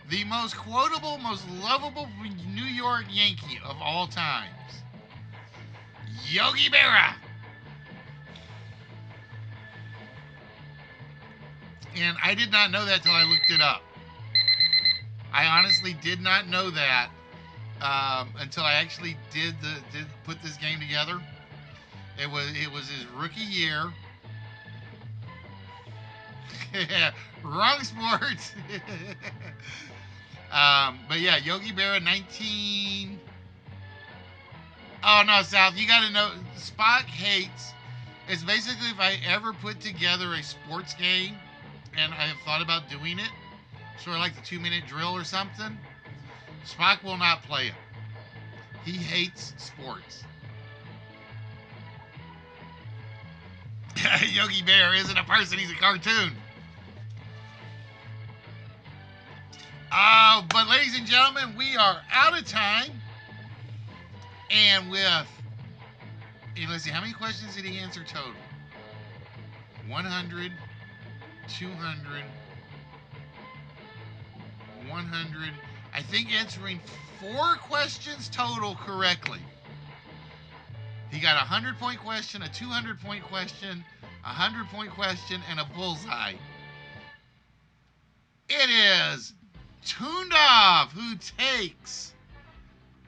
The most quotable, most lovable New York Yankee of all times. Yogi Berra. And I did not know that till I looked it up. I honestly did not know that until I actually did put this game together. It was his rookie year. Wrong sports. But yeah, Yogi Berra, 19. Oh no, South, you got to know. Spock hates. It's basically if I ever put together a sports game, and I have thought about doing it, sort of like the 2-minute drill or something. Spock will not play it. He hates sports. Yogi Bear isn't a person, he's a cartoon. But ladies and gentlemen, we are out of time. And let's see, how many questions did he answer total? 100, 200, 100. I think answering 4 questions total correctly. He got a 100-point question, a 200-point question, a 100-point question, and a bullseye. It is Tuned Off who takes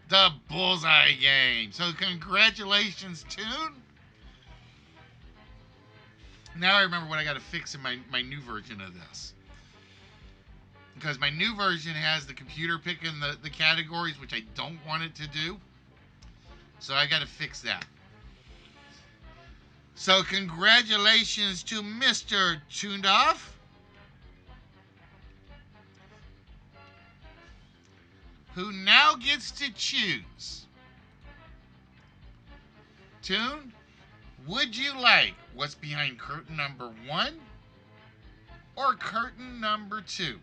the bullseye game. So congratulations, Toon. Now I remember what I got to fix in my new version of this. Because my new version has the computer picking the categories, which I don't want it to do. So I got to fix that. So congratulations to Mr. Tuned Off, who now gets to choose. Toon, would you like what's behind curtain number 1 or curtain number 2?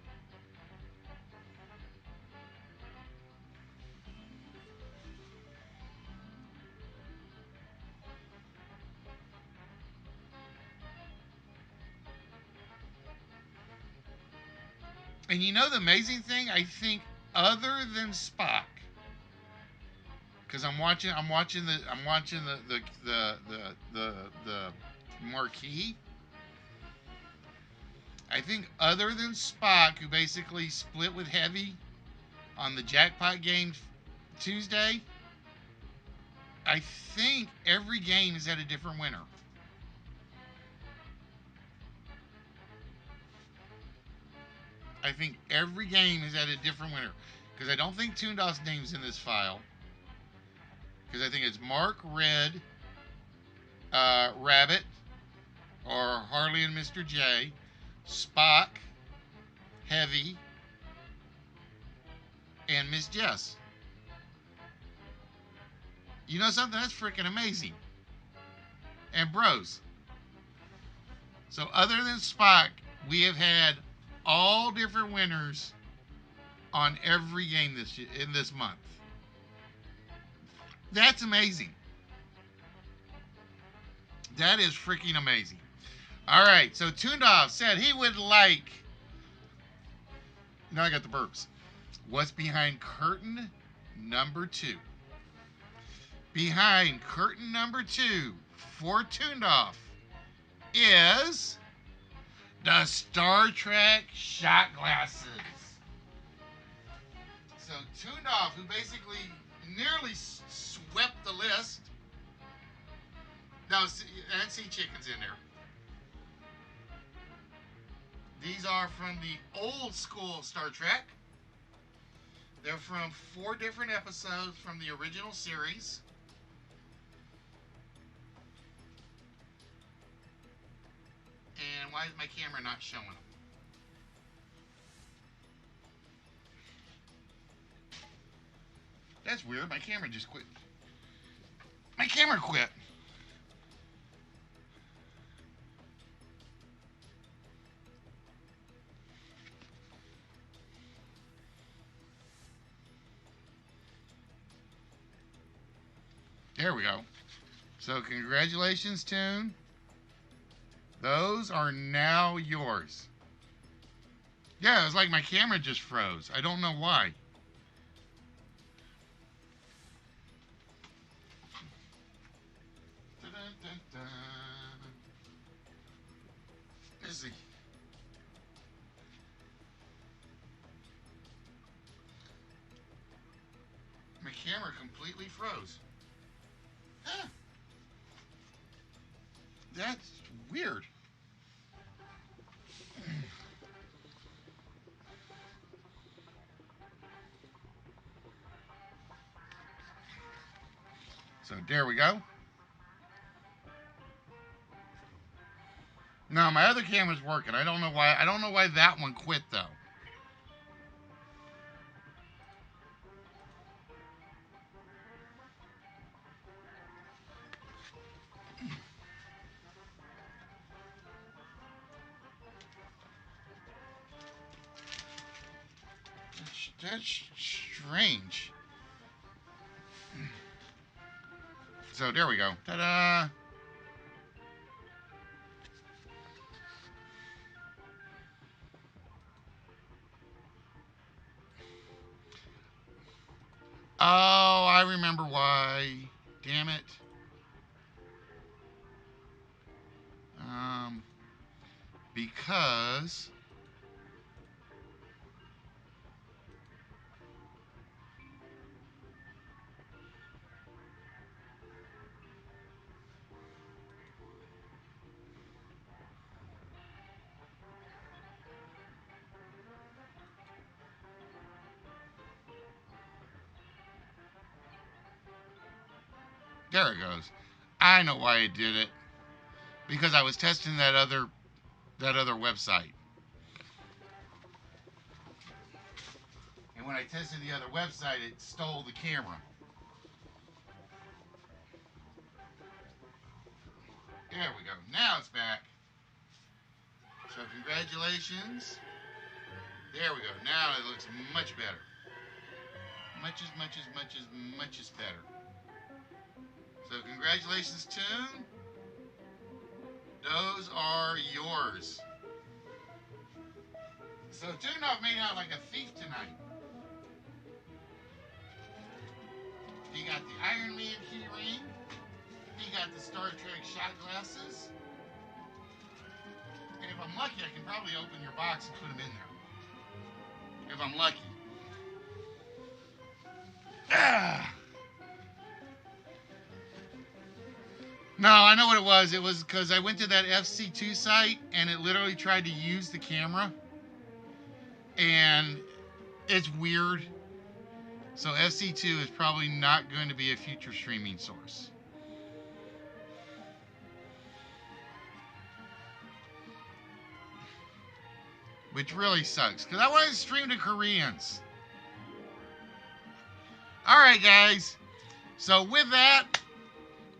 And you know the amazing thing? I think other than Spock, because I'm watching the marquee. I think other than Spock, who basically split with Heavy on the jackpot game Tuesday, I think every game has had a different winner. I think every game has had a different winner. Because I don't think Tuned Off's name's in this file. Because I think it's Mark, Red, Rabbit, or Harley and Mr. J, Spock, Heavy, and Miss Jess. You know something? That's freaking amazing. And Bros. So other than Spock, we have had all different winners on every game in this month. That's amazing. That is freaking amazing. All right, so Tuned Off said he would like. Now I got the burps. What's behind curtain number 2? Behind curtain number 2 for Tuned Off is the Star Trek shot glasses. So Tuned Off, who basically nearly swept the list. Now, and Sea Chicken's in there. These are from the old school Star Trek. They're from 4 different episodes from the original series. And why is my camera not showing them? That's weird. My camera just quit. My camera quit. There we go. So congratulations, Toon. Those are now yours. Yeah, it was like my camera just froze. I don't know why. Dun-dun-dun-dun. Let's see. My camera completely froze. Huh. That's weird. So there we go. No, my other camera's working. I don't know why. I don't know why that one quit though. That's strange. So there we go. Ta-da! Oh, I remember why. Damn it. Um, because there it goes. I know why I did it. Because I was testing that other website. And when I tested the other website, it stole the camera. There we go. Now it's back. So congratulations. There we go. Now it looks much better. Much as better. So congratulations, Toon. Those are yours. So Toon-Off made out like a thief tonight. He got the Iron Man key ring. He got the Star Trek shot glasses. And if I'm lucky, I can probably open your box and put them in there. If I'm lucky. Ah. No, I know what it was. It was because I went to that FC2 site and it literally tried to use the camera. And it's weird. So FC2 is probably not going to be a future streaming source. Which really sucks, because I want to stream to Koreans. Alright, guys. So with that,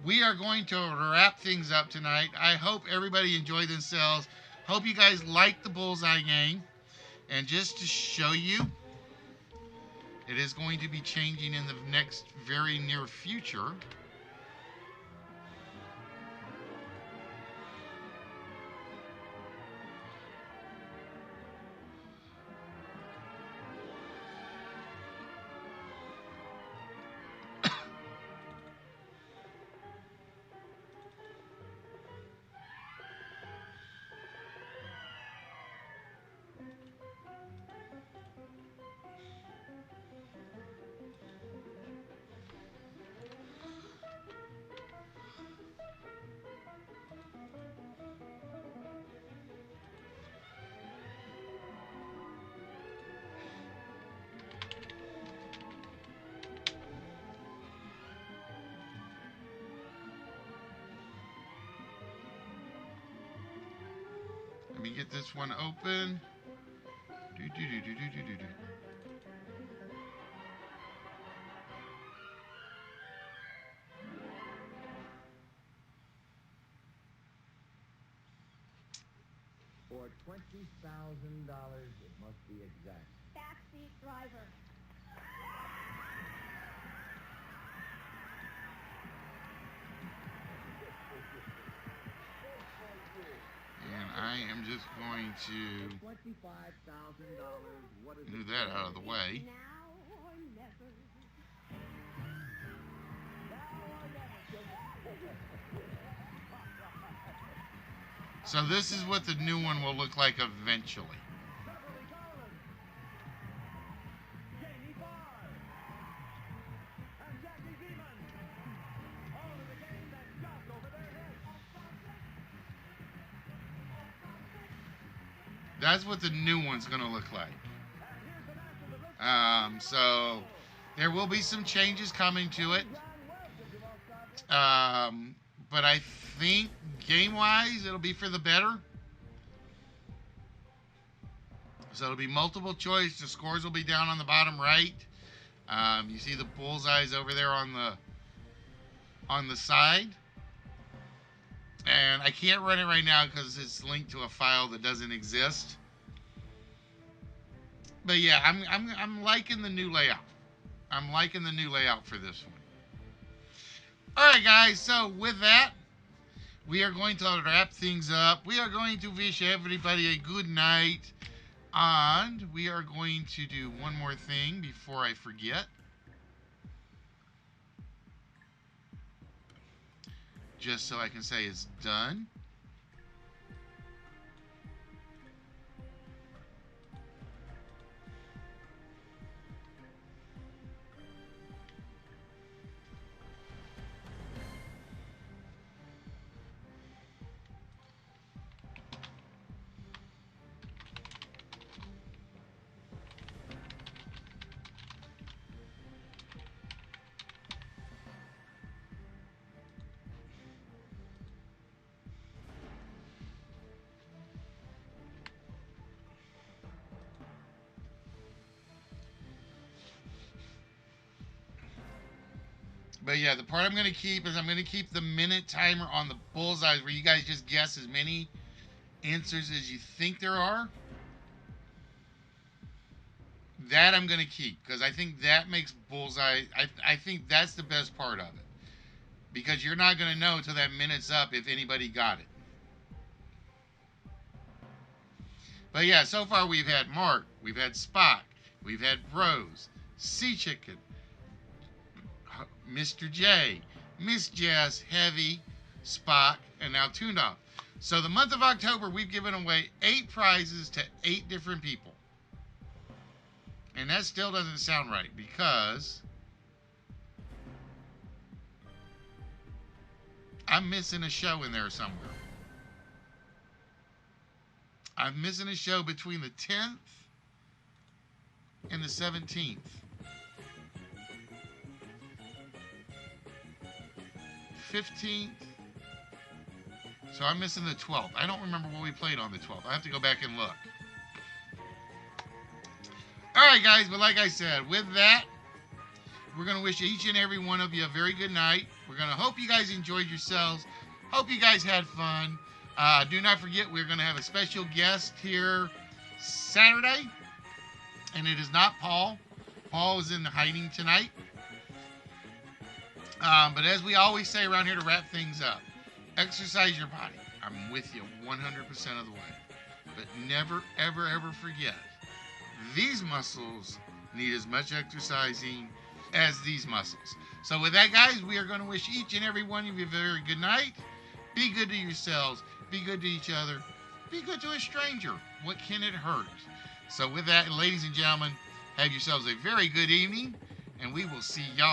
we are going to wrap things up tonight. I hope everybody enjoyed themselves. Hope you guys liked the Bullseye game. And just to show you, it is going to be changing in the next very near future. get this one open. Do, do, do, do, do, do, do. For $20,000, it must be exact. Backseat driver. And I am just going to $25,000, what is move it? that out of the way. Now or never. So this is what the new one will look like eventually. Beverly Collins, Jamie Barr, and Jackie Zeman. All in the game that just over their heads. That's what the new one's going to look like. And here's the national that looks So there will be some changes coming to it. But I think game-wise, it'll be for the better. So it'll be multiple choice. The scores will be down on the bottom right. You see the bullseyes over there on the side. And I can't run it right now because it's linked to a file that doesn't exist. But yeah, I'm liking the new layout. I'm liking the new layout for this one. All right, guys. So with that, we are going to wrap things up. We are going to wish everybody a good night. And we are going to do one more thing before I forget. Just so I can say it's done. But yeah, the part I'm going to keep is I'm going to keep the minute timer on the bullseyes where you guys just guess as many answers as you think there are. That I'm going to keep because I think that makes bullseye. I think that's the best part of it. Because you're not going to know until that minute's up if anybody got it. But yeah, so far we've had Mark, we've had Spock, we've had Rose, Sea Chicken, Mr. J, Miss Jess, Heavy, Spock, and now Tuned Off. So the month of October, we've given away 8 prizes to 8 different people. And that still doesn't sound right because I'm missing a show in there somewhere. I'm missing a show between the 10th and the 17th. 15th. So I'm missing the 12th. I don't remember what we played on the 12th. I have to go back and look. All right, guys. But like I said, with that, we're going to wish each and every one of you a very good night. We're going to hope you guys enjoyed yourselves. Hope you guys had fun. Do not forget, we're going to have a special guest here Saturday. And it is not Paul. Paul is in hiding tonight. But as we always say around here to wrap things up, exercise your body. I'm with you 100% of the way. But never, ever, ever forget, these muscles need as much exercising as these muscles. So with that, guys, we are going to wish each and every one of you a very good night. Be good to yourselves. Be good to each other. Be good to a stranger. What can it hurt? So with that, ladies and gentlemen, have yourselves a very good evening, and we will see y'all